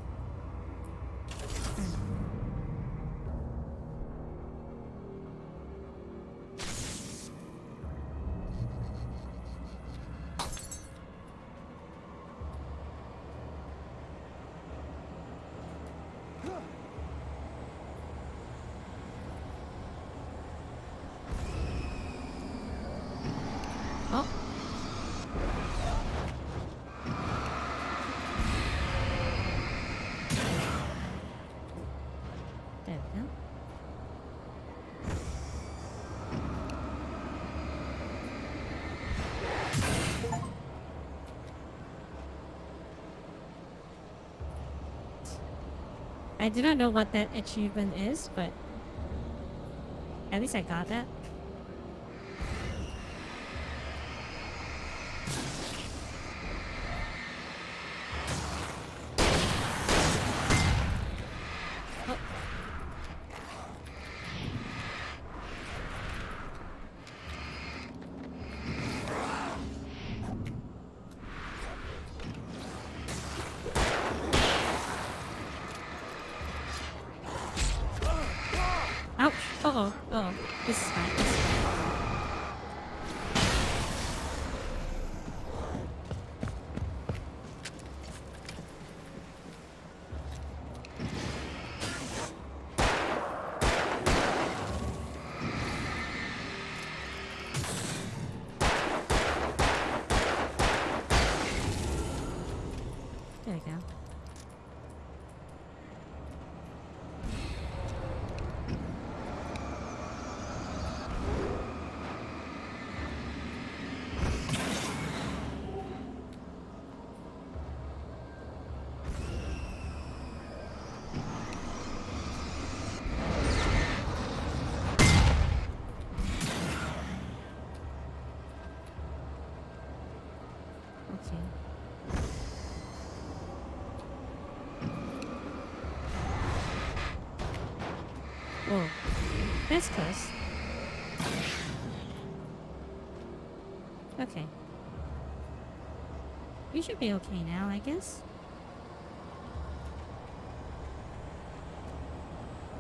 Oh. There we go. I do not know what that achievement is, but at least I got that. Oh. Ouch! Uh-oh. Uh-oh. This is fine. This is fine. There we go. Okay. Whoa. That's close. Okay. We should be okay now, I guess.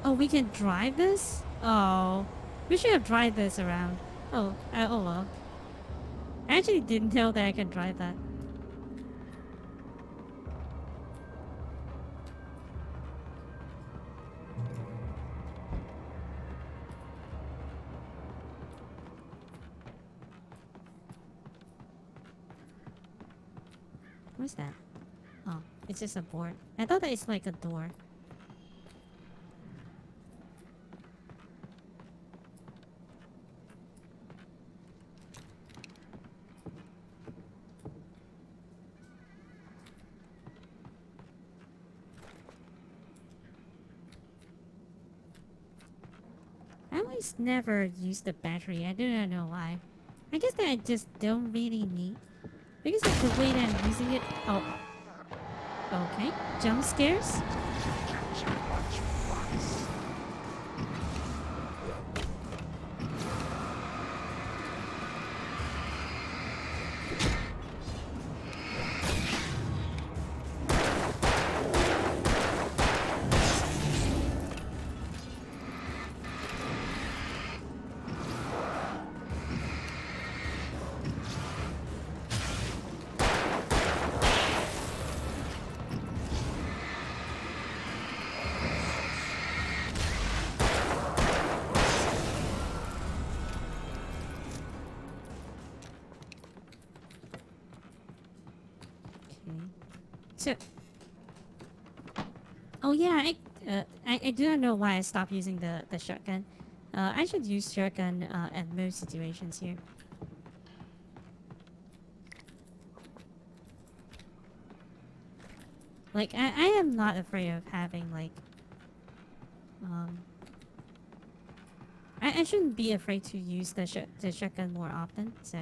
Oh, we can drive this? Oh. We should have drive this around. Oh, oh well. I actually didn't know that I could drive that. What's that? Oh, it's just a board. I thought that it's like a door. I always never use the battery. I do not know why. I guess that I just don't really need. Because of the way that I'm using it. Oh. Okay. Jump scares? So, oh yeah, I do not know why I stopped using the shotgun. I should use shotgun at most situations here. Like, I am not afraid of having, like, I shouldn't be afraid to use the shotgun more often, so...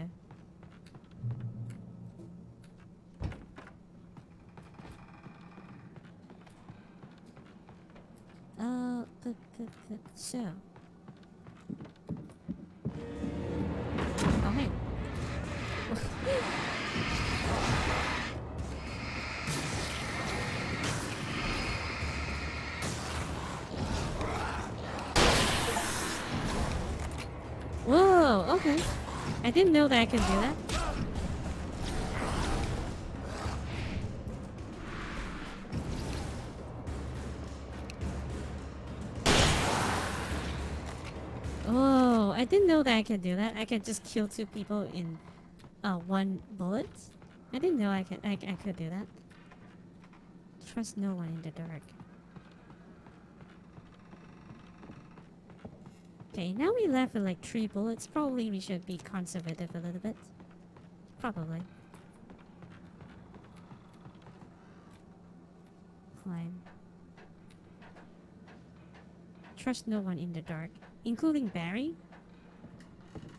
So... Oh, hey. Whoa, okay. I didn't know that I could do that. Oh, I didn't know that I could do that. I can just kill 2 people in one bullet. I didn't know I could do that. Trust no one in the dark. Okay, now we left with like 3 bullets. Probably we should be conservative a little bit. Probably. Climb. Trust no one in the dark. Including Barry.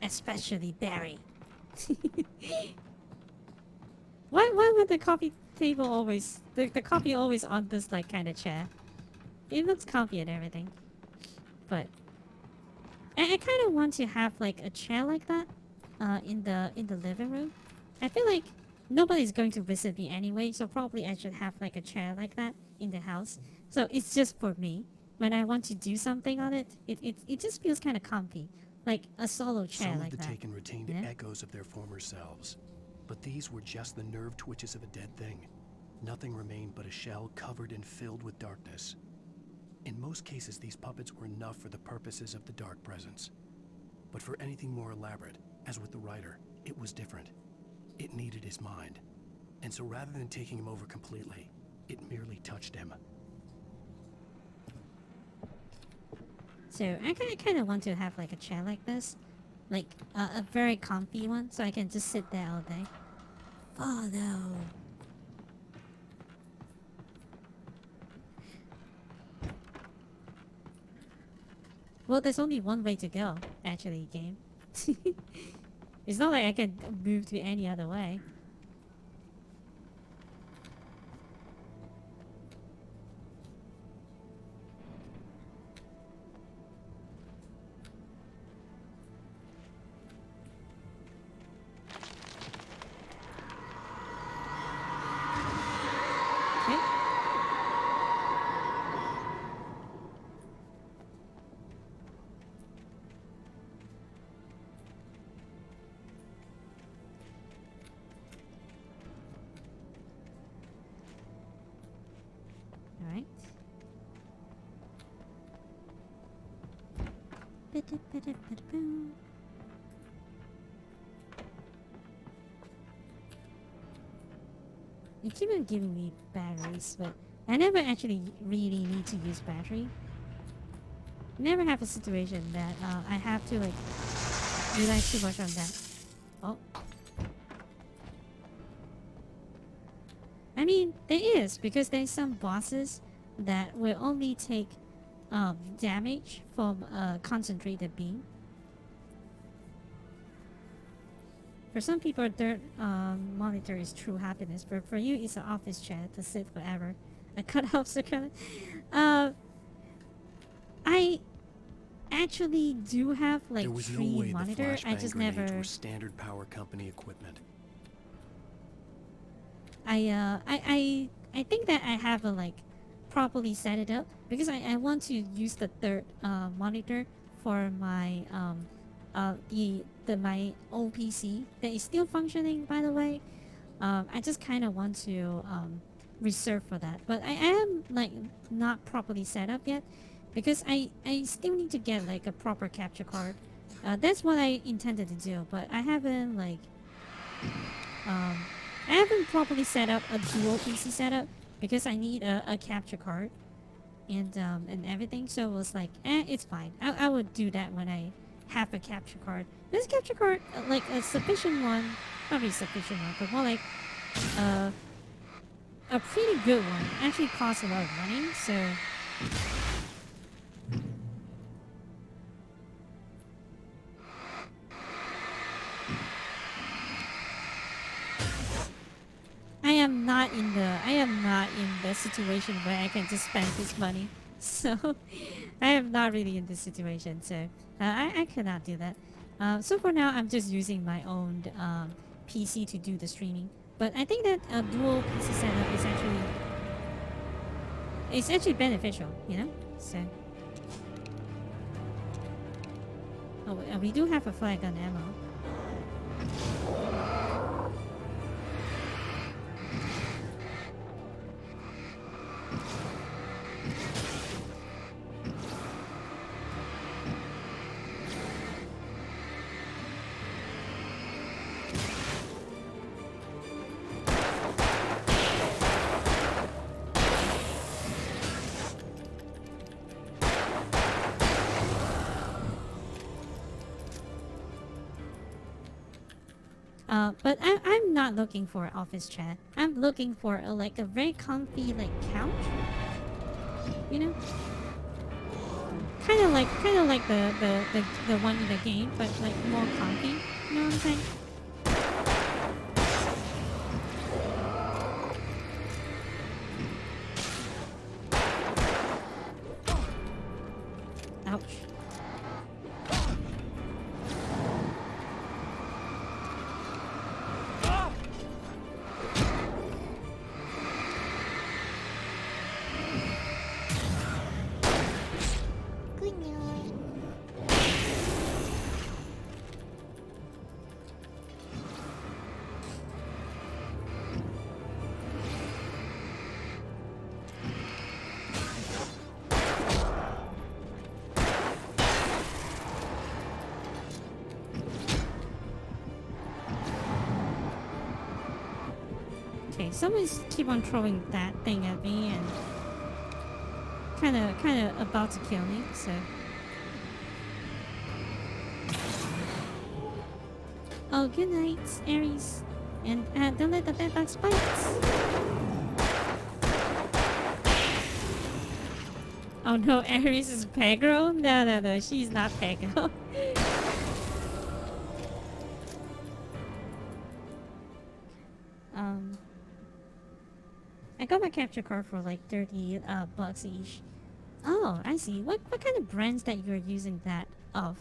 Especially Barry. Why would the coffee table always... The coffee always on this like kind of chair? It looks comfy and everything. But... I kind of want to have like a chair like that in the living room. I feel like nobody's going to visit me anyway, so probably I should have like a chair like that in the house. So it's just for me. When I want to do something on it, it just feels kind of comfy, like a solo chair Some like of the that. Taken retained Yeah? echoes of their former selves, but these were just the nerve twitches of a dead thing. Nothing remained but a shell covered and filled with darkness. In most cases, these puppets were enough for the purposes of the dark presence. But for anything more elaborate, as with the writer, it was different. It needed his mind. And so rather than taking him over completely, it merely touched him. So I kind of want to have like a chair like this. Like a very comfy one, so I can just sit there all day. Oh no. Well, there's only one way to go, actually, game. It's not like I can move to any other way. Okay. Alright. Ba-da-ba-da-ba-da-boom. They keep on giving me batteries, but I never actually really need to use battery. Never have a situation that I have to like rely too much on that. Oh. I mean, there is, because there's some bosses that will only take damage from a concentrated beam. For some people, their monitor is true happiness. But for you, it's an office chair to sit forever. A cutout circle. I actually do have like There was no 3 way the monitor. I flashbang just grenades never. were standard power company equipment. I think that I have a like properly set it up because I want to use the 3rd monitor for my my old PC that is still functioning, by the way. I just kind of want to reserve for that, but I am like not properly set up yet because I still need to get like a proper capture card. That's what I intended to do, but I haven't like I haven't properly set up a dual PC setup because I need a capture card. and everything. So it was like, it's fine. I would do that when I have a capture card. This capture card, like a sufficient one, probably sufficient one, but more like a pretty good one. Actually costs a lot of money, so. I am not in the situation where I can just spend this money. So I am not really in this situation. So I cannot do that. So for now, I'm just using my own PC to do the streaming. But I think that a dual PC setup is actually beneficial, you know. So we do have a flag gun ammo. But I'm not looking for office chat. I'm looking for like a very comfy like couch. You know? Kind of like the one in the game, but like more comfy. You know what I'm saying? Ouch. Okay, someone's keep on throwing that thing at me and kind of about to kill me, so. Oh, good night, Ares. And don't let the bedbugs bite. Oh no, Ares is Pegro? No, she's not Pegro. I got my capture card for like 30 bucks each. Oh, I see. What kind of brands that you're using that of?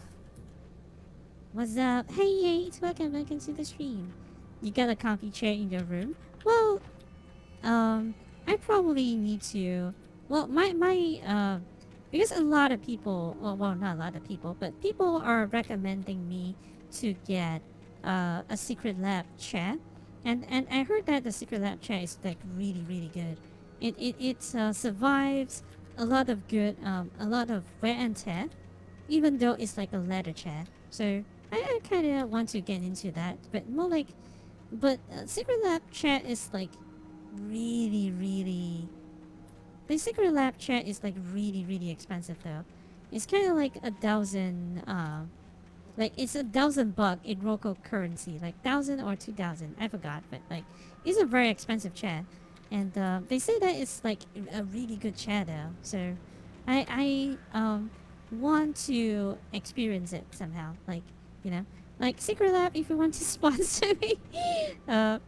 What's up? Hey, welcome to the stream. You got a comfy chair in your room? Well, I probably need to. Well, because a lot of people, well, not a lot of people, but people are recommending me to get a Secret Lab chair. And I heard that the Secret Lab chair is like really good. It survives a lot of wear and tear, even though it's like a leather chair. So I kind of want to get into that, but more like, Secret Lab chair is like really. The Secret Lab chair is like really expensive though. It's kind of like $1,000. Like, it's $1,000 in local currency, like 1,000 or 2,000, I forgot, but like, it's a very expensive chair, and they say that it's like a really good chair though, so I want to experience it somehow, like, you know, like Secret Lab, if you want to sponsor me, I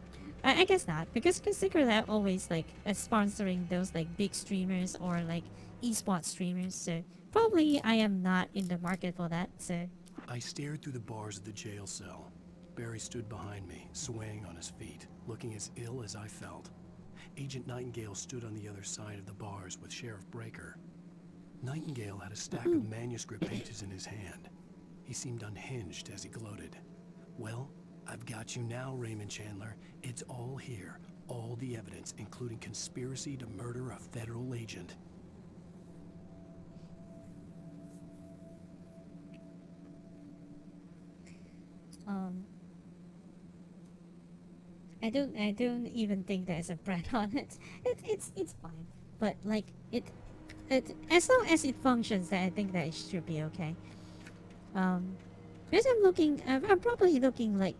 guess not, because Secret Lab always like sponsoring those like big streamers or like esports streamers, so probably I am not in the market for that, so. I stared through the bars of the jail cell. Barry stood behind me, swaying on his feet, looking as ill as I felt. Agent Nightingale stood on the other side of the bars with Sheriff Breaker. Nightingale had a stack of manuscript pages in his hand. He seemed unhinged as he gloated. Well, I've got you now, Raymond Chandler. It's all here. All the evidence, including conspiracy to murder a federal agent. I don't even think there's a brand on it. It's fine, but like as long as it functions, then I think that it should be okay. Because I'm probably looking like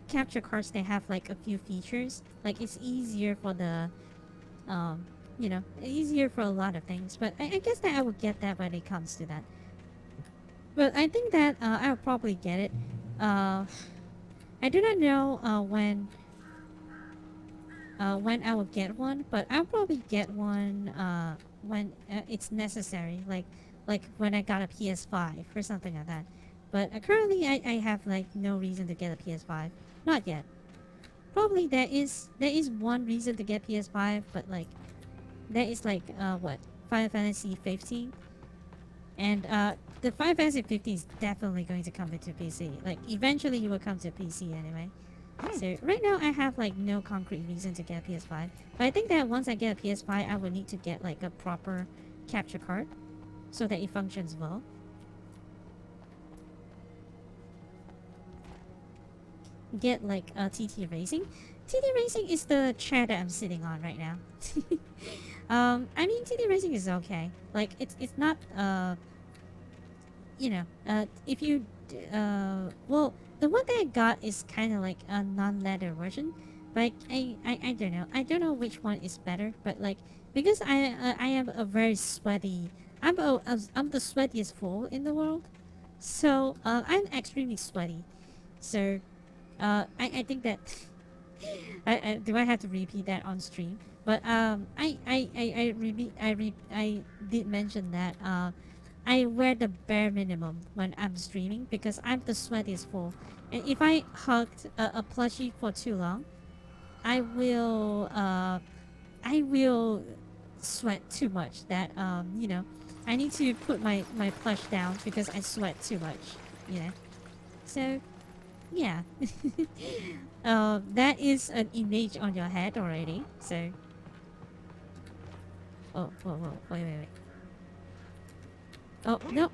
capture cards that have like a few features. Like it's easier for the, you know, easier for a lot of things. But I guess that I will get that when it comes to that. But I think that I'll probably get it. I do not know when I will get one, but I'll probably get one when it's necessary, like when I got a PS5 or something like that. But currently, I have like no reason to get a PS5, not yet. Probably there is one reason to get PS5, but like there is like what, Final Fantasy 15, and the Final Fantasy 15 is definitely going to come into PC. Like eventually, it will come to PC anyway. So right now I have like no concrete reason to get a PS5, but I think that once I get a PS5, I will need to get like a proper capture card so that it functions well. Get like a TT Racing. TT Racing is the chair that I'm sitting on right now. I mean TT Racing is okay. Like it's not you know, if you well, the one that I got is kind of like a non-leather version, but I don't know. I don't know which one is better, but like because I am a very sweaty. I'm the sweatiest fool in the world, so I'm extremely sweaty. So I think that do I have to repeat that on stream? But I did mention that I wear the bare minimum when I'm streaming because I'm the sweatiest fool. And if I hugged a plushie for too long, I will sweat too much. That you know, I need to put my plush down because I sweat too much. You know, so yeah, that is an image on your head already. So oh, whoa, wait. Oh, no.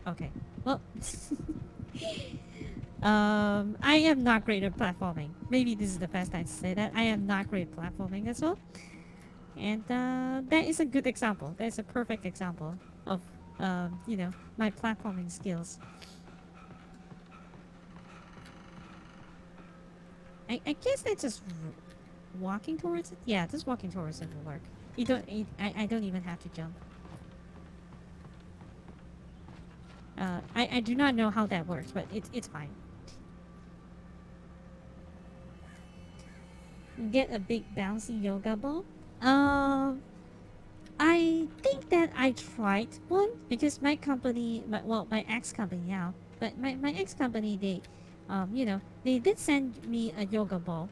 Okay. Well, I am not great at platforming. Maybe this is the best time to say that. I am not great at platforming as well. And that is a good example. That's a perfect example of, you know, my platforming skills. I guess that's just walking towards it. Yeah, just walking towards it will work. I don't even have to jump. I do not know how that works, but it's fine. Get a big bouncy yoga ball. I think that I tried one because my company, my ex-company now, but my ex-company, they, you know, they did send me a yoga ball,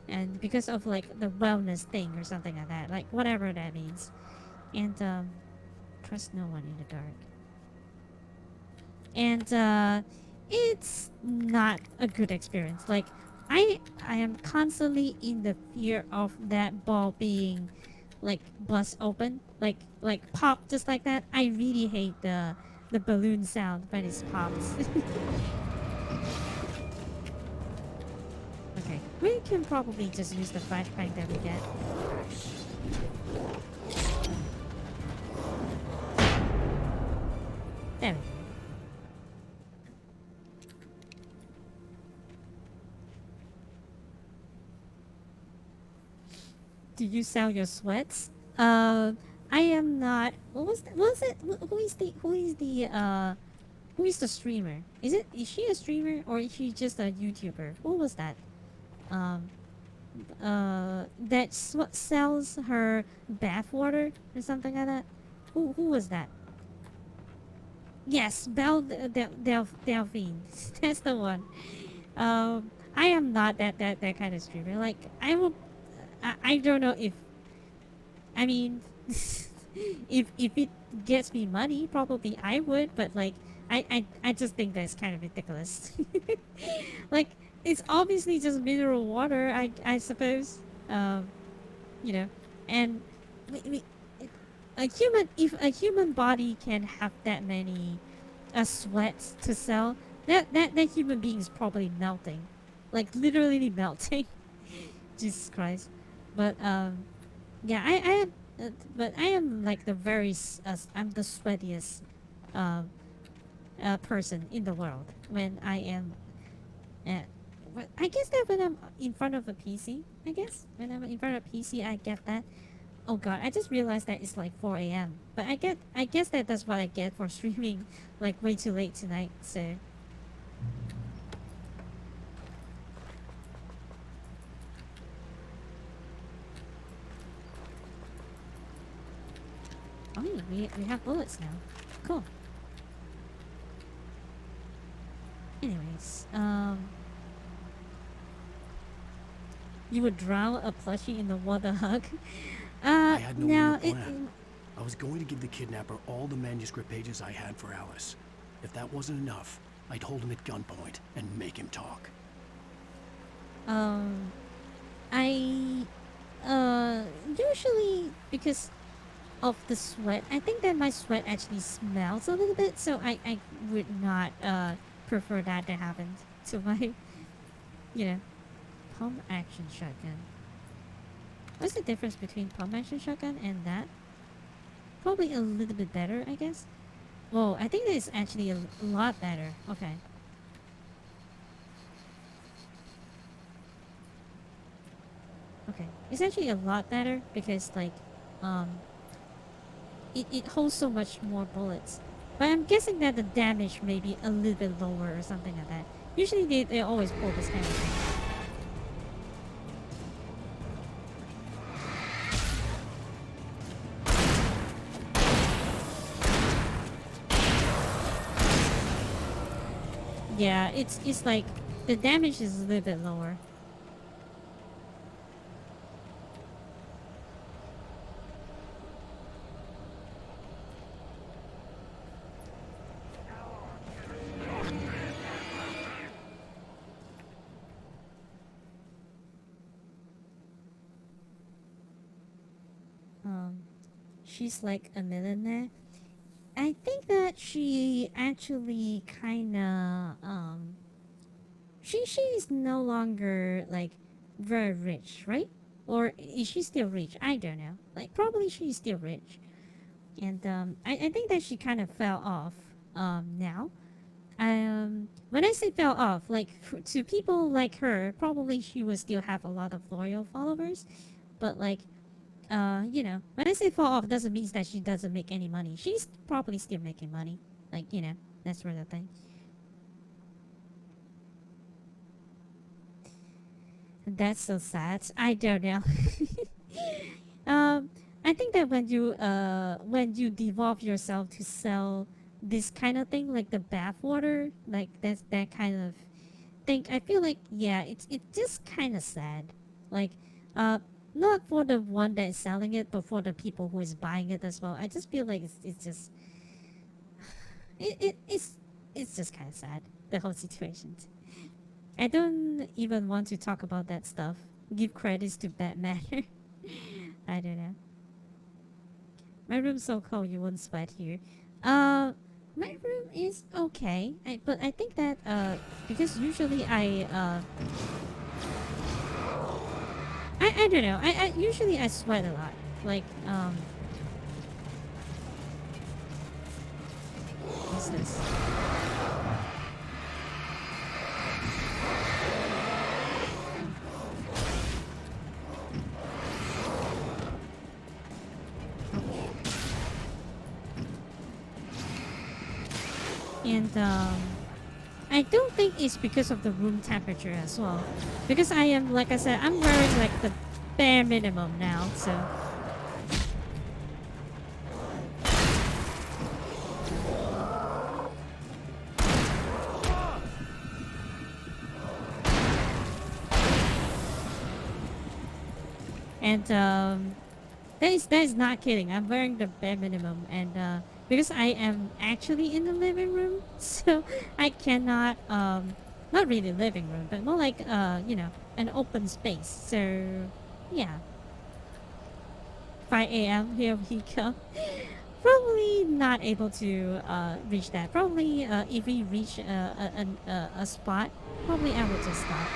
and because of like the wellness thing or something like that, like whatever that means, and trust no one in the dark. And it's not a good experience. Like I am constantly in the fear of that ball being like bust open, like pop just like that. I really hate the balloon sound when it pops. Okay, we can probably just use the flashbang that we get. There we go. Do you sell your sweats? I am not. What was it? Who is the streamer? Is she a streamer or is she just a YouTuber? Who was that? That sells her bath water or something like that. Who was that? Yes, Delphine. That's the one. I am not that kind of streamer. Like I will. I don't know if, I mean, if it gets me money, probably I would, but like, I just think that's kind of ridiculous. Like, it's obviously just mineral water, I suppose, you know, and if a human body can have that many sweats to sell, that human being is probably melting, like literally melting. Jesus Christ. But yeah, but I am like the I'm the sweatiest person in the world when I am but I guess that when I'm in front of a PC, I guess when I'm in front of a PC, I get that. Oh god, I just realized that it's like 4 a.m. But I guess that's what I get for streaming like way too late tonight. So. Oh, we have bullets now. Cool. Anyways, you would drown a plushie in the water hug. I had no now other plan. I was going to give the kidnapper all the manuscript pages I had for Alice. If that wasn't enough, I'd hold him at gunpoint and make him talk. Usually because of the sweat, I think that my sweat actually smells a little bit, so I would not prefer that to happen to my, pump action shotgun. What's the difference between pump action shotgun and that? Probably a little bit better, I guess. Whoa, I think that is actually a lot better. Okay. Okay, it's actually a lot better because like, it holds so much more bullets. But I'm guessing that the damage may be a little bit lower or something like that. Usually they always pull this kind of thing. Yeah, it's like the damage is a little bit lower. She's like a millionaire. I think that she actually kinda she's no longer like very rich, right? Or is she still rich? I don't know. Like probably she's still rich. And I think that she kind of fell off now. When I say fell off, like to people like her, probably she will still have a lot of loyal followers, but like when I say fall off, doesn't mean that she doesn't make any money. She's probably still making money. Like, that sort of thing. That's so sad. I don't know. I think that when you devolve yourself to sell this kind of thing, like the bathwater, like that's that kind of thing, I feel like, yeah, it's just kind of sad. Like, not for the one that is selling it, but for the people who is buying it as well. I just feel like it's just it's just kind of sad, the whole situation. I don't even want to talk about that stuff. Give credits to Batman. I don't know. My room's so cold you won't sweat here. My room is okay, but I think that because usually I don't know. I usually I sweat a lot. Like what's this? And I don't think it's because of the room temperature as well. Because I am, like I said, I'm wearing like the bare minimum now, so. And that is not kidding. I'm wearing the bare minimum, and because I am actually in the living room, so I cannot not really living room, but more like an open space. So yeah. 5 a.m. here we go. Probably not able to reach that. Probably if we reach a spot, probably I will just stop.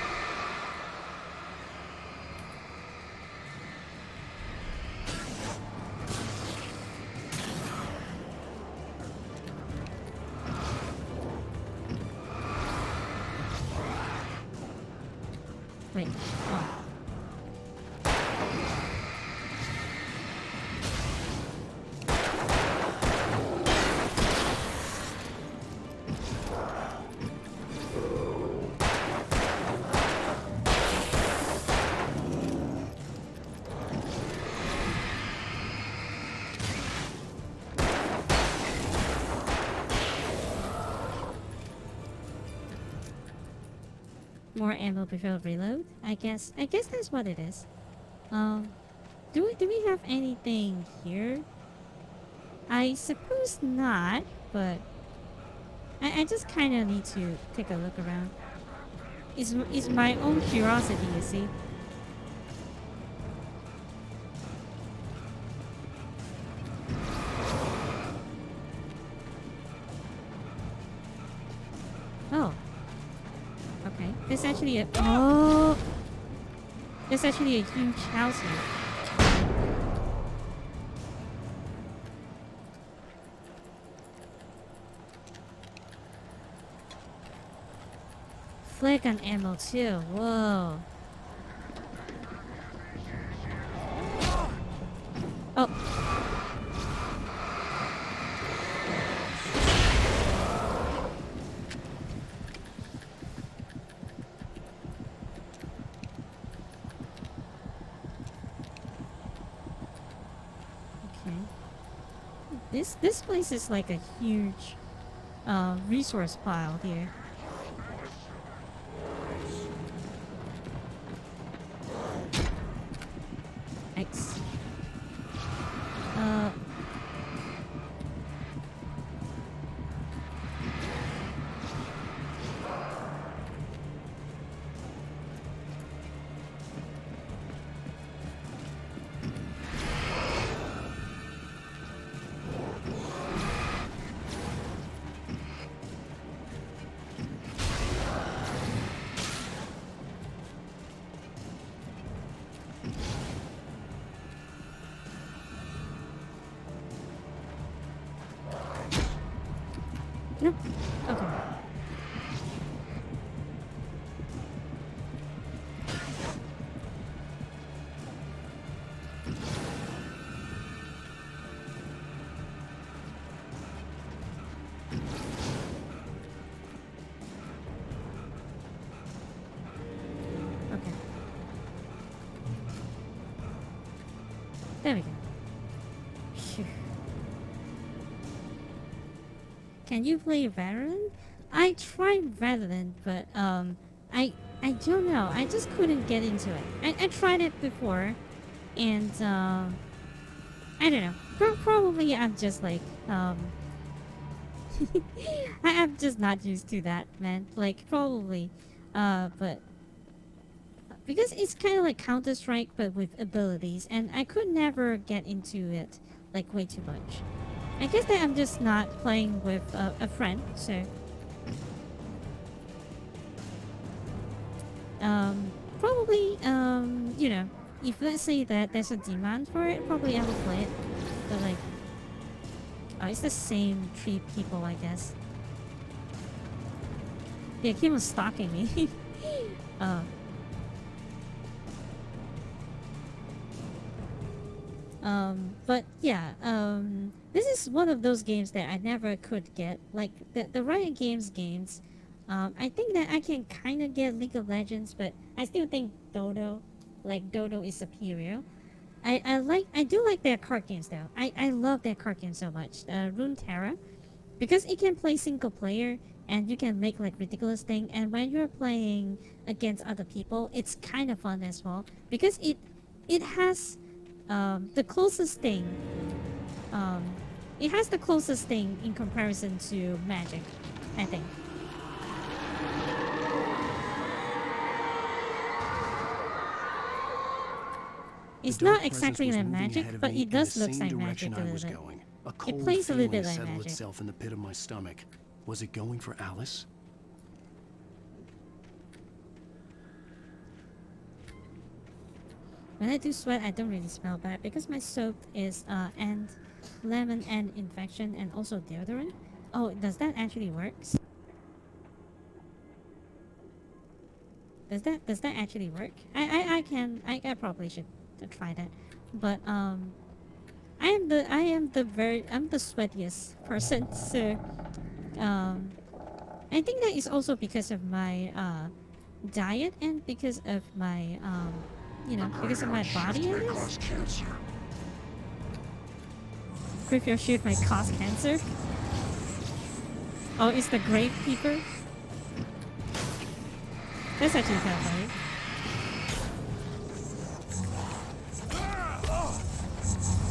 Wait. Oh. More ammo before reload. I guess that's what it is. Do we have anything here? I suppose not, but I just kind of need to take a look around. It's my own curiosity, you see. Oh. Okay. There's actually a... Oh! There's actually a huge house here. Flare gun ammo too. Whoa. Oh. This place is like a huge resource pile here. X. Nope. Okay. Okay. There we go. Phew. Can you play Valorant? I tried Valorant, but I don't know. I just couldn't get into it. I tried it before, and I don't know. Probably I'm just like I'm just not used to that, man. Like probably, but because it's kind of like Counter-Strike but with abilities, and I could never get into it like way too much. I guess that I'm just not playing with a friend, so probably you know, if let's say that there's a demand for it, probably I will play it. But like, it's the same 3 people, I guess. Yeah, Kim was stalking me. But yeah, this is one of those games that I never could get. Like the Riot Games games, I think that I can kind of get League of Legends, but I still think Dodo is superior. I do like their card games though. I love their card games so much. Runeterra, because it can play single player and you can make like ridiculous thing. And when you're playing against other people, it's kind of fun as well because it has the closest thing. It has the closest thing in comparison to Magic, I think. It's not exactly like Magic, but it does look like Magic a little bit. It plays a little bit like Magic. Itself in the pit of my stomach. Was it going for Alice? When I do sweat, I don't really smell bad because my soap is and lemon and infection and also deodorant. Oh, does that actually work? Does that actually work? I probably should try that. But I'm the sweatiest person, so I think that is also because of my diet and because of my you know, because of my body, I guess. Graveyard shift might cause cancer. Oh, it's the grave keeper. That's actually kind of funny.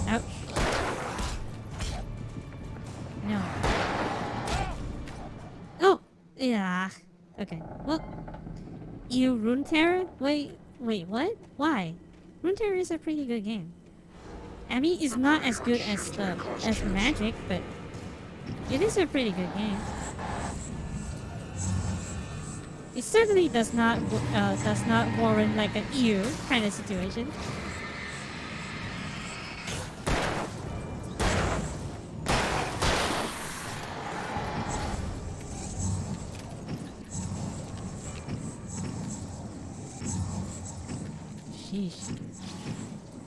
Ouch. No. Oh! Yeah. Okay. Well. You Runeterra? Wait, what? Why? Runeterra is a pretty good game. I mean, it's not as good as Magic, but it is a pretty good game. It certainly does not warrant like an ew kind of situation. Sheesh.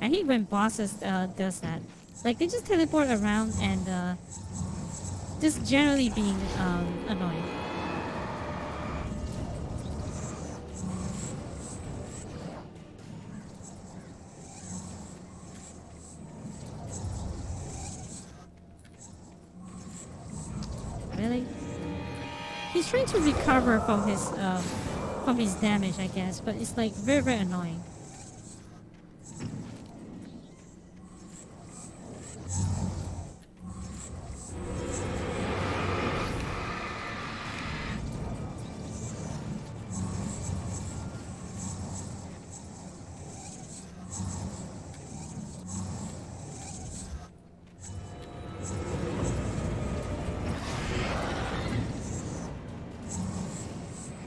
I hate when bosses does that. Like they just teleport around and just generally being annoying. Really? He's trying to recover from his damage, I guess, but it's like very, very annoying.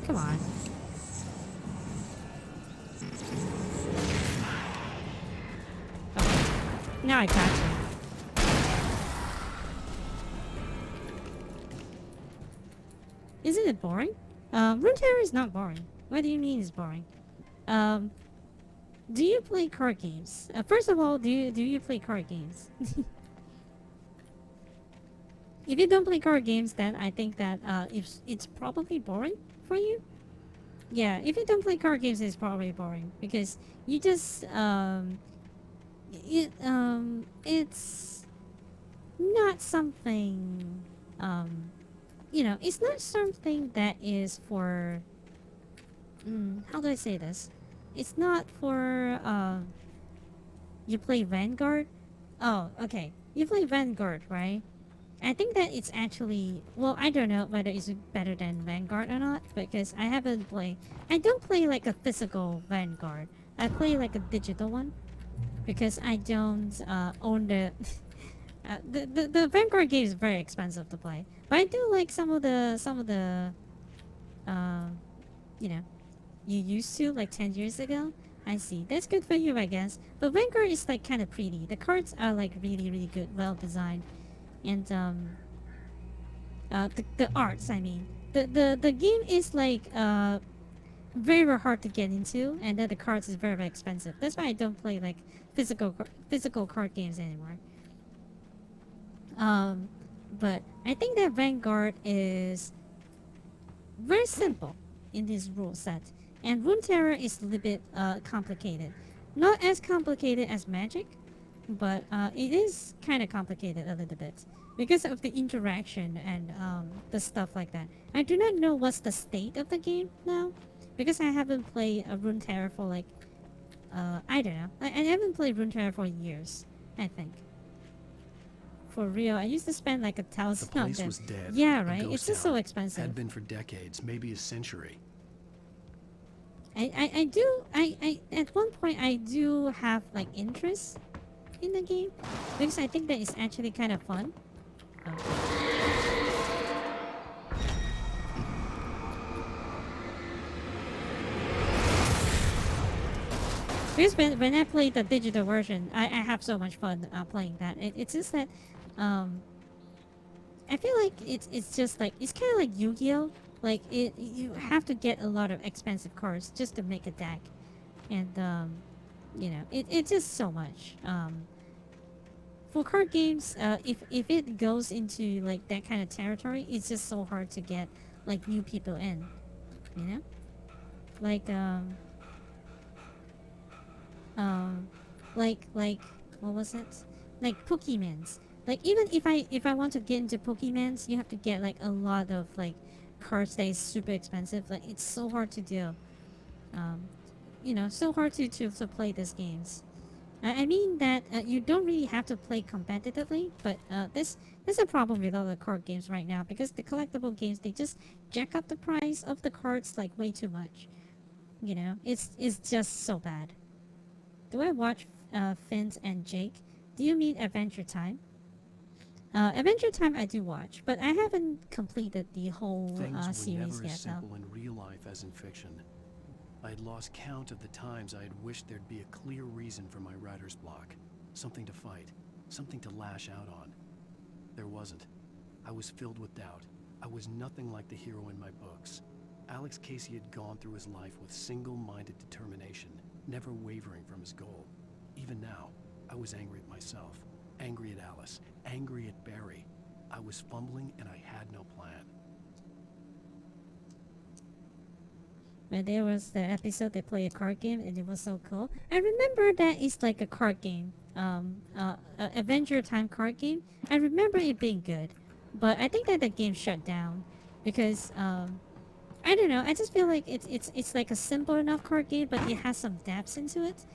Come on. Okay. Now I got you. Isn't it boring? Runeterra is not boring. What do you mean it's boring? Do you play card games? First of all, do you play card games? If you don't play card games, then I think that it's probably boring for you. Yeah, if you don't play card games, it's probably boring because you just it's not something you know, it's not something that is for how do I say this? It's not for you play Vanguard. Oh, okay. You play Vanguard, right? I think that it's actually, well, I don't know whether it's better than Vanguard or not, because I don't play like a physical Vanguard. I play like a digital one, because I don't own the, the Vanguard game is very expensive to play. But I do like some of the, you know, you used to like 10 years ago. I see. That's good for you, I guess. But Vanguard is like kind of pretty. The cards are like really, really good, well designed. And the arts, I mean, the game is like very, very hard to get into, and then the cards is very, very expensive. That's why I don't play like physical card games anymore. But I think that Vanguard is very simple in this rule set, and Runeterra is a little bit complicated. Not as complicated as Magic, but it is kind of complicated a little bit because of the interaction and the stuff like that. I do not know what's the state of the game now because I haven't played Runeterra for like I don't know. I haven't played Runeterra for years, I think. For real, I used to spend like 1,000 The on place them. was dead. Yeah, A right. ghost It's just so town. expensive. Had been for decades, maybe a century. I at one point I do have like interest in the game because I think that it's actually kind of fun. Because when I play the digital version, I have so much fun playing that. It's just that I feel like it's just like it's kind of like Yu-Gi-Oh, Like you have to get a lot of expensive cards just to make a deck, and you know, it's just so much. For card games, if it goes into like that kind of territory, it's just so hard to get like new people in, you know, like like what was it? Like Pokemons. Like even if I want to get into Pokemons, you have to get like a lot of like cards that is super expensive. Like it's so hard to do. You know, so hard to play these games. I mean that you don't really have to play competitively, but there's a problem with all the card games right now because the collectible games, they just jack up the price of the cards like way too much. You know, it's just so bad. Do I watch Finn and Jake? Do you mean Adventure Time? Adventure Time I do watch, but I haven't completed the whole Things were series never yet as though. simple in real life as in fiction. I had lost count of the times I had wished there'd be a clear reason for my writer's block. Something to fight. Something to lash out on. There wasn't. I was filled with doubt. I was nothing like the hero in my books. Alex Casey had gone through his life with single-minded determination, never wavering from his goal. Even now, I was angry at myself, angry at Alice, angry at Barry. I was fumbling and I had no plan. When there was the episode they play a card game and it was so cool. I remember that it's like a card game. Adventure Time card game. I remember it being good. But I think that the game shut down because I don't know, I just feel like it's like a simple enough card game but it has some depths into it.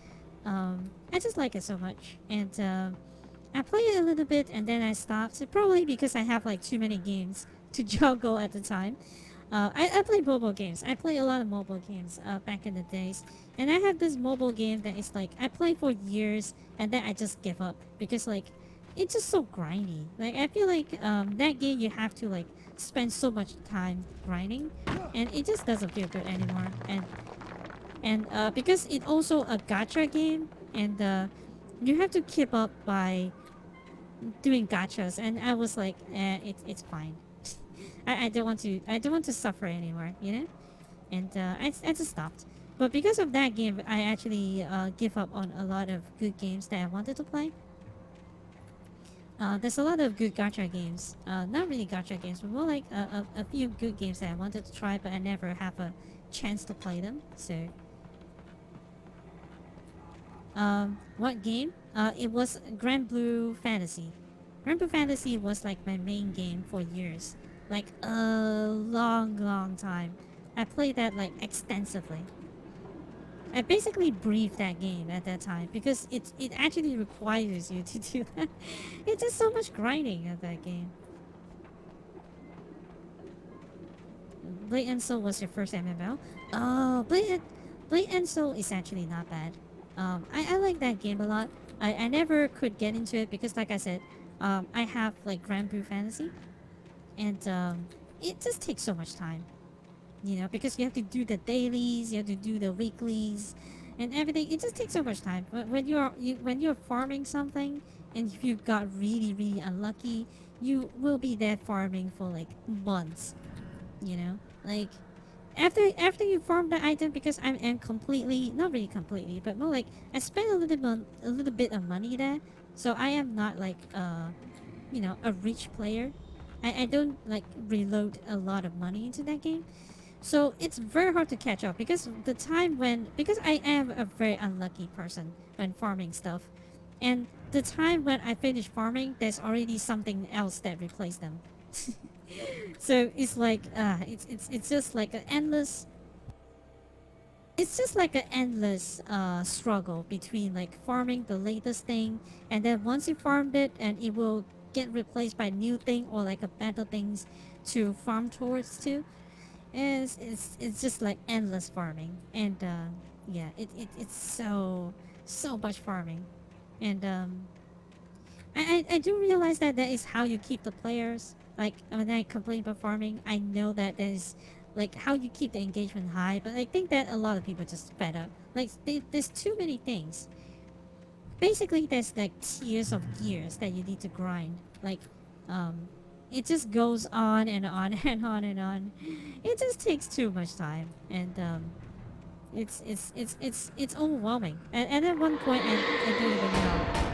I just like it so much. And I played it a little bit and then I stopped. Probably because I have like too many games to juggle at the time. I play mobile games. I play a lot of mobile games back in the days. And I have this mobile game that is like, I play for years and then I just give up. Because like, it's just so grindy. Like, I feel like that game you have to like spend so much time grinding. And it just doesn't feel good anymore. And because it's also a gacha game. And you have to keep up by doing gachas. And I was like, it's fine. I don't want to suffer anymore, you know, and I just stopped. But because of that game, I actually give up on a lot of good games that I wanted to play. There's a lot of good gacha games, not really gacha games, but more like a few good games that I wanted to try, but I never have a chance to play them. So, what game? It was Grand Blue Fantasy. Grand Blue Fantasy was like my main game for years. Like a long time. I played that like extensively. I basically breathed that game at that time because it actually requires you to do that. It's just so much grinding at that game. Blade and Soul was your first MMO? Oh, Blade and Soul is actually not bad. I like that game a lot. I never could get into it because like I said, I have like Grand Blue Fantasy. And it just takes so much time, you know, because you have to do the dailies, you have to do the weeklies, and everything. It just takes so much time. But when you're farming something, and if you got really unlucky, you will be there farming for like months, you know. Like after you farm the item, because I'm completely, not really completely, but more like I spent a little bit of money there, so I am not like you know, a rich player. I don't like reload a lot of money into that game. So it's very hard to catch up because because I am a very unlucky person when farming stuff. And the time when I finish farming, there's already something else that replaced them. So it's like it's just like an endless struggle between like farming the latest thing, and then once you farmed it and it will get replaced by new thing or like a better things to farm towards to. It's just like endless farming. And yeah, it's so much farming. And I do realize that that is how you keep the players. Like when I complain about farming, I know that is like how you keep the engagement high, but I think that a lot of people just fed up. Like there's too many things. Basically, there's like tiers of gears that you need to grind. Like, it just goes on and on and on and on. It just takes too much time, and it's overwhelming. And at one point, I don't even know.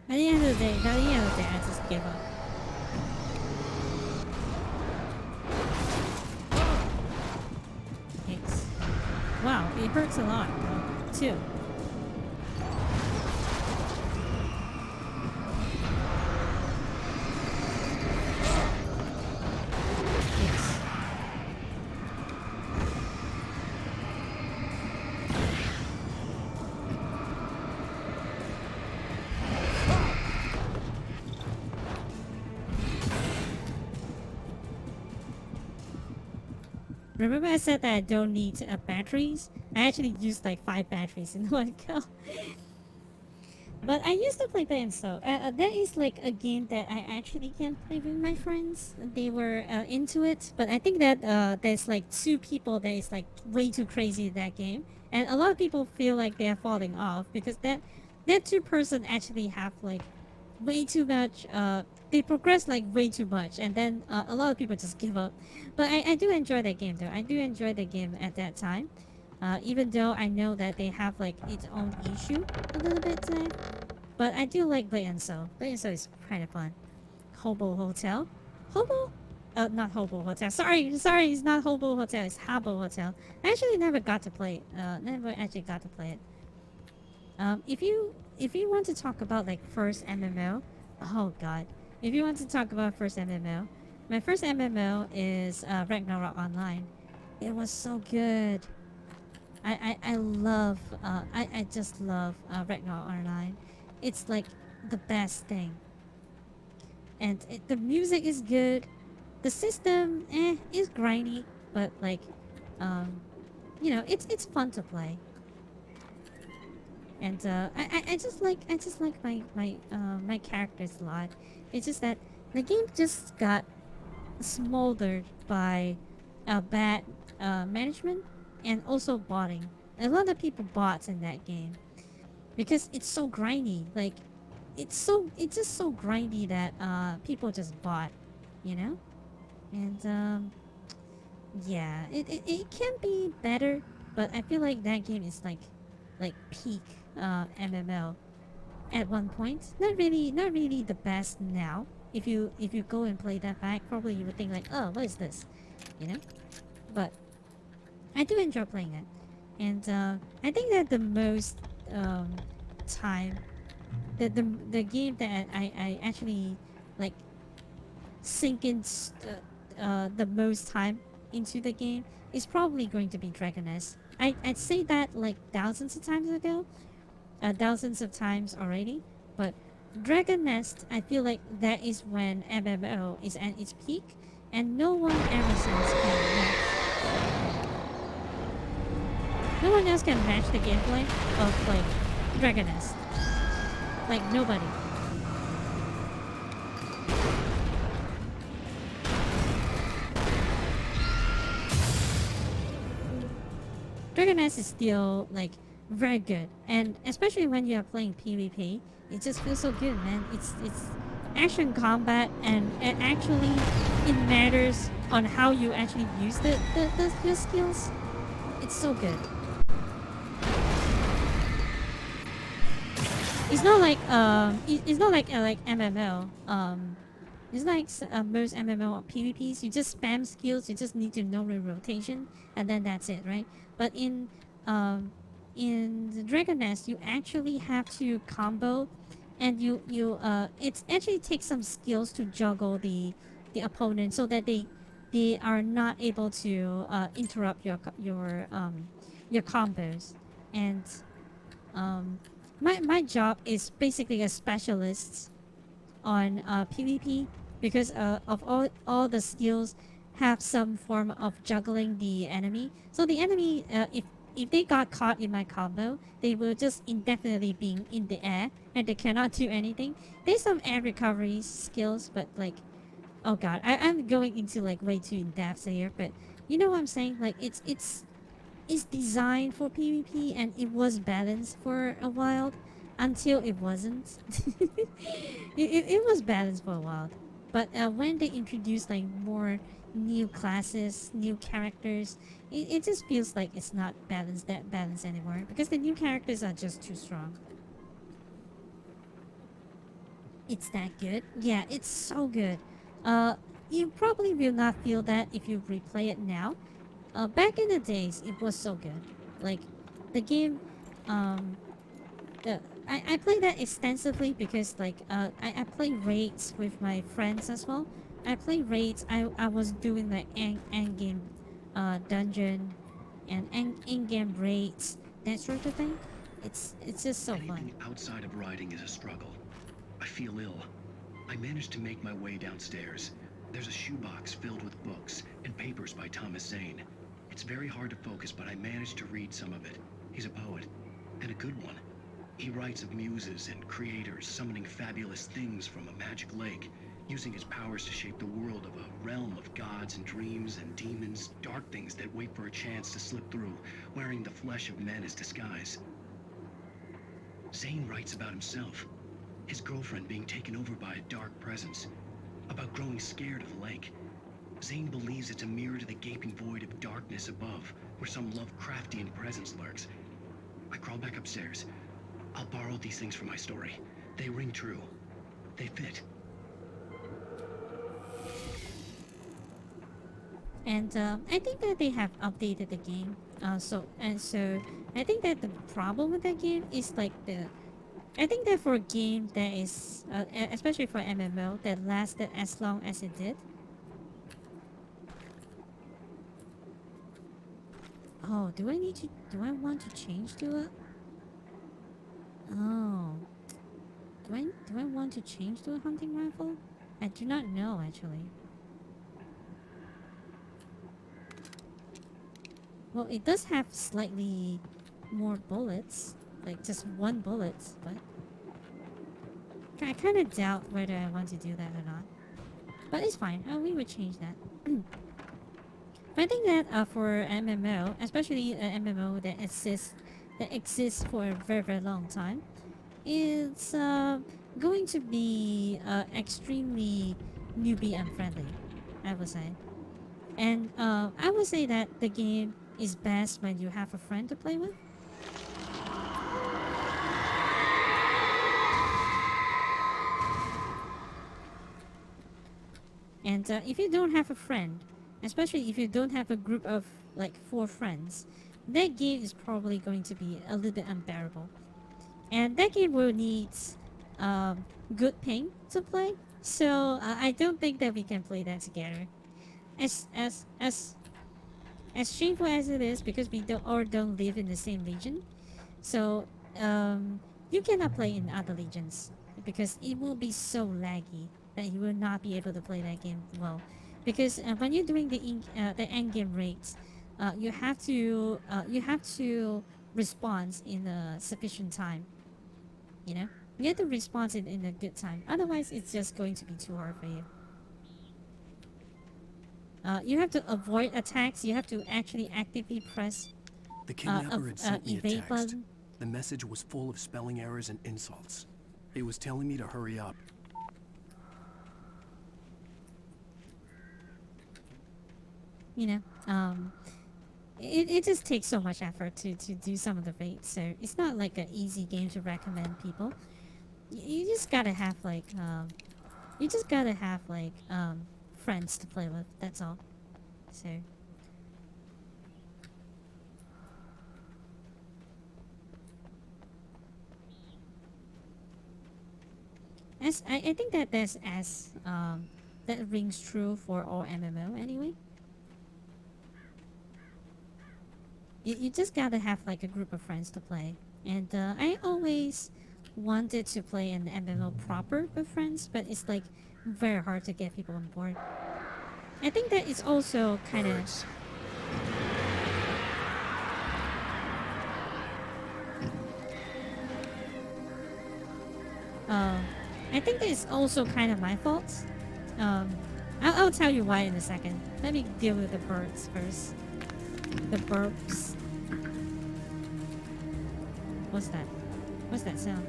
By the end of the day, I just give up. Thanks. Wow, it hurts a lot, too. Thanks. Remember I said that I don't need batteries? I actually used like 5 batteries in one go. But I used to play Benzo. That is like a game that I actually can play with my friends. They were into it. But I think that there's like 2 people that is like way too crazy in that game. And a lot of people feel like they are falling off because that 2 person actually have like way too much they progress like way too much, and then a lot of people just give up. But I do enjoy that game though. I do enjoy the game at that time, even though I know that they have like its own issue a little bit today. But I do like Bladenso. Bladenso is kind of fun. Hobo Hotel, Hobo, not Hobo Hotel. Sorry, it's not Hobo Hotel. It's Habbo Hotel. I actually never got to play it. Never actually got to play it. If you want to talk about like first MMO, oh god. If you want to talk about first MMO, my first MMO is Ragnarok Online. It was so good. I love, I just love Ragnarok Online. It's like the best thing. And the music is good. The system, is grindy, but like, you know, it's fun to play. And I just like my characters a lot. It's just that the game just got smoldered by bad management and also botting. A lot of people bots in that game because it's so grindy. Like it's just so grindy that people just bot, you know. And yeah, it can be better, but I feel like that game is like peak MMO at one point. Not really the best now. If you go and play that back, probably you would think like, oh, what is this, you know? But I do enjoy playing it, and I think that the most time, the game that I actually like sink in the most time into the game is probably going to be Dragon Nest. I'd say that like thousands of times ago, thousands of times already, but Dragon Nest, I feel like that is when MMO is at its peak, and no one ever since can match. No one else can match the gameplay of like Dragon Nest. Like nobody. Dragon Nest is still like very good, and especially when you are playing PvP, it just feels so good, man. It's action combat, and actually it matters on how you actually use your skills. It's so good. It's not like it's not like MMO. It's like most MMO PvPs. You just spam skills. You just need to know the rotation, and then that's it, right? But in the Dragon Nest, you actually have to combo, and it actually takes some skills to juggle the opponent so that they are not able to interrupt your combos. And my job is basically a specialist on PvP because of all the skills have some form of juggling the enemy. So the enemy, if they got caught in my combo, they will just indefinitely be in the air and they cannot do anything. There's some air recovery skills, but like, oh god, I'm going into like way too in depth here, but you know what I'm saying? Like it's designed for PvP and it was balanced for a while until it wasn't. it was balanced for a while, but when they introduced like more new classes, new characters, it just feels like it's not that balanced anymore because the new characters are just too strong. It's that good? Yeah, it's so good. You probably will not feel that if you replay it now. Back in the days, it was so good. Like, the game, I play that extensively because, like, I play raids with my friends as well. I play raids, I was doing, like, end-game, dungeon, and in-game raids, that sort of thing. It's just so fun. Anything outside of riding is a struggle. I feel ill. I managed to make my way downstairs. There's a shoebox filled with books and papers by Thomas Zane. It's very hard to focus, but I managed to read some of it. He's a poet, and a good one. He writes of muses and creators summoning fabulous things from a magic lake, using his powers to shape the world of a realm of gods and dreams and demons, dark things that wait for a chance to slip through, wearing the flesh of men as disguise. Zane writes about himself, his girlfriend being taken over by a dark presence, about growing scared of the lake. Zane believes it's a mirror to the gaping void of darkness above, where some Lovecraftian presence lurks. I crawl back upstairs. I'll borrow these things for my story. They ring true. They fit. And I think that they have updated the game. So I think that the problem with that game is like I think that for a game that is, especially for MMO, that lasted as long as it did. Oh, do I want to change to a... Oh. Do I want to change to a hunting rifle? I do not know, actually. Well, it does have slightly more bullets. Like, just one bullet, but... I kind of doubt whether I want to do that or not. But it's fine. We would change that. But I think that for MMO, especially an MMO that exists for a very, very long time, it's going to be extremely newbie unfriendly, I would say. And I would say that the game is best when you have a friend to play with. And if you don't have a friend, especially if you don't have a group of like 4 friends, that game is probably going to be a little bit unbearable. And that game will need good ping to play, so I don't think that we can play that together. As shameful as it is, because we don't live in the same region, so you cannot play in other regions because it will be so laggy that you will not be able to play that game well. Because when you're doing the end game raids, you have to respond in a sufficient time. You know, you have to respond in a good time. Otherwise, it's just going to be too hard for you. You have to avoid attacks. You have to actually actively press The kidnapper had sent me a evade text. button. The message was full of spelling errors and insults. It was telling me to hurry up. You know, it just takes so much effort to do some of the raids, so it's not like an easy game to recommend people. You just gotta have like friends to play with, that's all. So I think that that rings true for all MMO anyway. You just gotta have like a group of friends to play. And I always wanted to play an MMO proper with friends, but it's like very hard to get people on board. I think that it's also kind of... I think it's also kind of my fault. I'll tell you why in a second. Let me deal with the birds first. The burps. What's that? What's that sound?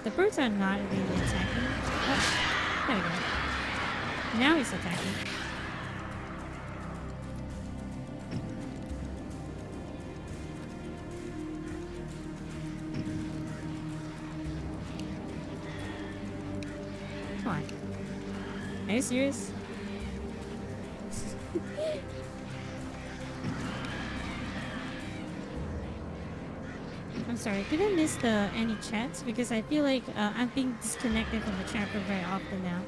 The birds are not really attacking. Oh, there we go. Now he's attacking. Come on. Are you serious? I'm sorry, did I miss any chats? Because I feel like I'm being disconnected from the chat room very often now.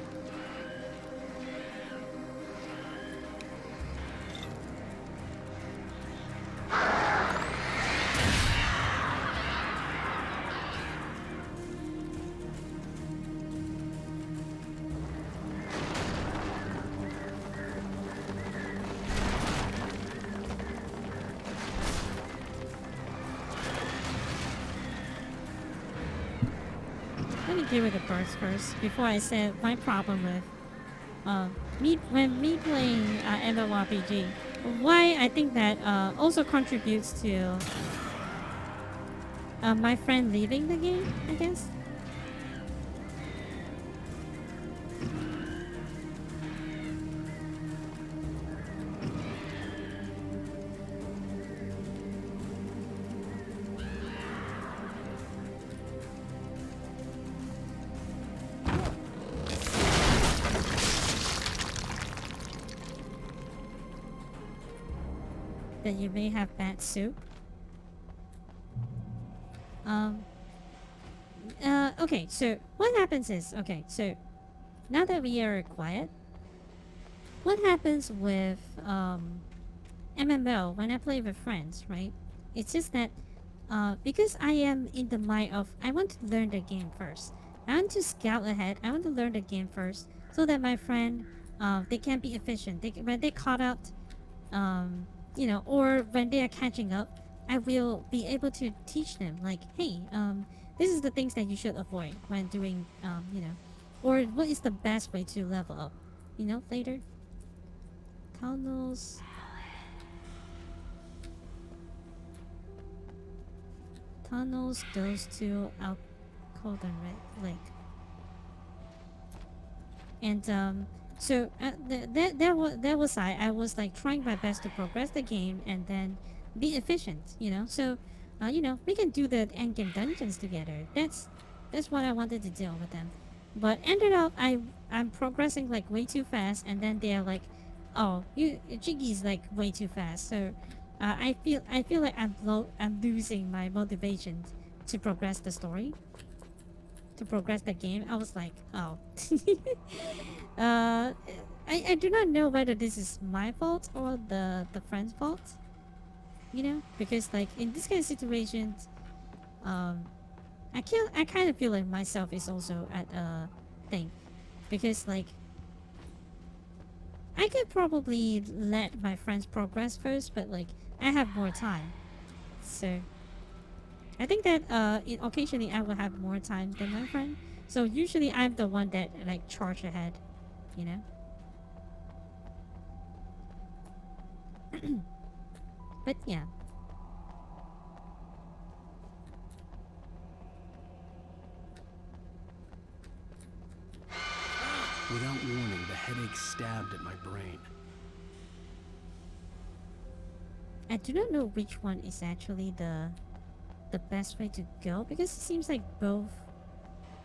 Let me deal with the birds first before I say my problem with me playing MMORPG. Why I think that also contributes to my friend leaving the game, I guess. That you may have bad soup. Okay, so what happens is, okay, so now that we are quiet, what happens with MMO when I play with friends, right? It's just that because I am in the mind of I want to learn the game first. I want to scout ahead. I want to learn the game first so that my friend they can be efficient. When they caught up, you know, or when they are catching up, I will be able to teach them like, hey, this is the things that you should avoid when doing, you know, or what is the best way to level up, you know, later. Tunnels. Tunnels goes to Alcoden Lake. And, so there was I was like trying my best to progress the game and then be efficient, you know. So, you know, we can do the endgame dungeons together. That's what I wanted to do with them. But ended up I'm progressing like way too fast, and then they're like, oh, Jiggy's like way too fast. So, I feel like I'm losing my motivation to progress the story. To progress the game. I was like, oh. I do not know whether this is my fault or the friend's fault, you know, because like in this kind of situations, I kind of feel like myself is also at a thing, because like I could probably let my friends progress first, but like I have more time, so I think that occasionally I will have more time than my friend. So usually I'm the one that like charge ahead, you know. But yeah. Without warning, the headache stabbed at my brain. I do not know which one is actually the best way to go, because it seems like both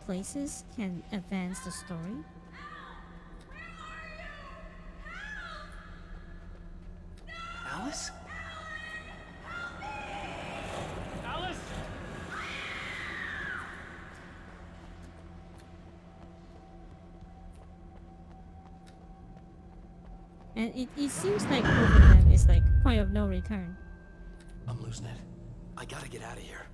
places can advance the story. Alice? Alice? And it seems like both of them is like point of no return. I'm losing it. I gotta get out of here.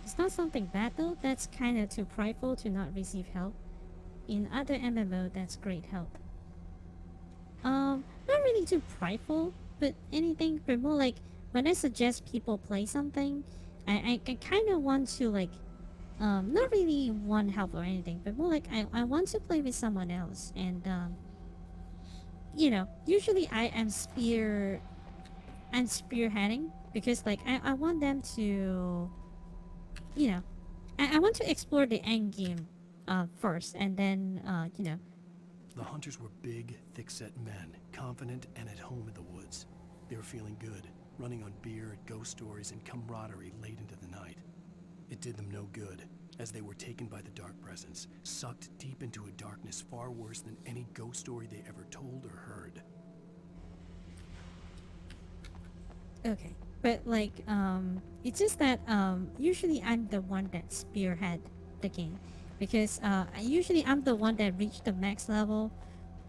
It's not something bad though. That's kind of too prideful to not receive help. In other MMO, that's great help. Not really too prideful, but anything, but more like when I suggest people play something, I kind of want to like, not really want help or anything, but more like I want to play with someone else, and you know, usually I am spearheading because like I want them to, you know, I want to explore the end game first, and then you know. The hunters were big, thick-set men, confident and at home in the woods. They were feeling good, running on beer, ghost stories, and camaraderie late into the night. It did them no good, as they were taken by the dark presence, sucked deep into a darkness far worse than any ghost story they ever told or heard. Okay, but like, it's just that usually I'm the one that spearhead the game. Because usually I'm the one that reached the max level,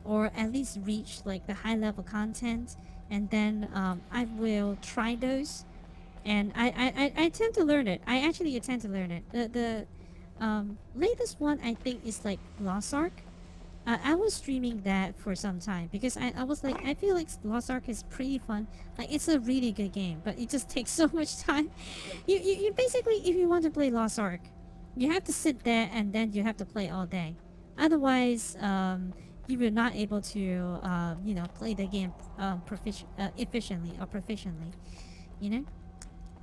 or at least reach like the high level content, and then I will try those, and I tend to learn it. I actually tend to learn it. The latest one I think is like Lost Ark. I was streaming that for some time because I was like, I feel like Lost Ark is pretty fun. Like, it's a really good game, but it just takes so much time. You basically, if you want to play Lost Ark, you have to sit there and then you have to play all day. Otherwise, you will not able to, you know, play the game efficiently or proficiently, you know.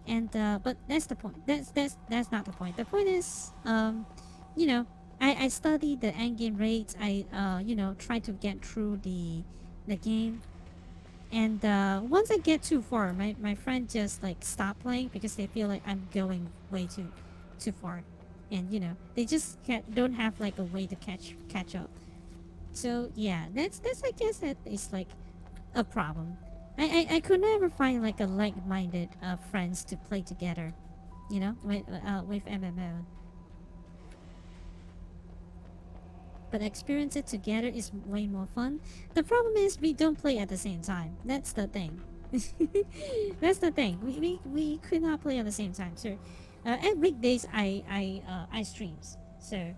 And but that's the point. That's not the point. The point is, you know, I study the end game rates. I you know, try to get through the game. And once I get too far, my friend just like stop playing because they feel like I'm going way too far. And you know, they just don't have like a way to catch up. So yeah, that's I guess that is like a problem. I could never find like a like-minded friends to play together, you know, with MMO. But experience it together is way more fun. The problem is we don't play at the same time. That's the thing. That's the thing. We could not play at the same time. So at weekdays I streams. So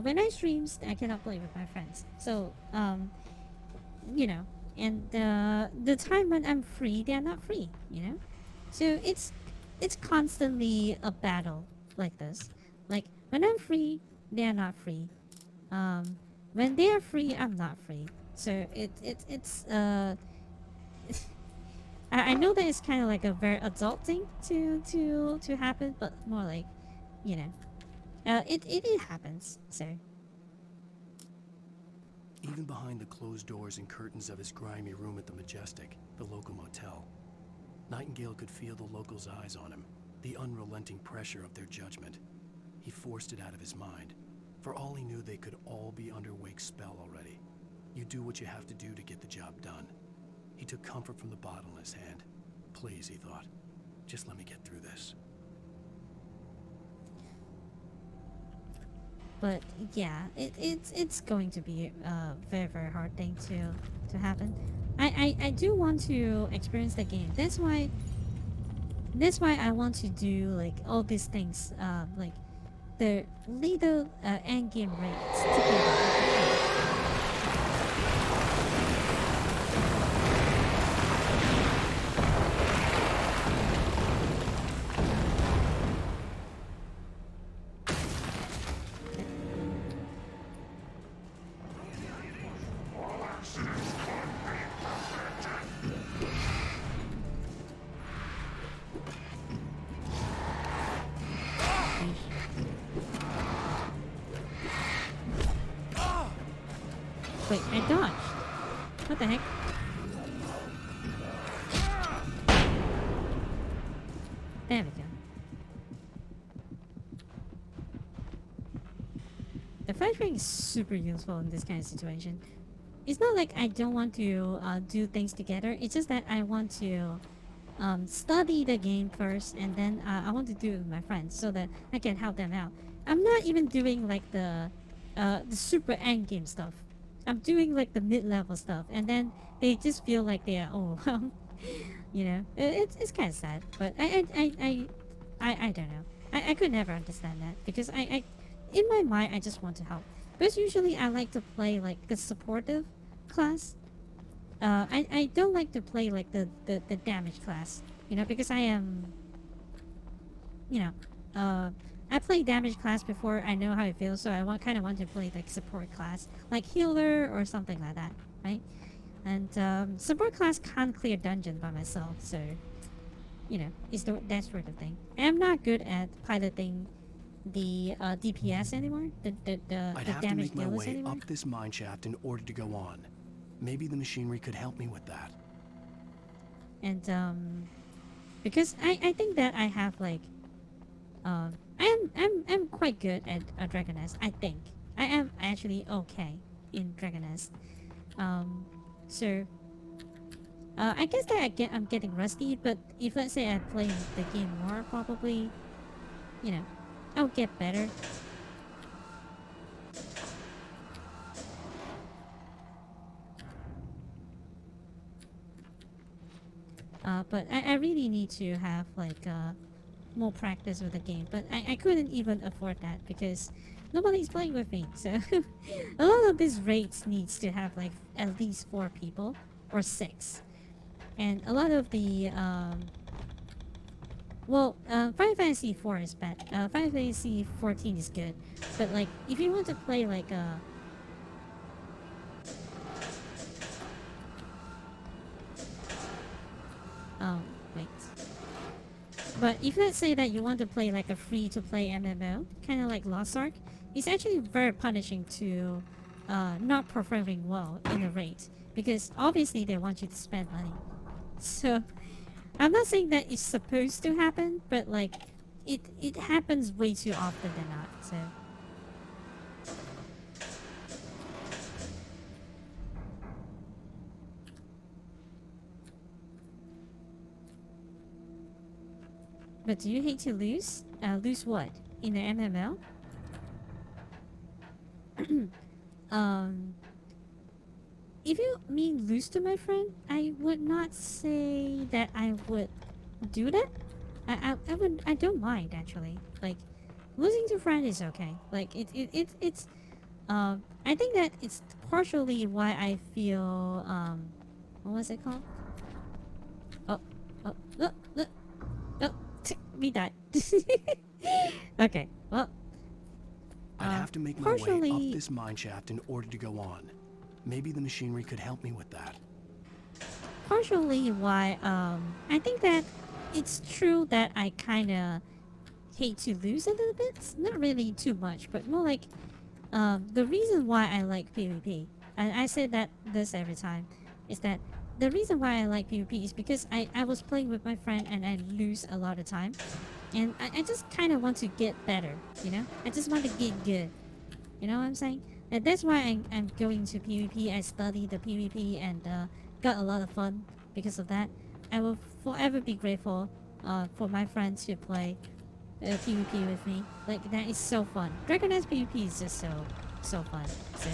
when I streams, I cannot play with my friends. So you know, and the time when I'm free, they are not free. You know, so it's constantly a battle like this. Like when I'm free, they are not free. When they are free, I'm not free. So it's I know that it's kind of like a very adult thing to happen, but more like, you know, it happens. So even behind the closed doors and curtains of his grimy room at the Majestic, the local motel, Nightingale could feel the locals' eyes on him, the unrelenting pressure of their judgment. He forced it out of his mind. For all he knew, they could all be under Wake's spell already. You do what you have to do to get the job done. He took comfort from the bottle in his hand. Please, he thought, just let me get through this. But yeah, it's going to be a very hard thing to happen. I do want to experience the game. That's why I want to do like all these things, like the little end game rates together. Wait, I dodged. What the heck? There we go. The flashbang is super useful in this kind of situation. It's not like I don't want to do things together. It's just that I want to study the game first, and then I want to do it with my friends so that I can help them out. I'm not even doing like the super end game stuff. I'm doing like the mid-level stuff, and then they just feel like they are, oh, well, You know, it's kind of sad, but I don't know. I could never understand that because in my mind I just want to help. Because usually I like to play like the supportive class. I don't like to play like the damage class, you know, because I am, you know, I played damage class before. I know how it feels, so I kind of want to play like support class, like healer or something like that, right? And support class can't clear dungeon by myself, so you know, it's that sort of thing. I'm not good at piloting the DPS anymore, the I'd have to damage make my dealers way anymore. up this mine shaft in order to go on. Maybe the machinery could help me with that. And because I think that I have like I'm quite good at Dragoness. I think I am actually okay in Dragoness. So I guess that I'm getting rusty. But if let's say I play the game more, probably, you know, I'll get better. But I really need to have like more practice with the game. But I couldn't even afford that because nobody's playing with me. So a lot of these raids needs to have like at least 4 people or 6. And a lot of the Final Fantasy 4 is bad. Final Fantasy 14 is good. But like if you want to play like wait. But if let's say that you want to play like a free-to-play MMO, kind of like Lost Ark, it's actually very punishing to not performing well in a raid. Because obviously they want you to spend money. So, I'm not saying that it's supposed to happen, but like, it happens way too often than not, so... But do you hate to lose? Lose what? In the MMO? If you mean lose to my friend, I would not say that I would do that. I don't mind actually. Like, losing to friend is okay. Like, it's I think that it's partially why I feel, what was it called? We died. Okay, well. I'd have to make my way up this mine shaft in order to go on. Maybe the machinery could help me with that. Partially why, I think that it's true that I kinda hate to lose a little bit. Not really too much, but more like, the reason why I like PvP, and I say that this every time, is that the reason why I like PvP is because I was playing with my friend and I lose a lot of time. And I just kind of want to get better, you know? I just want to get good. You know what I'm saying? And that's why I'm going to PvP. I study the PvP and got a lot of fun because of that. I will forever be grateful for my friends who play PvP with me. Like, that is so fun. Dragoness PvP is just so fun. So...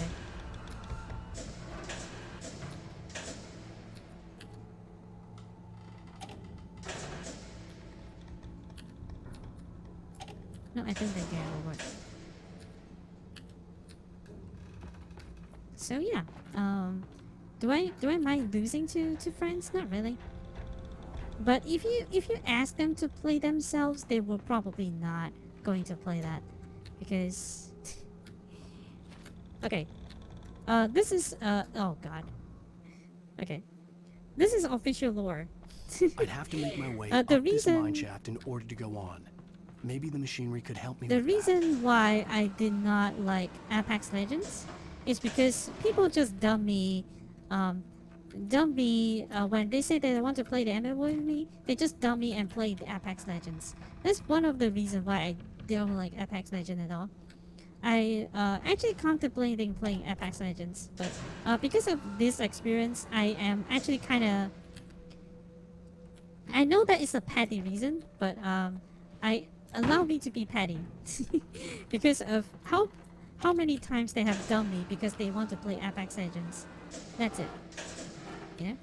No, I think the game will work. So yeah, do I mind losing to friends? Not really. But if you ask them to play themselves, they will probably not going to play that, because okay, this is oh god, okay, this is official lore. I'd have to make my way the up reason, this mine shaft in order to go on. Maybe the machinery could help me the with reason why I did not like Apex Legends is because people just dump me when they say that they want to play the MMO with me. They just dump me and play the Apex Legends. That's one of the reasons why I don't like Apex Legends at all. I actually contemplating playing Apex Legends, but because of this experience, I am actually kind of... I know that it's a petty reason, but allow me to be petty because of how many times they have dumped me because they want to play Apex Legends. That's it. Yeah.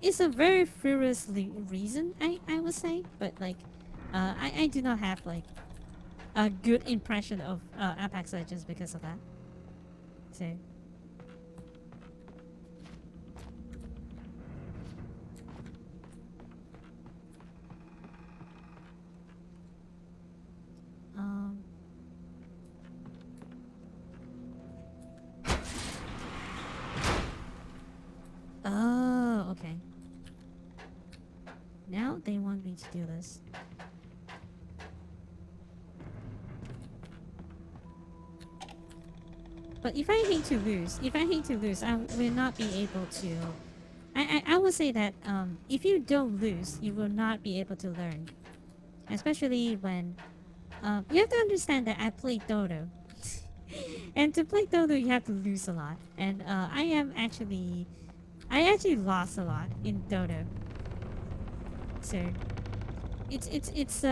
it's a very frivolous reason, I would say, but like, I do not have like a good impression of Apex Legends because of that. So. Oh, okay. Now they want me to do this. But if I hate to lose, I will not be able to. I would say that if you don't lose, you will not be able to learn. Especially when you have to understand that I play Dodo. And to play Dodo, you have to lose a lot. And I actually lost a lot in Dodo. So it's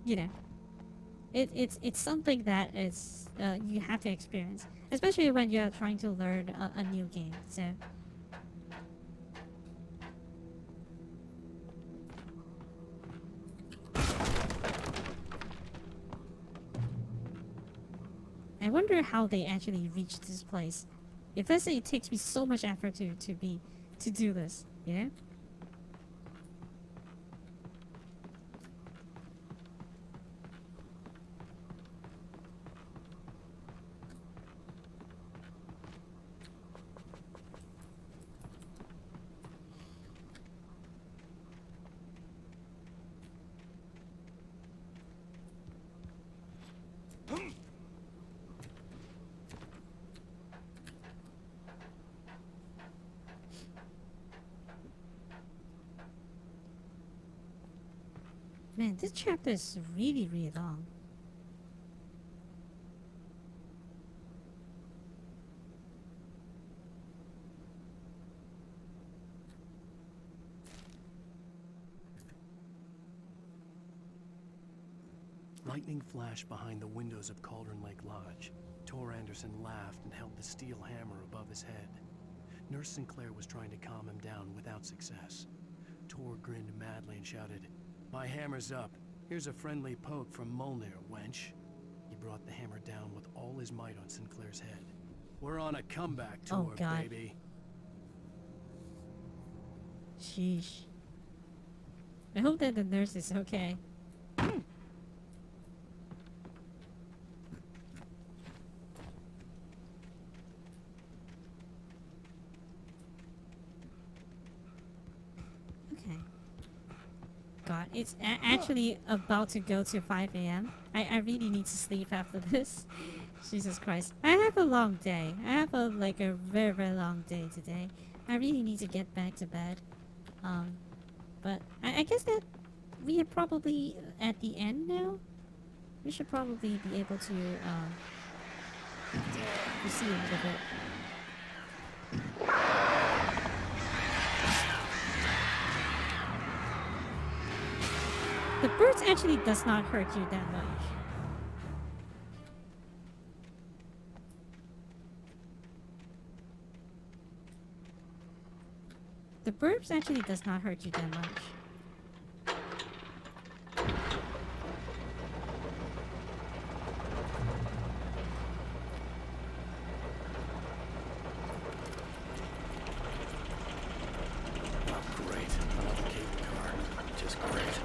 you know, it's something that is you have to experience, especially when you're trying to learn a new game. So. I wonder how they actually reached this place. If let's say it takes me so much effort to do this, you know? Man, this chapter is really, really long. Lightning flashed behind the windows of Cauldron Lake Lodge. Tor Anderson laughed and held the steel hammer above his head. Nurse Sinclair was trying to calm him down without success. Tor grinned madly and shouted, "My hammer's up. Here's a friendly poke from Molnir, wench." He brought the hammer down with all his might on Sinclair's head. "We're on a comeback, Tor, Oh, God. baby." Sheesh. I hope that the nurse is okay. Okay. God, it's actually about to go to 5 a.m. I really need to sleep after this. Jesus Christ. I have a long day. I have a very, very long day today. I really need to get back to bed. But I guess that we are probably at the end now. We should probably be able to see a little bit. The birds actually does not hurt you that much. The burbs actually does not hurt you that much. Oh, great. Another cable car. Just great.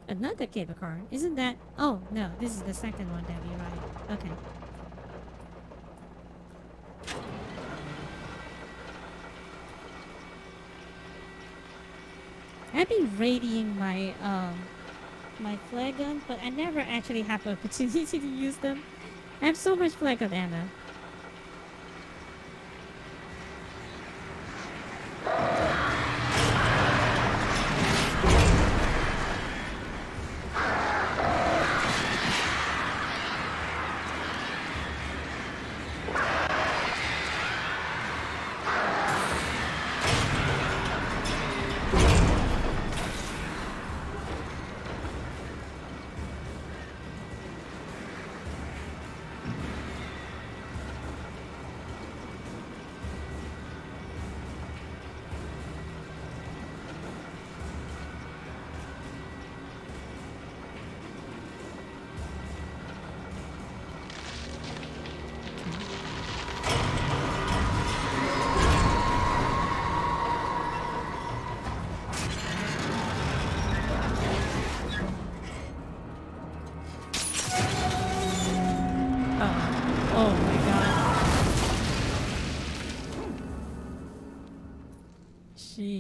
Another cable car? Isn't that... Oh, no. This is the second one that we ride. Okay. I've been raiding my my flare gun, but I never actually have an opportunity to use them. I have so much flare gun ammo.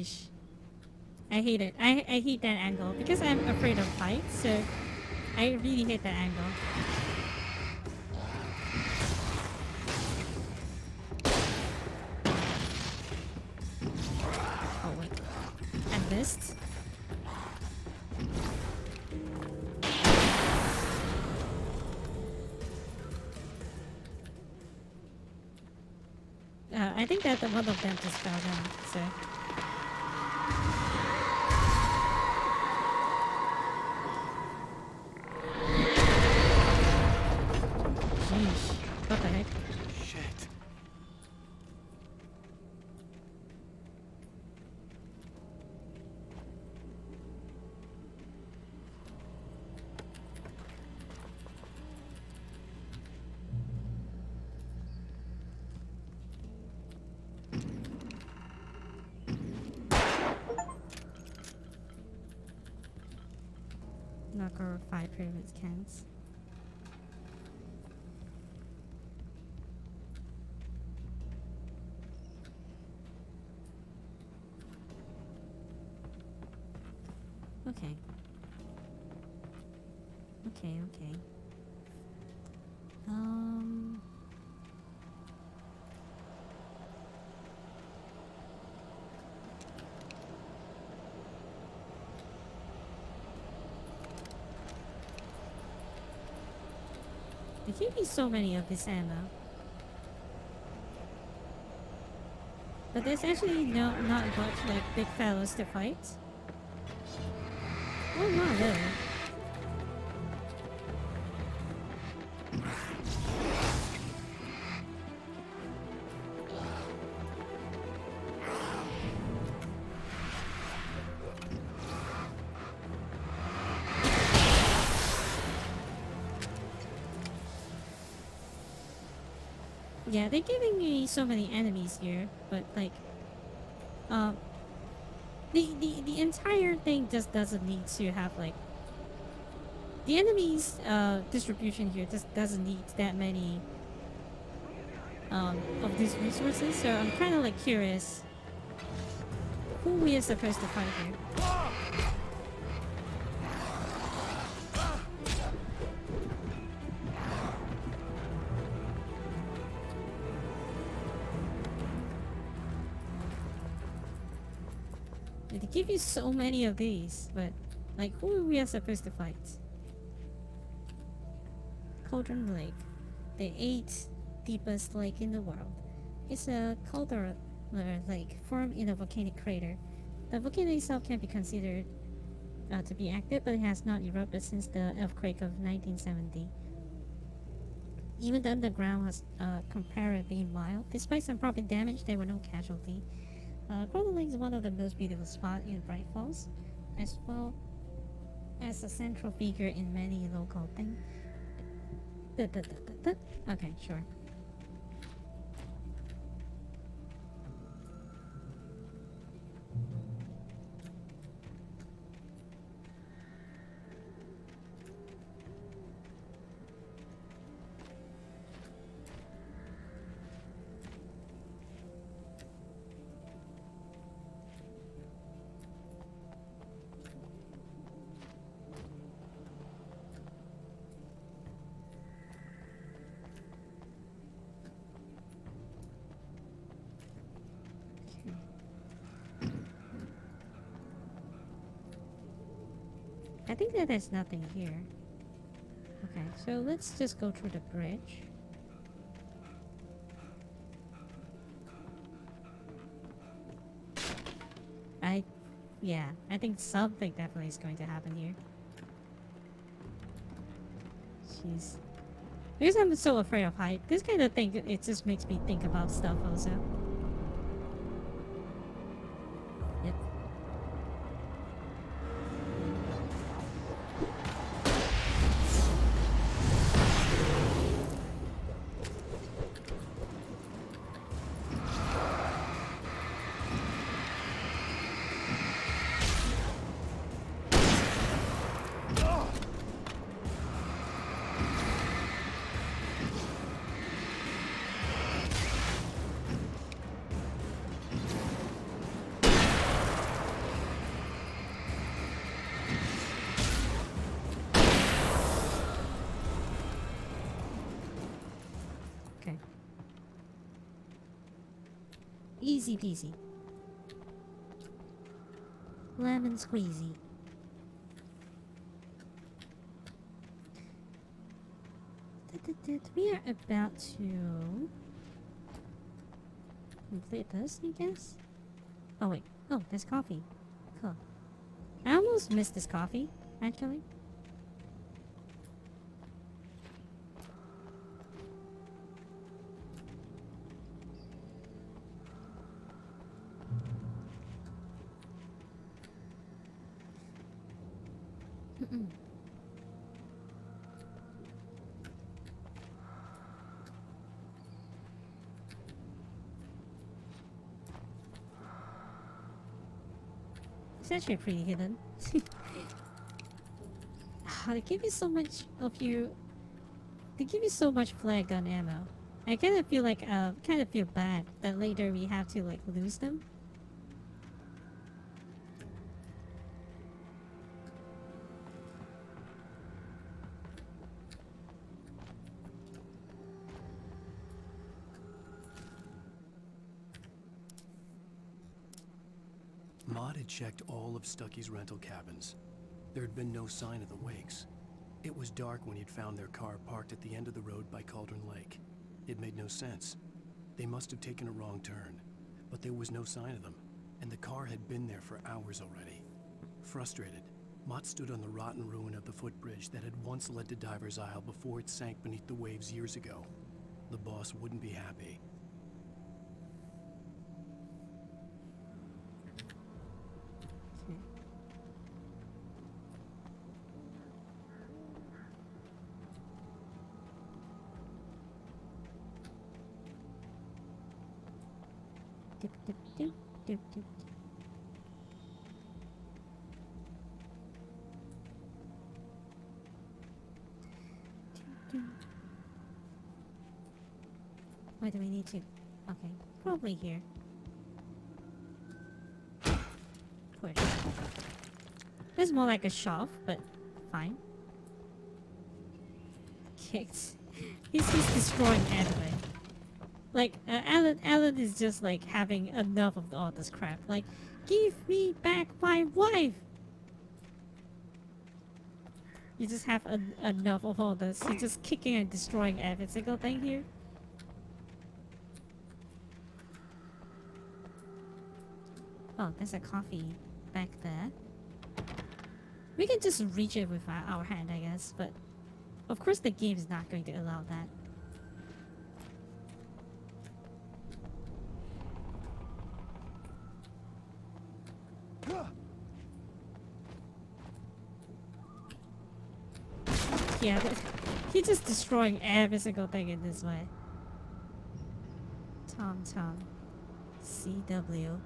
Sheesh. I hate it. I hate that angle because I'm afraid of heights, so I really hate that angle. Oh wait, I missed. I think that one of them just fell down, so. Sheesh. What the heck? Shit. Knocker 5 pyramid scans. Okay. Okay. There can't be so many of this ammo. But there's actually not much like big fellows to fight. Oh, not really. Yeah, they're giving me so many enemies here, but like, the entire thing just doesn't need to have like, the enemies distribution here just doesn't need that many of these resources. So I'm kind of like curious who we are supposed to fight here. They give you so many of these, but like who are we supposed to fight? Cauldron Lake, the 8th deepest lake in the world. It's a caldera lake formed in a volcanic crater. The volcano itself can be considered to be active, but it has not erupted since the earthquake of 1970. Even the underground was comparatively mild. Despite some property damage, there were no casualties. Cauldron Lake is one of the most beautiful spots in Bright Falls, as well as a central figure in many local things. Okay, sure. I think that there's nothing here. Okay, so let's just go through the bridge. Yeah, I think something definitely is going to happen here. Jeez. Because I'm so afraid of height. This kind of thing, it just makes me think about stuff also. Yep. Easy peasy. Lemon squeezy. We are about to complete this, I guess. Oh wait. Oh, there's coffee. Cool. I almost missed this coffee, actually. It's actually pretty hidden. They give you so much of you. They give you so much flare gun ammo. I kind of feel like kind of feel bad that later we have to like lose them. Maud had checked all of Stucky's rental cabins. There had been no sign of the Wakes. It was dark when he'd found their car parked at the end of the road by Cauldron Lake. It made no sense. They must have taken a wrong turn, but there was no sign of them, and the car had been there for hours already. Frustrated, Mott stood on the rotten ruin of the footbridge that had once led to Diver's Isle before it sank beneath the waves years ago. The boss wouldn't be happy. Dip, dip, dip, dip, dip. Where do we need to? Okay, probably here. Push. It's more like a shove, but fine. Kicked. He's destroying anyway. Like, Alan is just like having enough of all this crap. Like, give me back my wife! You just have enough of all this. You're just kicking and destroying every single thing here. Oh, there's a coffee back there. We can just reach it with our hand, I guess, but of course the game is not going to allow that. Yeah, but he's just destroying every single thing in this way. Tom, CW,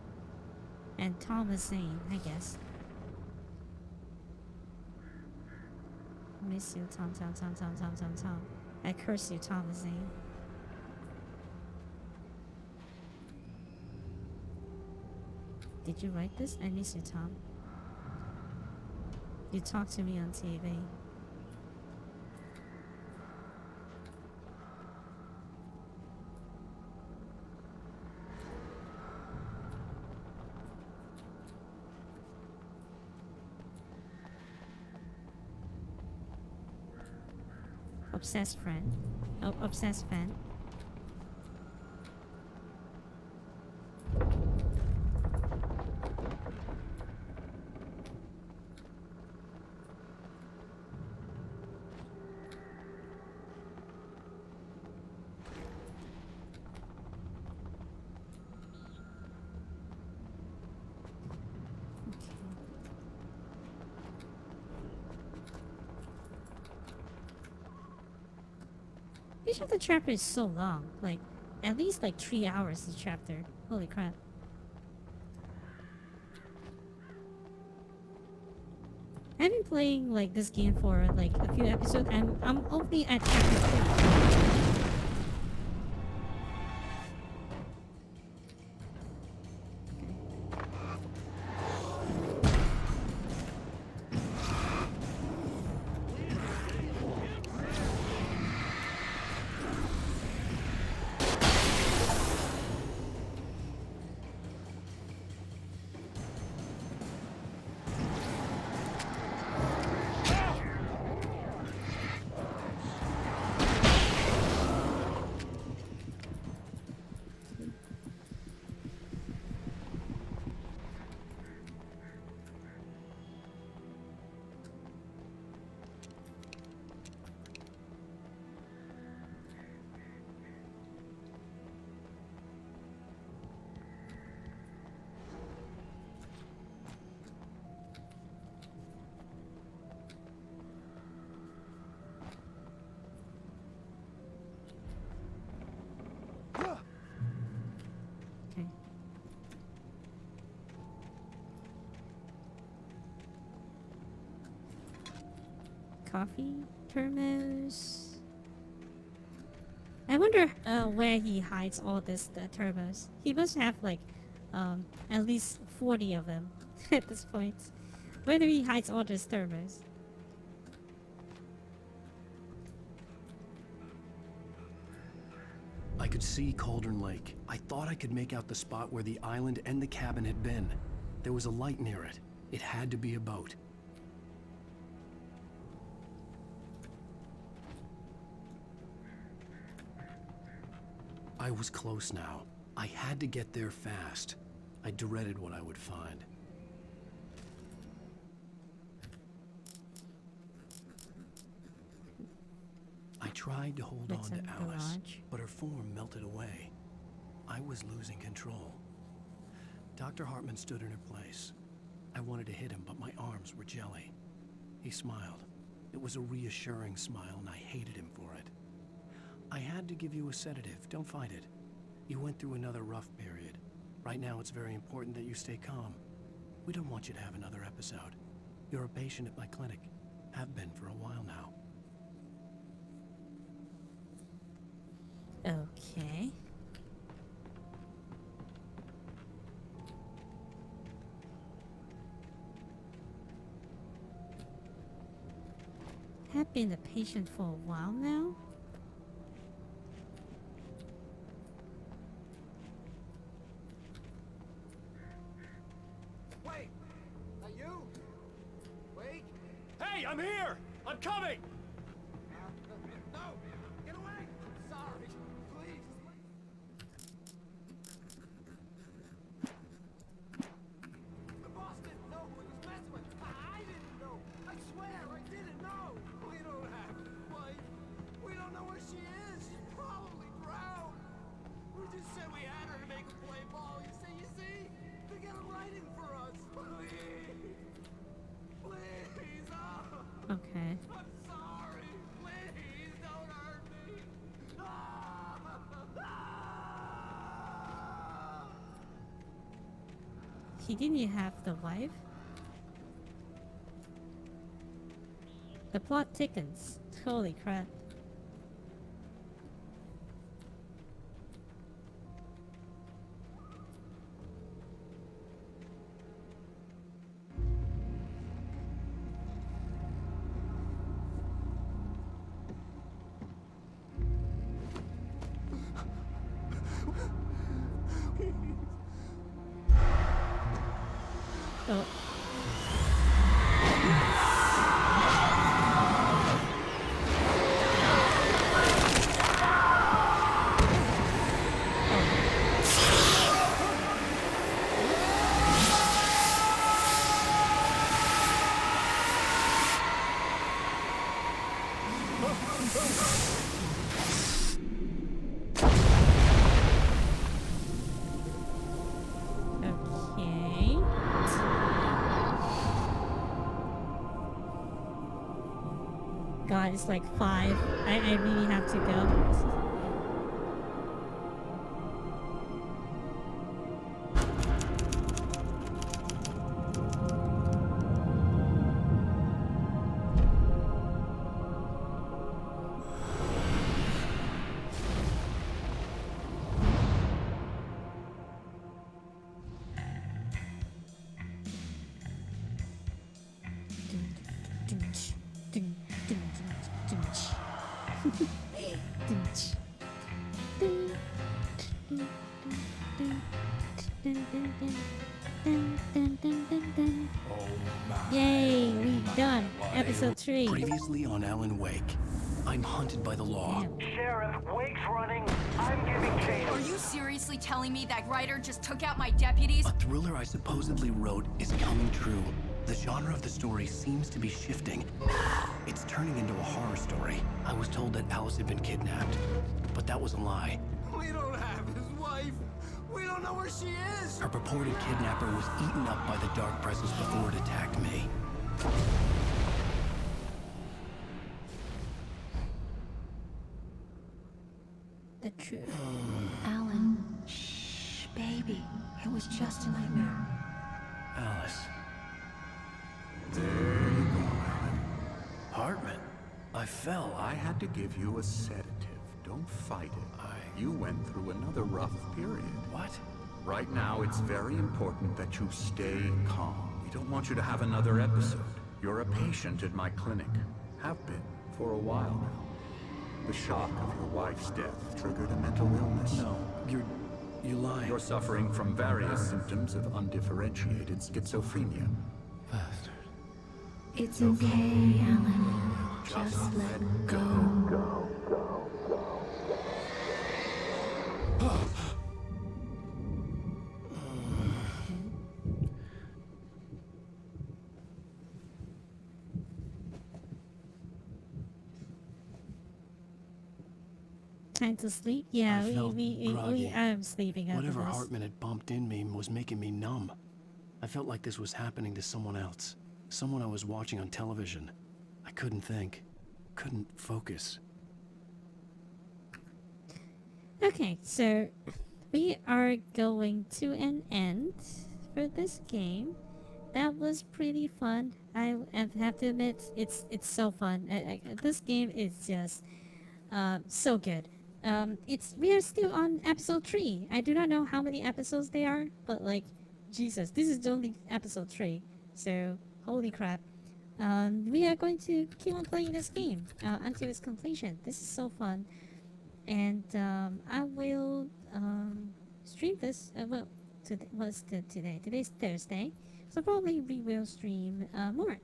and Thomas Zane, I guess. Miss you, Tom. I curse you, Thomas Zane. Did you write this? I miss you, Tom. You talked to me on TV. Obsessed friend. Oh, obsessed fan. Each of the chapter is so long, like at least like 3 hours each chapter. Holy crap. I've been playing like this game for like a few episodes and I'm only at chapter 3. coffee thermos. I wonder where he hides all this thermos. He must have like at least 40 of them at this point. Where do he hides all this thermos? I could see Cauldron Lake. I thought I could make out the spot where the island and the cabin had been. There was a light near it. It had to be a boat. I was close now. I had to get there fast. I dreaded what I would find. I tried to hold on to Alice, but her form melted away. I was losing control. Dr. Hartman stood in her place. I wanted to hit him, but my arms were jelly. He smiled. It was a reassuring smile, and I hated him for it. I had to give you a sedative. Don't fight it. You went through another rough period. Right now, it's very important that you stay calm. We don't want you to have another episode. You're a patient at my clinic. Have been for a while now. Okay. Have been a patient for a while now? Wait! Are you? Wait! Hey, I'm here! I'm coming! No! Get away! I'm sorry. Please. The boss didn't know who he was messing with. I didn't know. I swear I didn't know. We don't have his wife. We don't know where she is. She's probably drowned. We just said we had her to make her play ball. You see? They got a writing for us. Please. Please. Oh. Okay. I'm sorry. Please don't hurt me. He didn't have the wife? The plot thickens. Holy crap. Oh. Okay. God, it's like 5. I really have to go. Yay, we done. Episode 3. Previously on Alan Wake, I'm hunted by the law. Sheriff, Wake's running. I'm giving chase. Are you seriously telling me that writer just took out my deputies? A thriller I supposedly wrote is coming true. The genre of the story seems to be shifting. It's turning into a horror story. I was told that Alice had been kidnapped, but that was a lie. We don't have his wife. We don't know where she is. Her purported kidnapper was eaten up by the dark presence before it attacked me. The truth. Alan. Shh, baby. It was just a nightmare. Alice. There you go, Alan. Hartman. I fell. I had to give you a sedative. Don't fight it. You went through another rough period. What? Right now, it's very important that you stay calm. We don't want you to have another episode. You're a patient at my clinic. Have been for a while now. The shock of your wife's death triggered a mental illness. No, you lie. You're suffering from various symptoms of undifferentiated schizophrenia. It's okay, Alan. Just let go. Time to sleep? Yeah, I felt we groggy. am sleeping after Whatever this. Hartman had bumped in me was making me numb. I felt like this was happening to someone else. Someone I was watching on television. I couldn't think. Couldn't focus. Okay, so we are going to an end for this game. That was pretty fun. I have to admit, it's so fun. This game is just so good. We are still on episode 3. I do not know how many episodes they are, but like, Jesus, this is only episode 3. So, holy crap. We are going to keep on playing this game until its completion. This is so fun. And I will stream this. Well, what's today? Today's Thursday, so probably we will stream more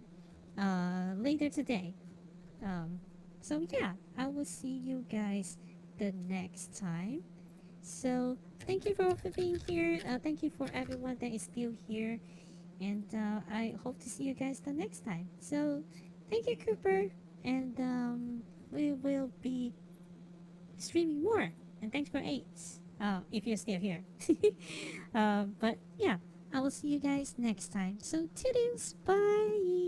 later today. So yeah, I will see you guys the next time. So thank you for being here. Thank you for everyone that is still here, and I hope to see you guys the next time. So thank you, Cooper, and we will be streaming more. And thanks for 8, if you're still here. But yeah, I will see you guys next time. So toodles, bye.